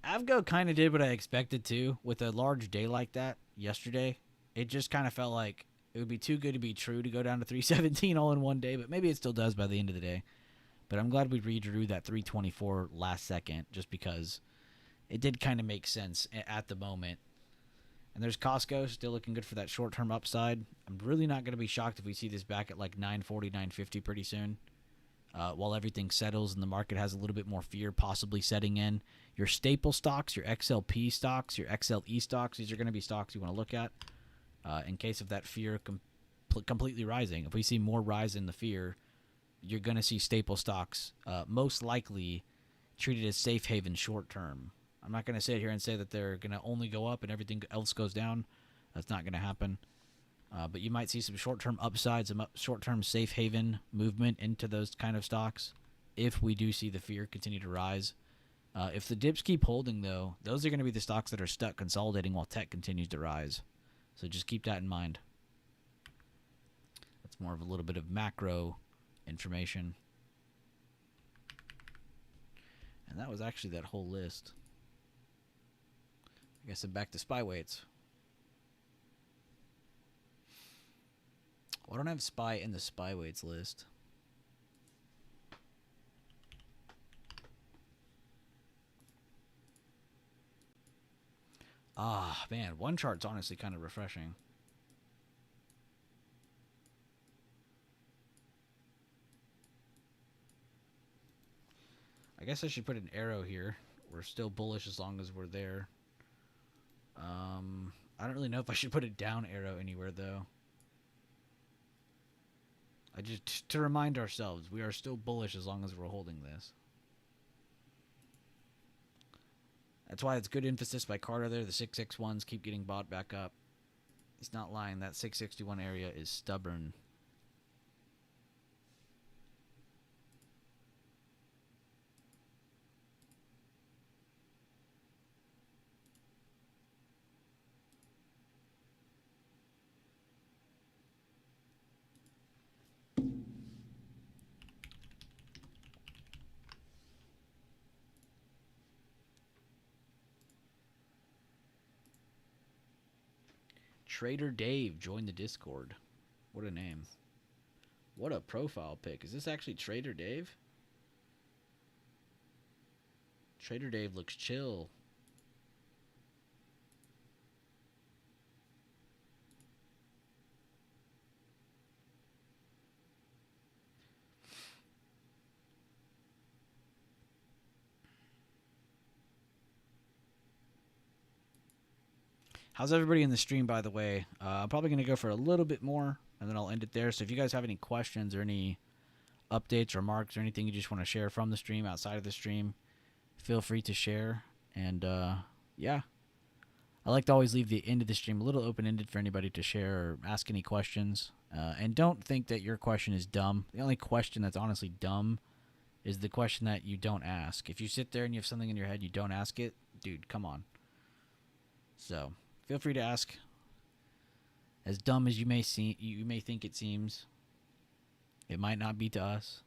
Avgo kind of did what I expected to with a large day like that yesterday. It just kind of felt like it would be too good to be true to go down to 317 all in one day, but maybe it still does by the end of the day. But I'm glad we redrew that 324 last second just because it did kind of make sense at the moment. And there's Costco still looking good for that short-term upside. I'm really not going to be shocked if we see this back at like 940, 950 pretty soon. While everything settles and the market has a little bit more fear possibly setting in. Your staple stocks, your XLP stocks, your XLE stocks, these are going to be stocks you want to look at in case of that fear completely rising. If we see more rise in the fear, you're going to see staple stocks most likely treated as safe haven short term. I'm not going to sit here and say that they're going to only go up and everything else goes down. That's not going to happen. But you might see some short-term upsides, some short-term safe haven movement into those kind of stocks if we do see the fear continue to rise. If the dips keep holding, though, those are going to be the stocks that are stuck consolidating while tech continues to rise. So just keep that in mind. That's more of a little bit of macro information. And that was actually that whole list. I guess I'm back to SPY weights. Well, I don't have SPY in the SPY weights list. Ah, man, one chart's honestly kind of refreshing. I guess I should put an arrow here. We're still bullish as long as we're there. I don't really know if I should put a down arrow anywhere, though. To remind ourselves, we are still bullish as long as we're holding this. That's why it's good emphasis by Carter there. The 661s keep getting bought back up. He's not lying. That 661 area is stubborn. Trader Dave joined the Discord. What a name. What a profile pic. Is this actually Trader Dave? Trader Dave looks chill. How's everybody in the stream, by the way? I'm probably going to go for a little bit more, and then I'll end it there. So if you guys have any questions or any updates, remarks, or anything you just want to share from the stream, outside of the stream, feel free to share. And, yeah. I like to always leave the end of the stream a little open-ended for anybody to share or ask any questions. And don't think that your question is dumb. The only question that's honestly dumb is the question that you don't ask. If you sit there and you have something in your head, you don't ask it, dude, come on. So feel free to ask. As dumb as you may think it seems, it might not be to us.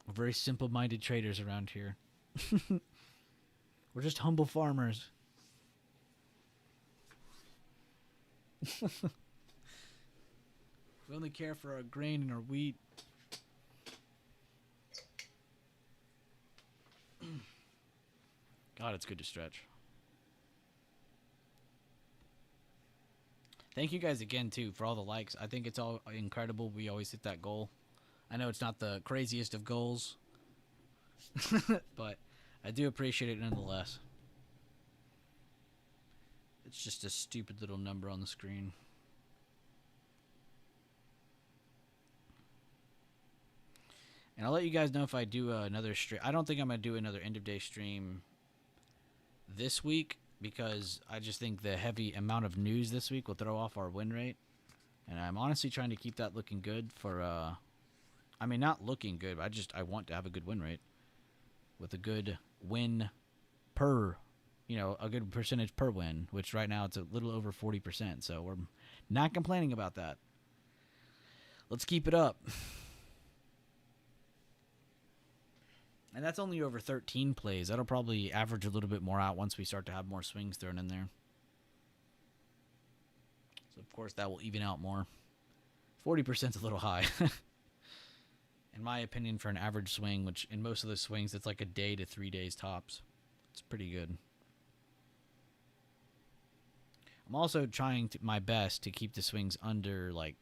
We're very simple-minded traders around here. We're just humble farmers. We only care for our grain and our wheat. God, it's good to stretch. Thank you guys again, too, for all the likes. I think it's all incredible. We always hit that goal. I know it's not the craziest of goals, but I do appreciate it nonetheless. It's just a stupid little number on the screen. And I'll let you guys know if I do another stream. I don't think I'm going to do another end of day stream this week because I just think the heavy amount of news this week will throw off our win rate. And I'm honestly trying to keep that looking good for, I mean, not looking good, but I want to have a good win rate with a good win per, a good percentage per win, which right now it's a little over 40%. So we're not complaining about that. Let's keep it up. And that's only over 13 plays. That'll probably average a little bit more out once we start to have more swings thrown in there. So, of course, that will even out more. 40% is a little high. In my opinion, for an average swing, which in most of the swings, it's like a day to 3 days tops. It's pretty good. I'm also trying my best to keep the swings under, like,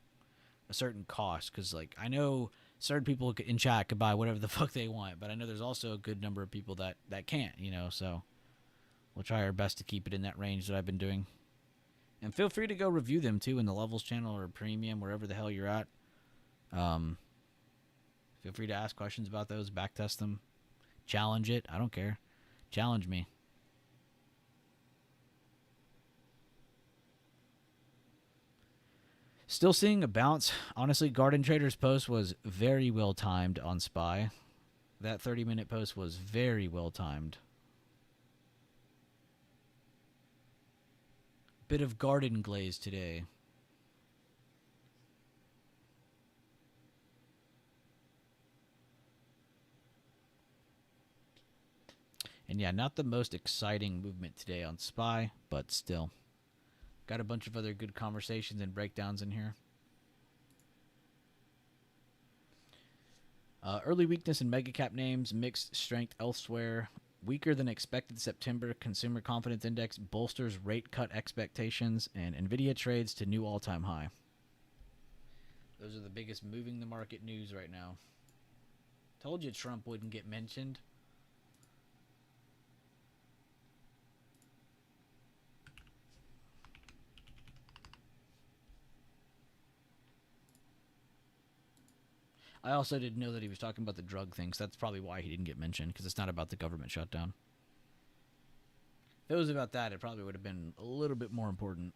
a certain cost. Because, like, I know certain people in chat could buy whatever the fuck they want, but I know there's also a good number of people that can't, so we'll try our best to keep it in that range that I've been doing. And feel free to go review them too in the Levels channel or Premium, wherever the hell you're at. Feel free to ask questions about those, backtest them, challenge it. I don't care. Challenge me. Still seeing a bounce. Honestly, Garden Trader's post was very well timed on SPY. That 30-minute post was very well timed. Bit of garden glaze today. And yeah, not the most exciting movement today on SPY, but still. Got a bunch of other good conversations and breakdowns in here. Early weakness in mega cap names, mixed strength elsewhere. Weaker than expected September consumer confidence index bolsters rate cut expectations, and Nvidia trades to new all-time high. Those are the biggest moving the market news right now. Told you Trump wouldn't get mentioned. I also didn't know that he was talking about the drug thing, so that's probably why he didn't get mentioned, because it's not about the government shutdown. If it was about that, it probably would have been a little bit more important.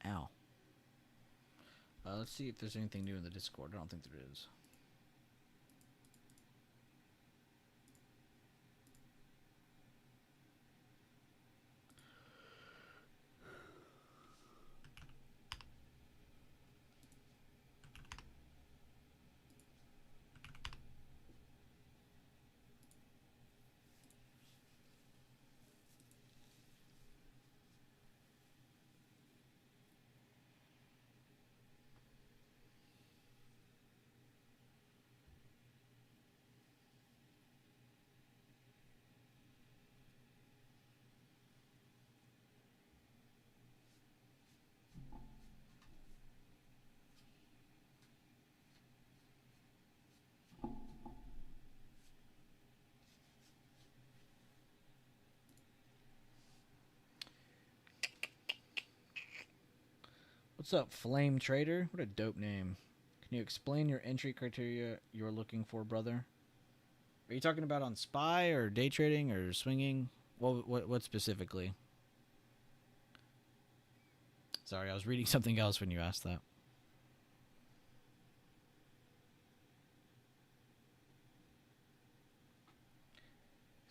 Ow. Let's see if there's anything new in the Discord. I don't think there is. What's up, Flame Trader? What a dope name. Can you explain your entry criteria you're looking for, brother? Are you talking about on SPY or day trading or swinging? What specifically? Sorry, I was reading something else when you asked that.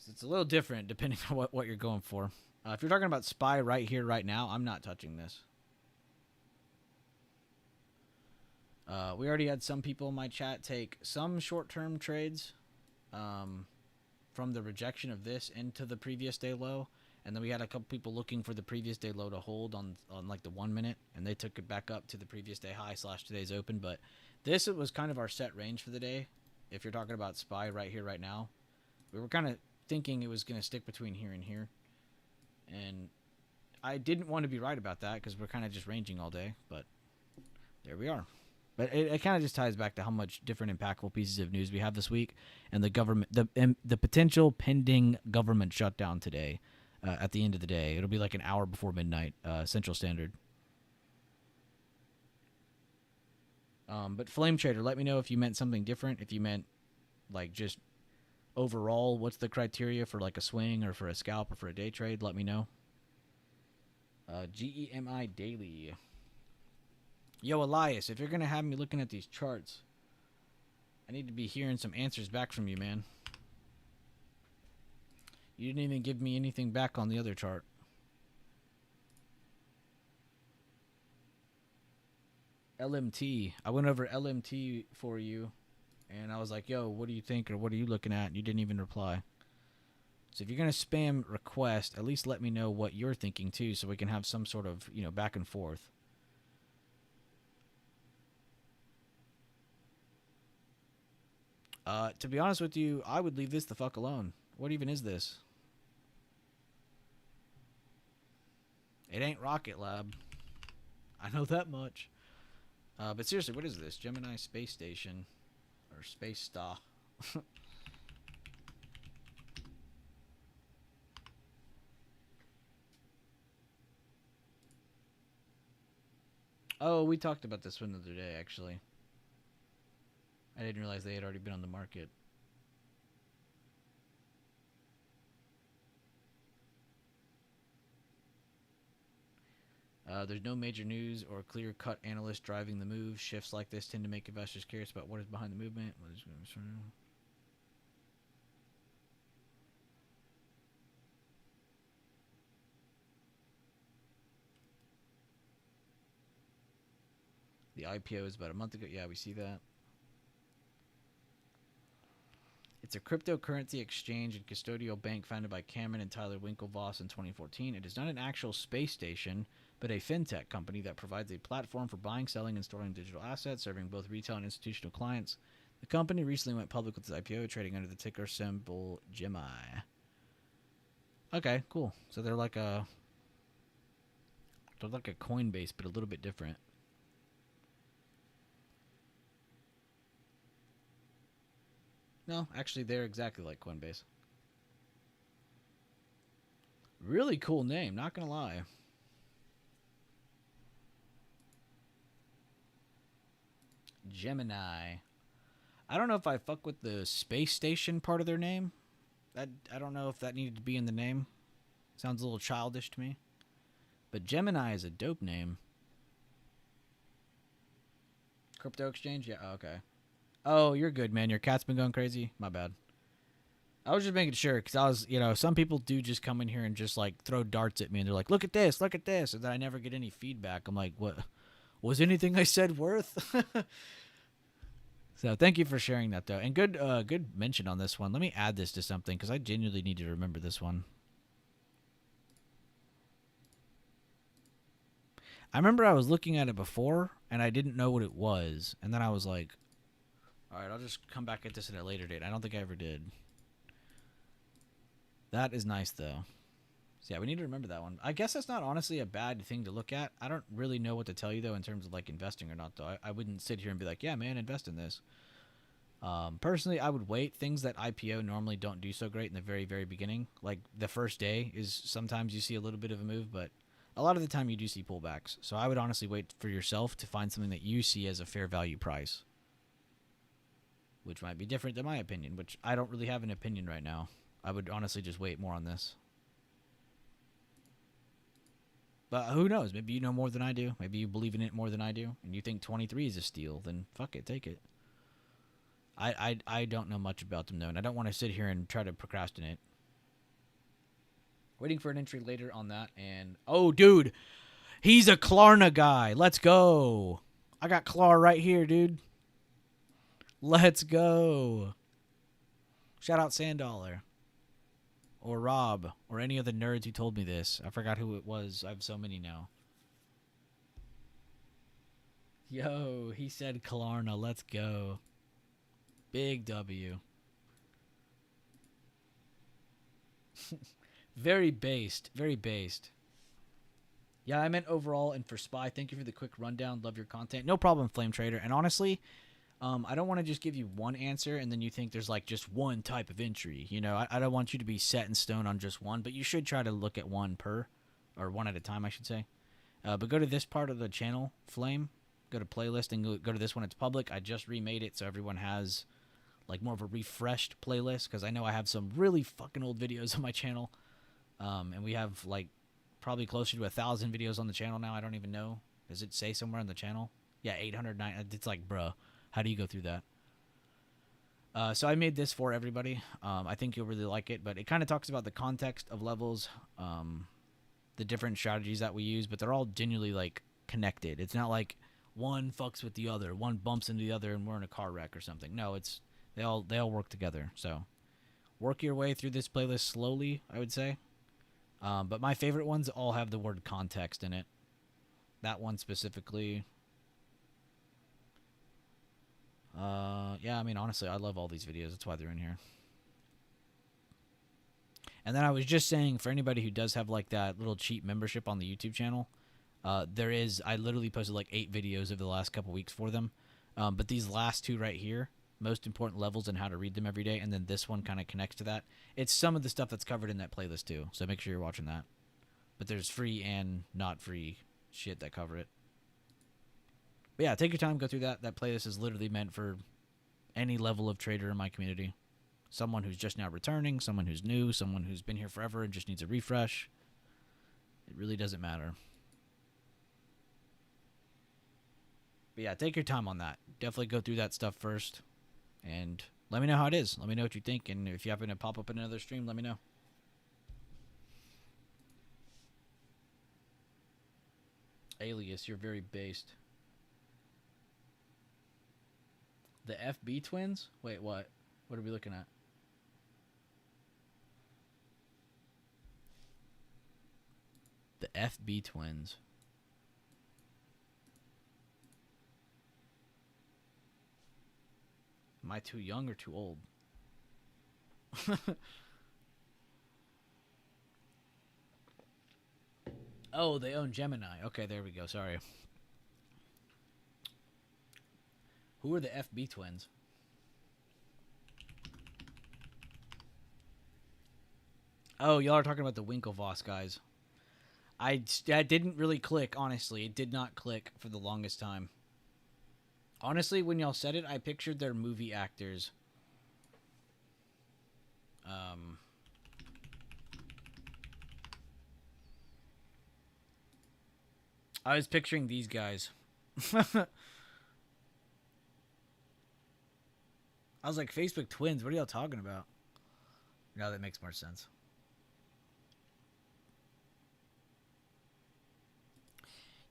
It's a little different depending on what you're going for. If you're talking about SPY right here, right now, I'm not touching this. We already had some people in my chat take some short-term trades from the rejection of this into the previous day low. And then we had a couple people looking for the previous day low to hold on like the 1 minute. And they took it back up to the previous day high / today's open. But this was kind of our set range for the day. If you're talking about SPY right here, right now. We were kind of thinking it was going to stick between here and here. And I didn't want to be right about that because we're kind of just ranging all day, but there we are. But it kind of just ties back to how much different impactful pieces of news we have this week, and the potential pending government shutdown today. At the end of the day, it'll be like an hour before midnight Central Standard. But Flame Trader, let me know if you meant something different. If you meant like just overall, what's the criteria for like a swing or for a scalp or for a day trade? Let me know. GEMI Daily. Yo, Elias, if you're going to have me looking at these charts, I need to be hearing some answers back from you, man. You didn't even give me anything back on the other chart. LMT. I went over LMT for you, and I was like, yo, what do you think, or what are you looking at? And you didn't even reply. So if you're going to spam request, at least let me know what you're thinking, too, so we can have some sort of, back and forth. To be honest with you, I would leave this the fuck alone. What even is this? It ain't Rocket Lab. I know that much. But seriously, what is this? Gemini Space Station. Or Space Star. Oh, we talked about this one the other day, actually. I didn't realize they had already been on the market. There's no major news or clear-cut analyst driving the move. Shifts like this tend to make investors curious about what is behind the movement. The IPO is about a month ago. Yeah, we see that. It's a cryptocurrency exchange and custodial bank founded by Cameron and Tyler Winklevoss in 2014. It is not an actual space station, but a fintech company that provides a platform for buying, selling, and storing digital assets, serving both retail and institutional clients. The company recently went public with its IPO, trading under the ticker symbol GEMI. Okay, cool. So they're like a Coinbase, but a little bit different. No, actually, they're exactly like Coinbase. Really cool name, not gonna lie. Gemini. I don't know if I fuck with the space station part of their name. I don't know if that needed to be in the name. Sounds a little childish to me. But Gemini is a dope name. Crypto exchange? Yeah, okay. Oh, you're good, man. Your cat's been going crazy? My bad. I was just making sure because I was, some people do just come in here and just like throw darts at me and they're like, look at this, and then I never get any feedback. I'm like, what? Was anything I said worth? So thank you for sharing that though, and good mention on this one. Let me add this to something because I genuinely need to remember this one. I remember I was looking at it before and I didn't know what it was, and then I was like, all right, I'll just come back at this at a later date. I don't think I ever did. That is nice though. So yeah, we need to remember that one. I guess that's not honestly a bad thing to look at. I don't really know what to tell you though in terms of like investing or not though. I wouldn't sit here and be like, yeah, man, invest in this. Personally, I would wait. Things that IPO normally don't do so great in the very, very beginning, like the first day, is sometimes you see a little bit of a move, but a lot of the time you do see pullbacks. So I would honestly wait for yourself to find something that you see as a fair value price, which might be different than my opinion, which I don't really have an opinion right now. I would honestly just wait more on this. But who knows? Maybe you know more than I do. Maybe you believe in it more than I do, and you think 23 is a steal. Then fuck it, take it. I don't know much about them though, and I don't want to sit here and try to procrastinate. Waiting for an entry later on that, and oh, dude, he's a Klarna guy. Let's go. I got Klar right here, dude. Let's go. Shout out Sandollar. Or Rob, or any of the nerds who told me this. I forgot who it was. I have so many now. Yo, he said Klarna. Let's go. Big W. Very based. Very based. Yeah, I meant overall and for Spy. Thank you for the quick rundown. Love your content. No problem, Flame Trader. And honestly, I don't want to just give you one answer and then you think there's like just one type of entry. You know, I don't want you to be set in stone on just one, but you should try to look at one per, or one at a time, I should say. But go to this part of the channel, Flame. Go to playlist and go to this one. It's public. I just remade it so everyone has like more of a refreshed playlist because I know I have some really fucking old videos on my channel. And we have like probably closer to 1,000 videos on the channel now. I don't even know. Does it say somewhere on the channel? Yeah, 809. It's like, bruh, how do you go through that? So I made this for everybody. I think you'll really like it, but it kind of talks about the context of levels, the different strategies that we use, but they're all genuinely like connected. It's not like one fucks with the other, one bumps into the other, and we're in a car wreck or something. No, it's they all work together. So work your way through this playlist slowly, I would say. But my favorite ones all have the word context in it. That one specifically. Yeah, I mean, honestly, I love all these videos. That's why they're in here. And then I was just saying, for anybody who does have like that little cheap membership on the YouTube channel, I literally posted like 8 videos over the last couple weeks for them. But these last 2 right here, most important levels and how to read them every day, and then this one kind of connects to that. It's some of the stuff that's covered in that playlist too, so make sure you're watching that. But there's free and not free shit that cover it. But yeah, take your time, go through that. That playlist is literally meant for any level of trader in my community. Someone who's just now returning, someone who's new, someone who's been here forever and just needs a refresh. It really doesn't matter. But yeah, take your time on that. Definitely go through that stuff first. And let me know how it is. Let me know what you think. And if you happen to pop up in another stream, let me know. Alias, you're very based. The FB twins? Wait, what? What are we looking at? The FB twins. Am I too young or too old? Oh, they own Gemini. Okay, there we go. Sorry. Who are the FB twins? Oh, y'all are talking about the Winklevoss guys. I didn't really click, honestly. It did not click for the longest time. Honestly, when y'all said it, I pictured their movie actors. I was picturing these guys. I was like, Facebook twins, what are y'all talking about? Now that makes more sense.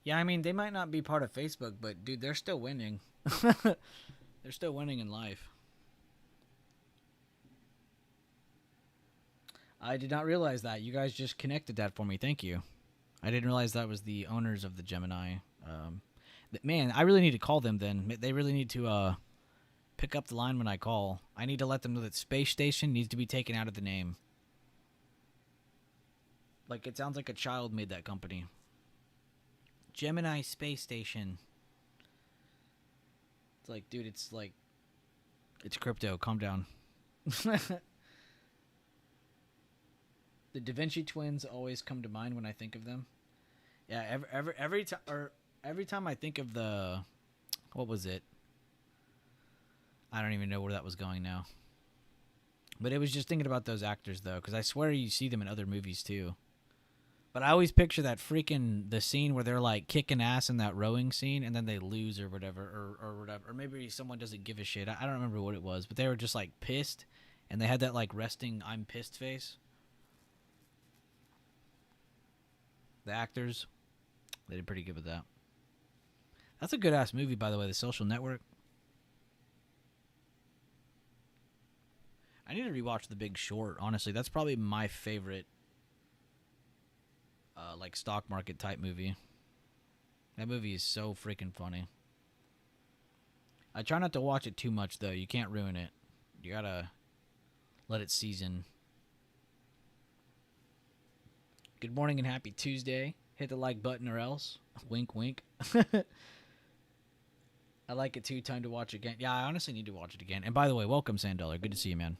Yeah, I mean, they might not be part of Facebook, but dude, they're still winning. They're still winning in life. I did not realize that. You guys just connected that for me. Thank you. I didn't realize that was the owners of the Gemini. Man, I really need to call them then. They really need to pick up the line when I call. I need to let them know that Space Station needs to be taken out of the name. Like, it sounds like a child made that company. Gemini Space Station. It's like, dude, it's crypto. Calm down. The Da Vinci twins always come to mind when I think of them. Yeah, every time I think of what was it? I don't even know where that was going now. But it was just thinking about those actors though, because I swear you see them in other movies too. But I always picture that the scene where they're like kicking ass in that rowing scene, and then they lose or whatever, or whatever, or maybe someone doesn't give a shit. I don't remember what it was, but they were just like pissed, and they had that like resting "I'm pissed" face. The actors, they did pretty good with that. That's a good ass movie, by the way, The Social Network. I need to rewatch The Big Short. Honestly, that's probably my favorite, like stock market type movie. That movie is so freaking funny. I try not to watch it too much though. You can't ruin it. You gotta let it season. Good morning and happy Tuesday. Hit the like button or else. Wink, wink. I like it too. Time to watch again. Yeah, I honestly need to watch it again. And by the way, welcome, Sandollar. Good to see you, man.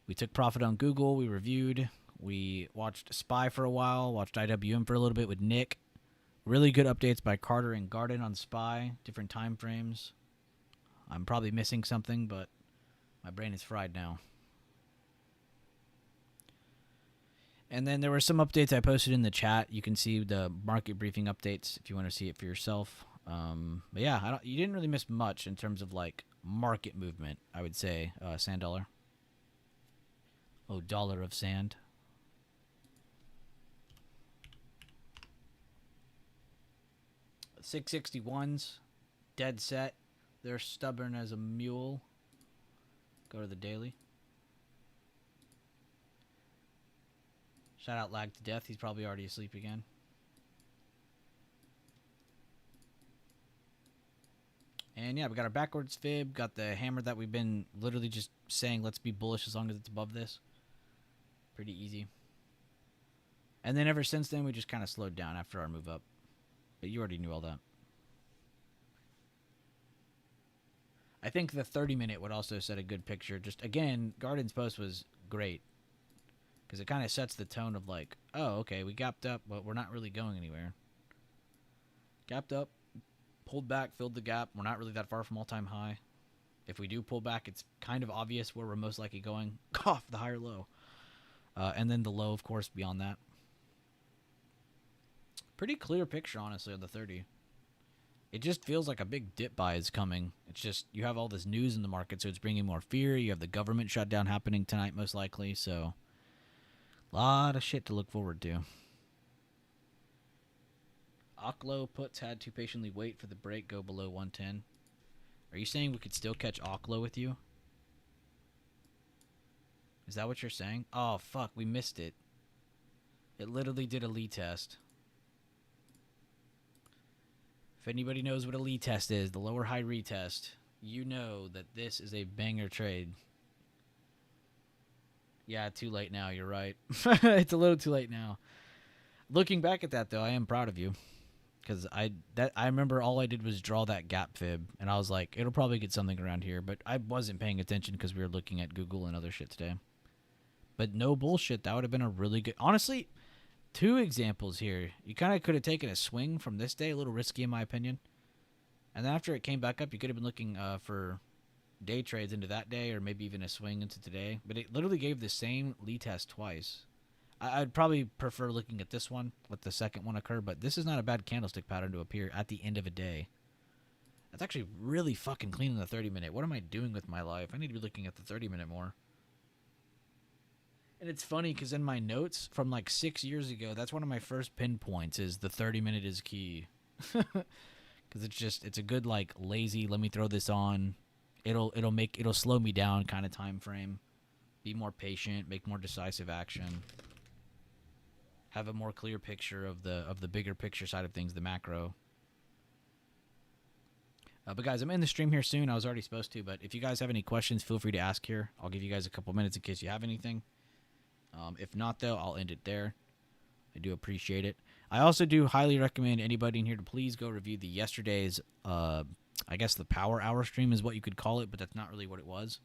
We took profit on Google. We reviewed. We watched Spy for a while. Watched IWM for a little bit with Nick. Really good updates by Carter and Garden on Spy. Different time frames. I'm probably missing something, but my brain is fried now. And then there were some updates I posted in the chat. You can see the market briefing updates if you want to see it for yourself. But yeah, you didn't really miss much in terms of like market movement, I would say, Sand Dollar. Oh, dollar of sand. $661s, dead set. They're stubborn as a mule. Go to the daily. Shout out Lag to Death. He's probably already asleep again. And yeah, we got our backwards fib. Got the hammer that we've been literally just saying, let's be bullish as long as it's above this. Pretty easy. And then ever since then, we just kind of slowed down after our move up. But you already knew all that. I think the 30-minute would also set a good picture. Just, again, Garden's post was great. Because it kind of sets the tone of like, oh, okay, we gapped up, but we're not really going anywhere. Gapped up, pulled back, filled the gap. We're not really that far from all-time high. If we do pull back, it's kind of obvious where we're most likely going. Cough, the higher low. And then the low, of course, beyond that. Pretty clear picture, honestly, of the 30. It just feels like a big dip buy is coming. It's just, you have all this news in the market, so it's bringing more fear. You have the government shutdown happening tonight, most likely, so a lot of shit to look forward to. Oklo puts had to patiently wait for the break go below 110. Are you saying we could still catch Oklo with you? Is that what you're saying? Oh, fuck, we missed it. It literally did a Lee test. If anybody knows what a Lee test is, the lower high retest, you know that this is a banger trade. Yeah, too late now, you're right. It's a little too late now. Looking back at that, though, I am proud of you. Because I remember all I did was draw that gap fib, and I was like, it'll probably get something around here. But I wasn't paying attention because we were looking at Google and other shit today. But no bullshit, that would have been a really good... Honestly, 2 examples here. You kind of could have taken a swing from this day, a little risky in my opinion. And then after it came back up, you could have been looking for day trades into that day or maybe even a swing into today. But it literally gave the same Lee test twice. I'd probably prefer looking at this one, let the second one occur, but this is not a bad candlestick pattern to appear at the end of a day. That's actually really fucking clean in the 30-minute. What am I doing with my life? I need to be looking at the 30-minute more. And it's funny because in my notes from like 6 years ago, that's one of my first pinpoints is the 30-minute is key. Because it's a good like lazy, let me throw this on. It'll slow me down kind of time frame. Be more patient, make more decisive action. Have a more clear picture of the bigger picture side of things, the macro. But guys, I'm in the stream here soon. I was already supposed to, but if you guys have any questions, feel free to ask here. I'll give you guys a couple minutes in case you have anything. If not, though, I'll end it there. I do appreciate it. I also do highly recommend anybody in here to please go review the yesterday's, I guess the power hour stream is what you could call it, but that's not really what it was.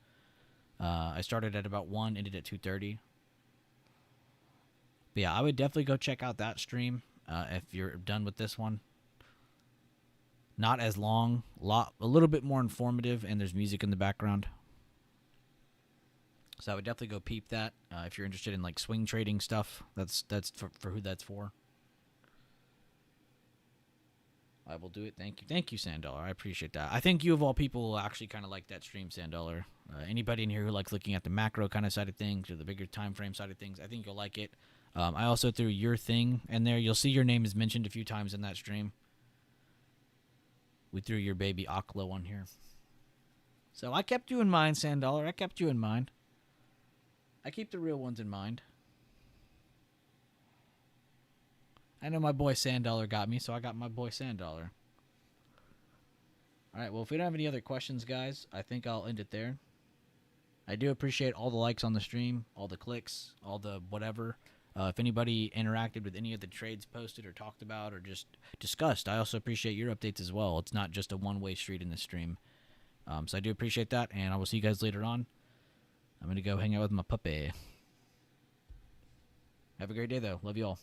I started at about 1, ended at 2:30. But yeah, I would definitely go check out that stream if you're done with this one. Not as long, a little bit more informative, and there's music in the background. So I would definitely go peep that if you're interested in like swing trading stuff. That's for who that's for. I will do it. Thank you, Sandollar. I appreciate that. I think you of all people will actually kind of like that stream, Sandollar. Anybody in here who likes looking at the macro kind of side of things or the bigger time frame side of things, I think you'll like it. I also threw your thing in there. You'll see your name is mentioned a few times in that stream. We threw your baby Oklo on here. So I kept you in mind, Sandollar. I kept you in mind. I keep the real ones in mind. I know my boy Sandollar got me, so I got my boy Sandollar. Alright, well, if we don't have any other questions, guys, I think I'll end it there. I do appreciate all the likes on the stream, all the clicks, all the whatever. If anybody interacted with any of the trades posted or talked about or just discussed, I also appreciate your updates as well. It's not just a one-way street in this stream. So I do appreciate that, and I will see you guys later on. I'm going to go hang out with my puppy. Have a great day, though. Love you all.